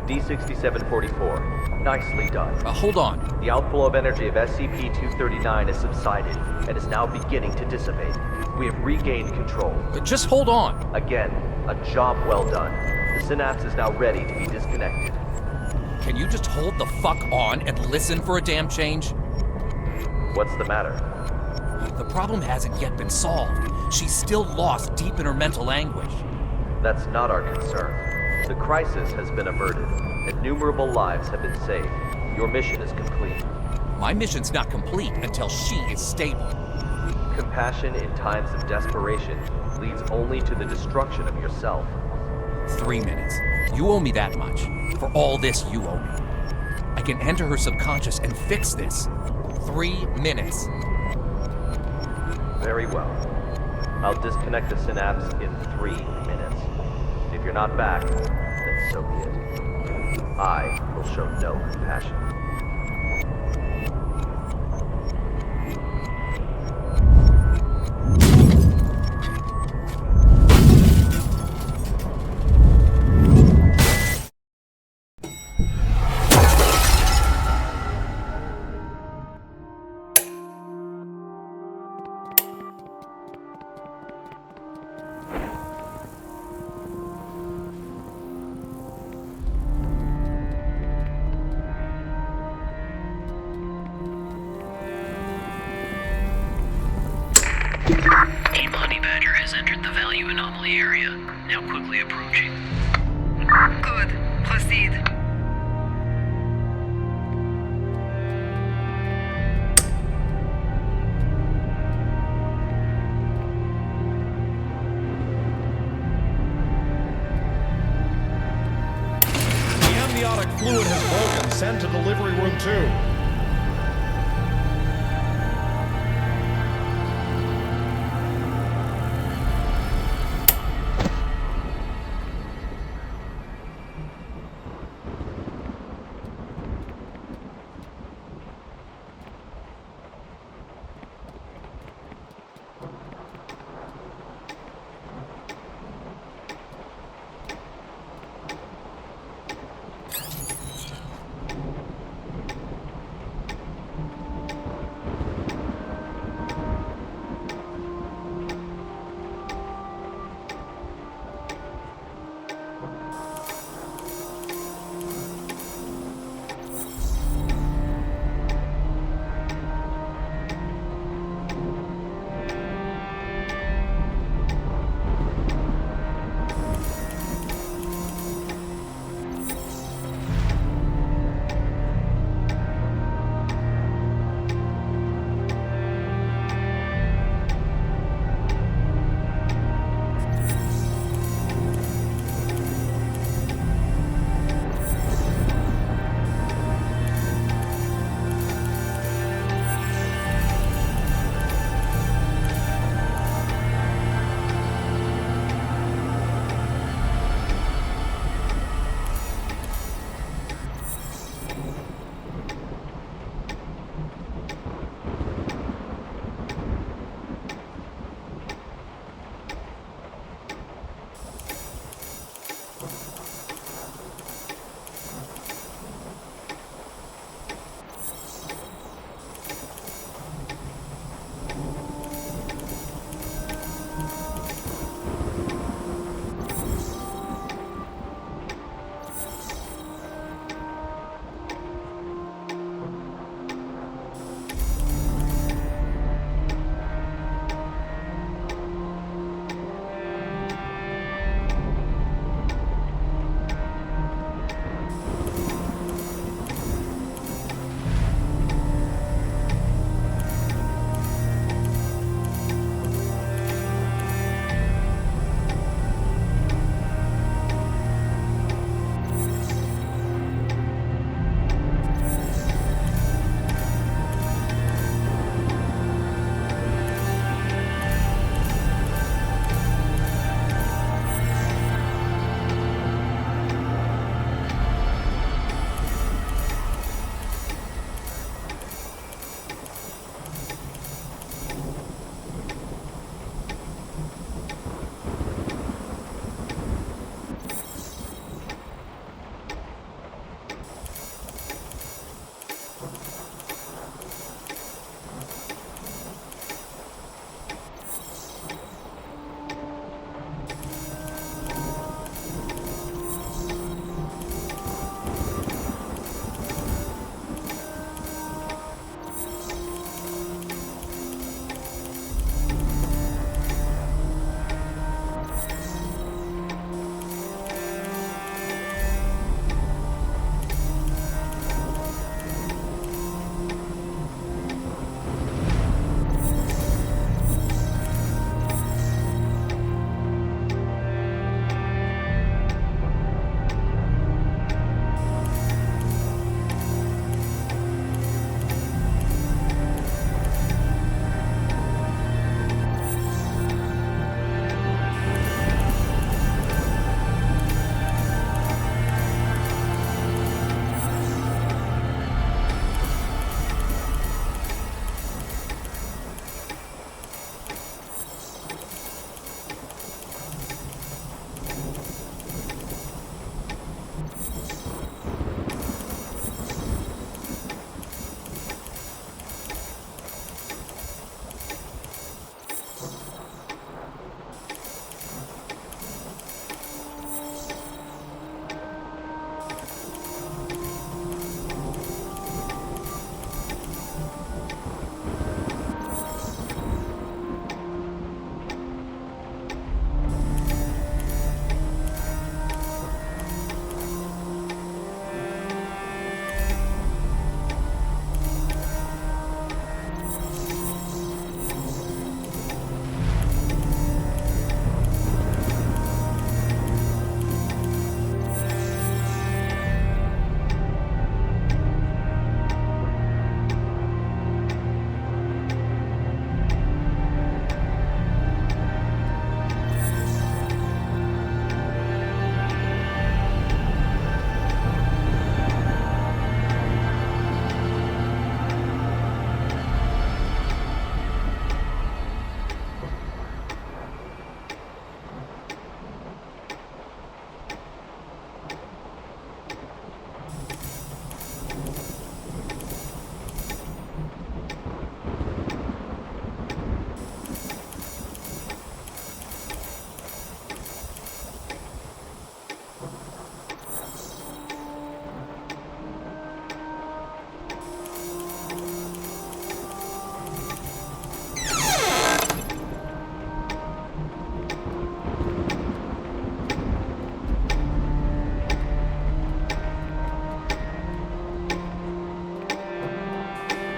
D6744. Nicely done. Hold on. The outflow of energy of SCP-239 has subsided and is now beginning to dissipate. We have regained control. Just hold on. Again, a job well done. The synapse is now ready to be disconnected. Can you just hold the fuck on and listen for a damn change? What's the matter? The problem hasn't yet been solved. She's still lost deep in her mental anguish. That's not our concern. The crisis has been averted. Innumerable lives have been saved. Your mission is complete. My mission's not complete until she is stable. Compassion in times of desperation leads only to the destruction of yourself. 3 minutes. You owe me that much. For all this you owe me. I can enter her subconscious and fix this. 3 minutes. Very well. I'll disconnect the synapse in 3 minutes. If you're not back, then so be it. I will show no compassion. Team Honey Badger has entered the value anomaly area, now quickly approaching. Good. Proceed. The amniotic fluid has broken. Send to delivery room 2.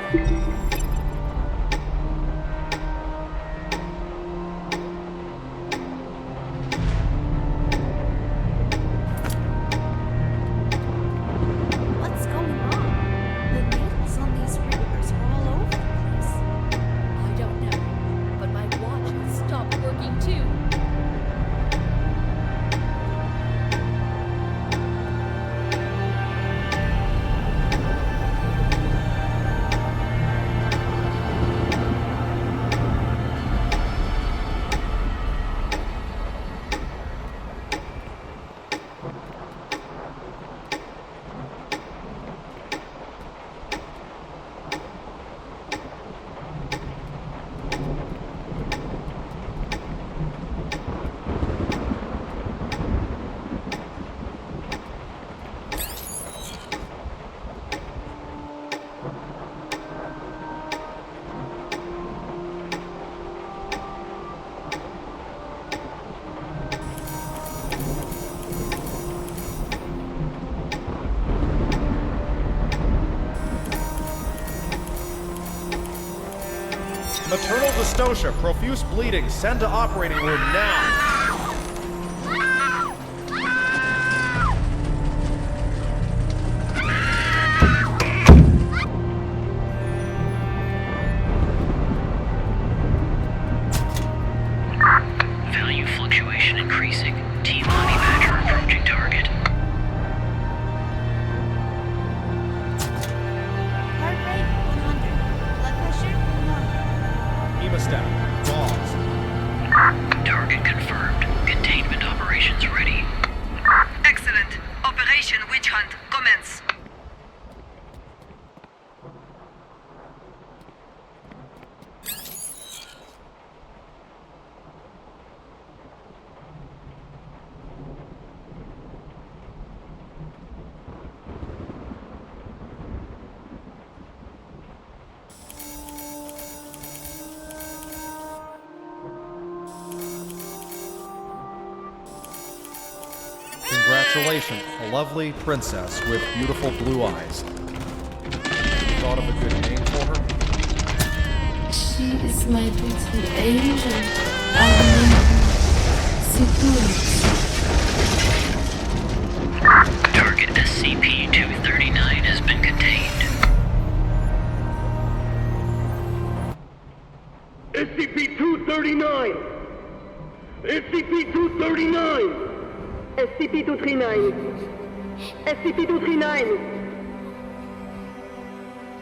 What's going on? The needles on these readers are all over the place. I don't know, but my watch has stopped working too. Maternal dystocia, profuse bleeding, send to operating room now. Value fluctuation increasing. Team Omni Badger approaching target. Heart rate 100. Blood pressure normal. Hemostat, pause. Target confirmed. Containment operations ready. Excellent. Operation Witch Hunt, commence. Congratulations, a lovely princess with beautiful blue eyes. Thought of a good name for her? She is my little angel. I'll name her Security. Target SCP-239 has been contained. SCP-239! SCP-239! SCP-239! SCP-239!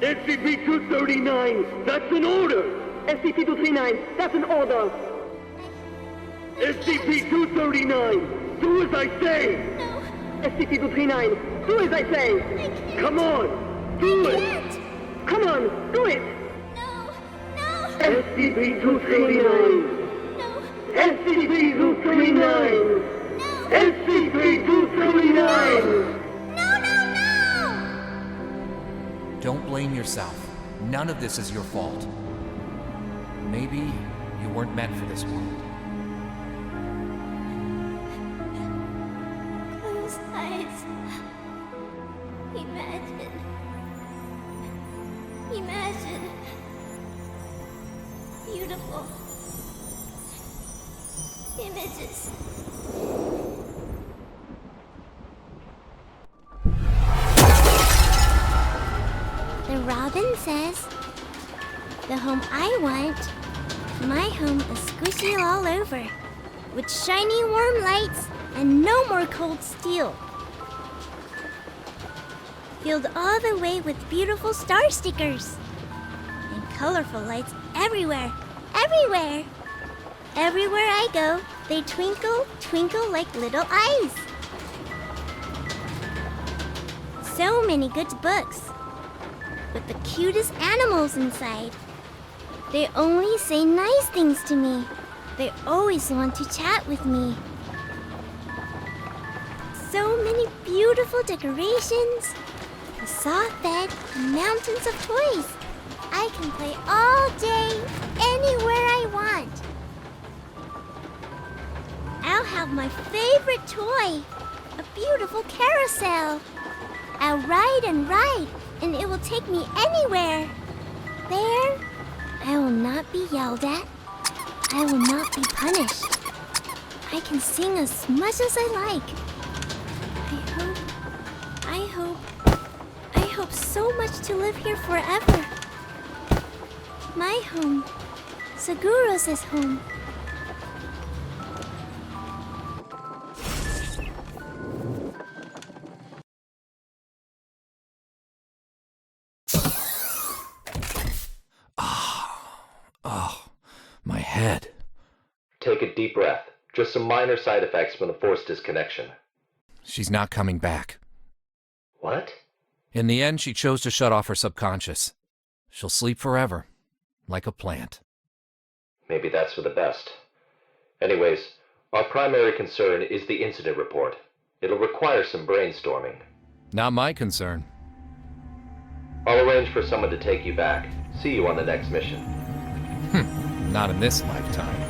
SCP-239! That's an order! SCP-239! That's an order! SCP-239! Do as I say! No! SCP-239! Do as I say! Come on! Do it! Come on! Do it! No! SCP-239! No! SCP-239! SCP-239! Don't blame yourself. None of this is your fault. Maybe you weren't meant for this world. Close eyes. Imagine. Beautiful images. The robin says, the home I want, my home is squishy all over, with shiny warm lights and no more cold steel. Filled all the way with beautiful star stickers and colorful lights everywhere, everywhere. Everywhere I go, they twinkle, twinkle like little eyes. So many good books, with the cutest animals inside. They only say nice things to me. They always want to chat with me. So many beautiful decorations, a soft bed, and mountains of toys. I can play all day, anywhere I want. I'll have my favorite toy, a beautiful carousel. I'll ride and ride, and it will take me anywhere. there. I will not be yelled at. I will not be punished. I can sing as much as I like. I hope so much to live here forever. My home. Seguros' home. My head. Take a deep breath. Just some minor side effects from the force disconnection. She's not coming back. What? In the end, she chose to shut off her subconscious. She'll sleep forever, like a plant. Maybe that's for the best. Anyways, our primary concern is the incident report. It'll require some brainstorming. Not my concern. I'll arrange for someone to take you back. See you on the next mission. Not in this lifetime.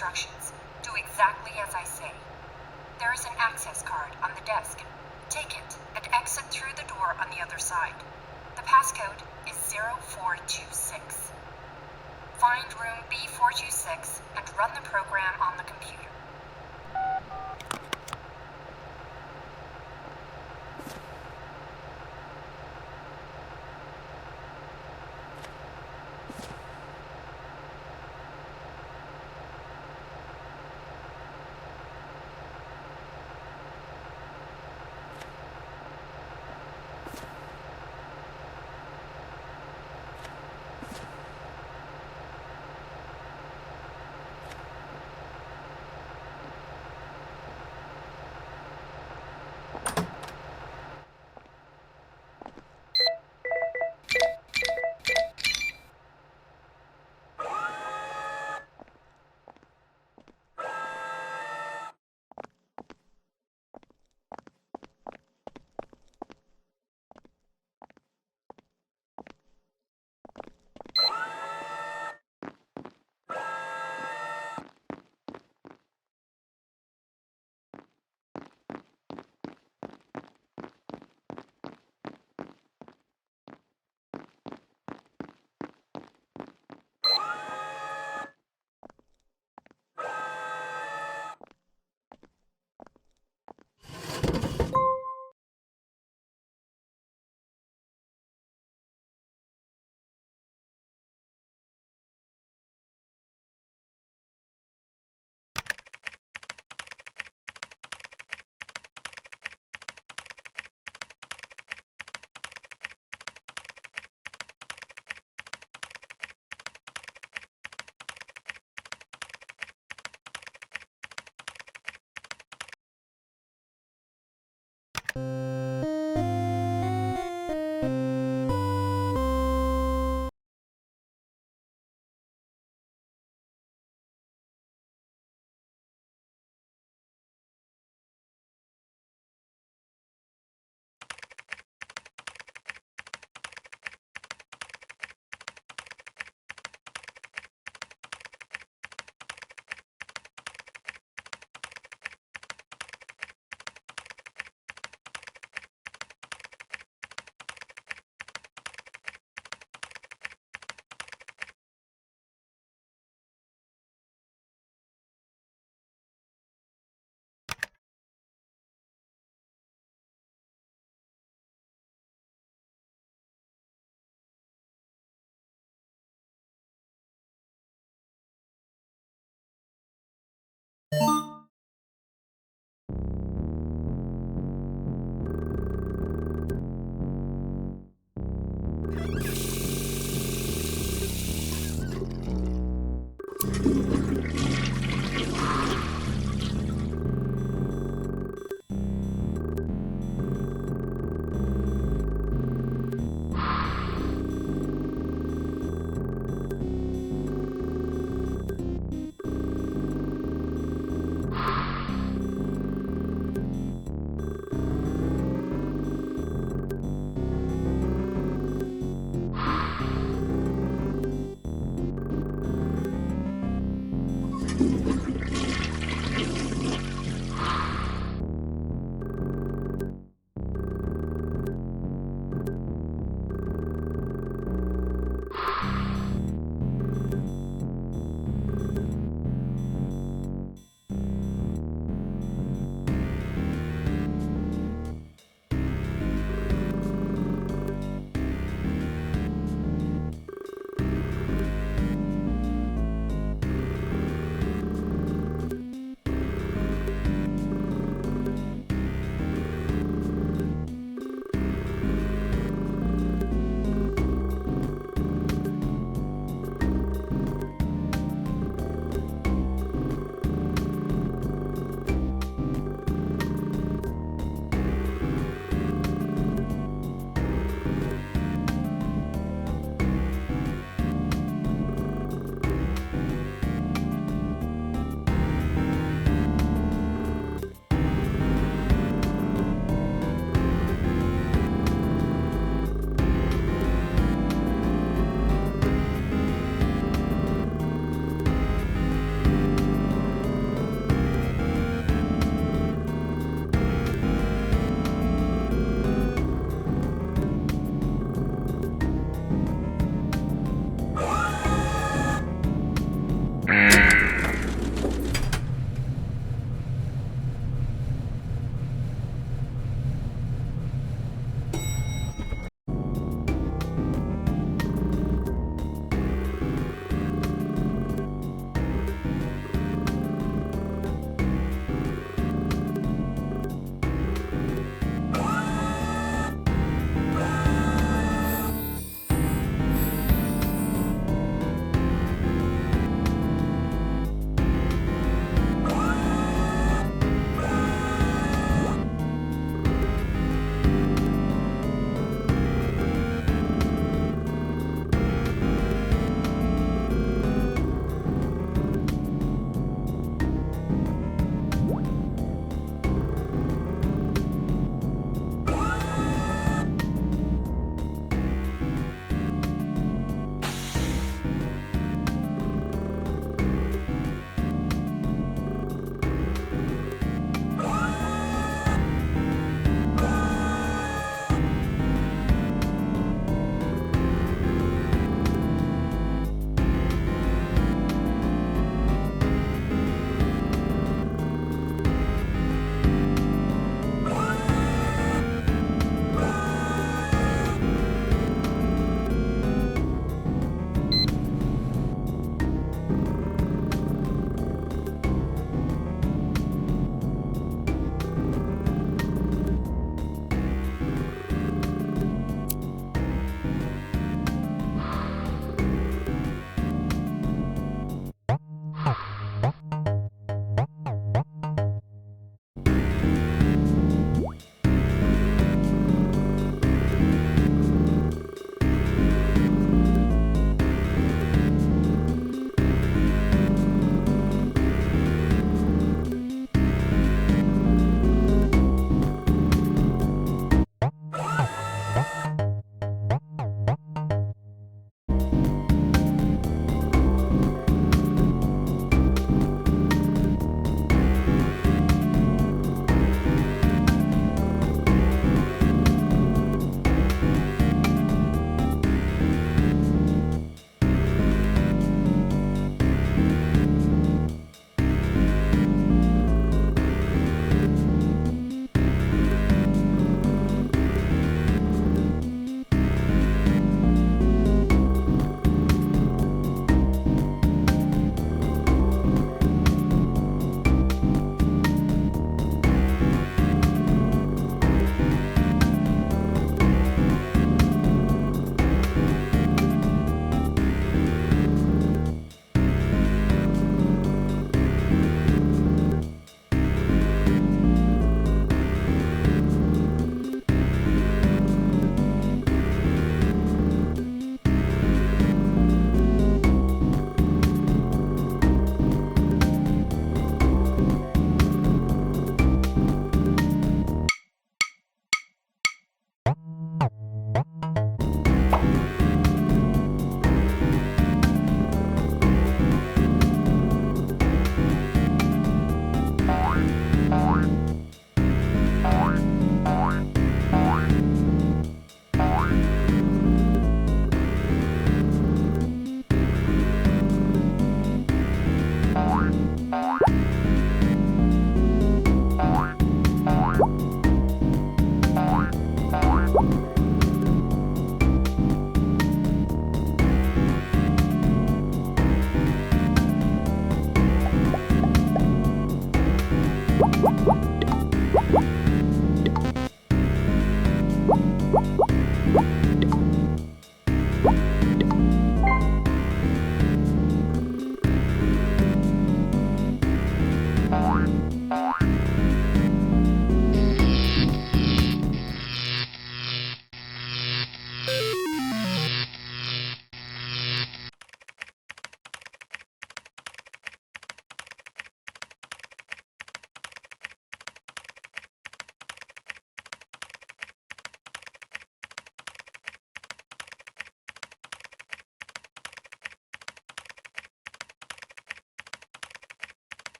instructions. Do exactly as I say. There is an access card on the desk. Take it and exit through the door on the other side. The passcode is 0426. Find room B426 and run the program on the computer.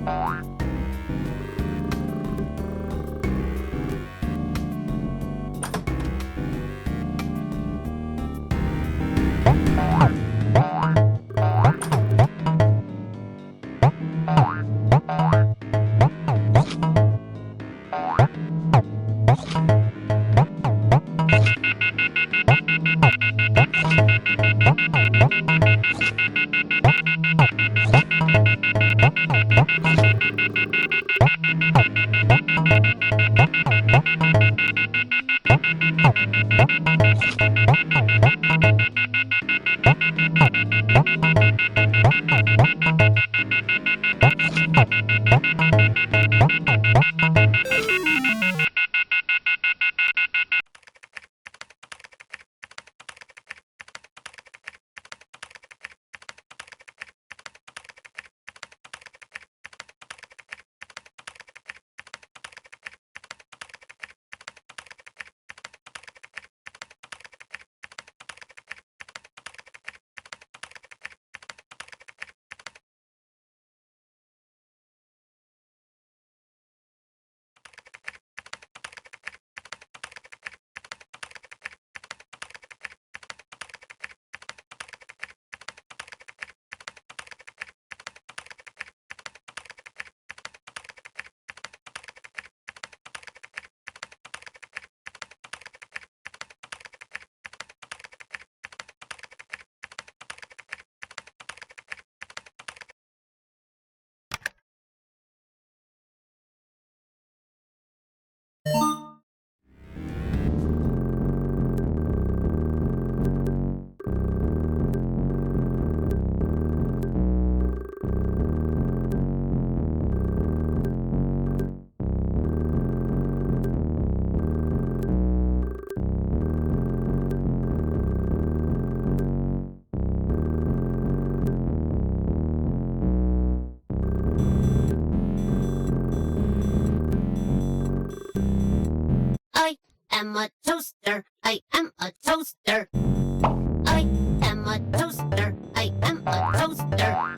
Bye. am a toaster. I am a toaster. I am a toaster. I am a toaster.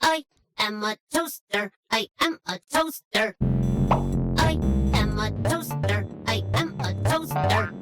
I am a toaster. I am a toaster. I am a toaster. I am a toaster.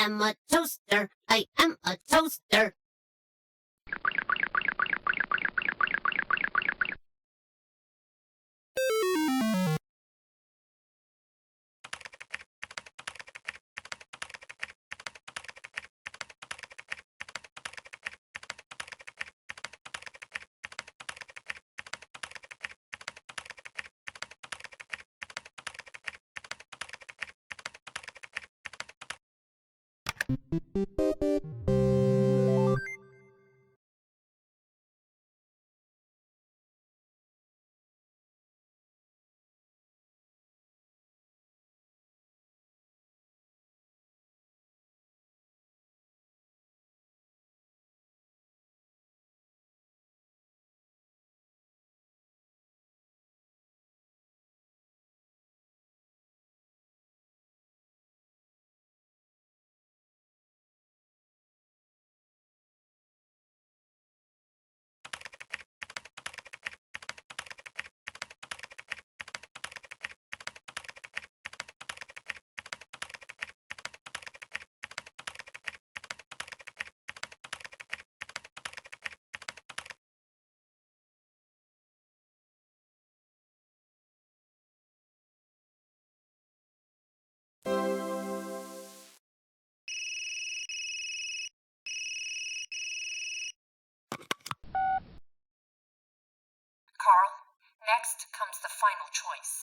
am a toaster. I am a toaster. Carl, next comes the final choice.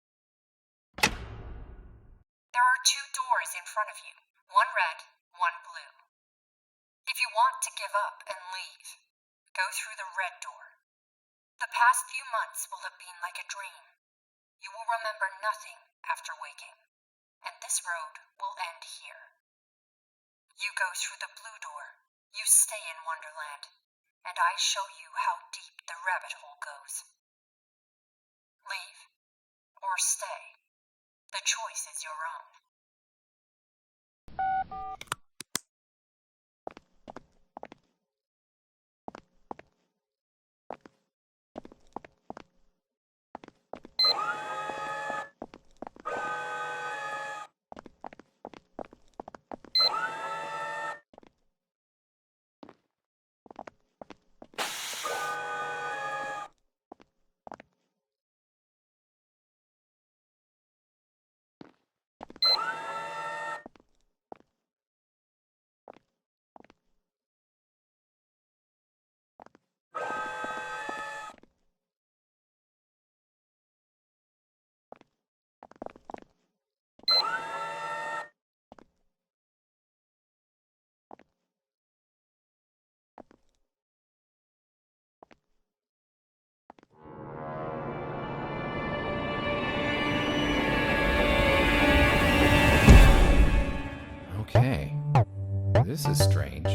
There are two doors in front of you, one red, one blue. If you want to give up and leave, go through the red door. The past few months will have been like a dream. You will remember nothing after waking, and this road will end here. You go through the blue door, you stay in Wonderland, and I show you how deep the rabbit hole goes. Leave, or stay. The choice is your own. Okay. This is strange.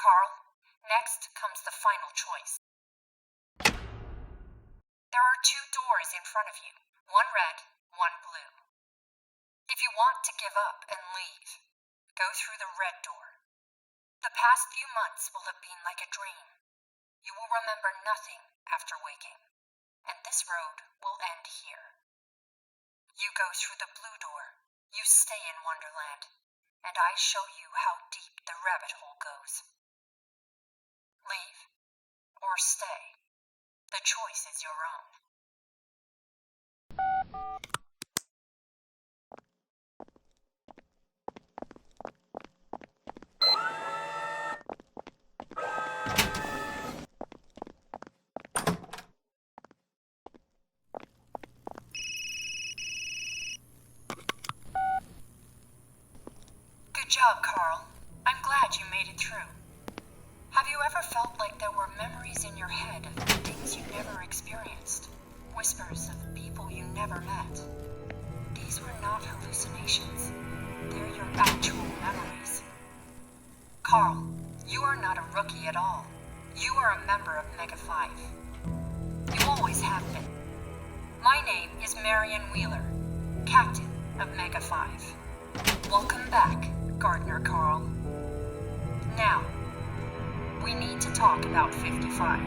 Carl, next comes the final choice. There are two doors in front of you, one red, one blue. If you want to give up and leave, go through the red door. The past few months will have been like a dream. You will remember nothing after waking, and this road will end here. You go through the blue door, you stay in Wonderland, and I show you how deep the rabbit hole goes. Leave, or stay. The choice is your own. Good job, Carl. I'm glad you made it through. Have you ever felt like there were memories in your head of things you never experienced? Whispers of people you never met? These were not hallucinations. They're your actual memories. Carl, you are not a rookie at all. You are a member of Mega 5. You always have been. My name is Marion Wheeler, Captain of Mega 5. Welcome back, Gardener Carl. Now, we need to talk about 55.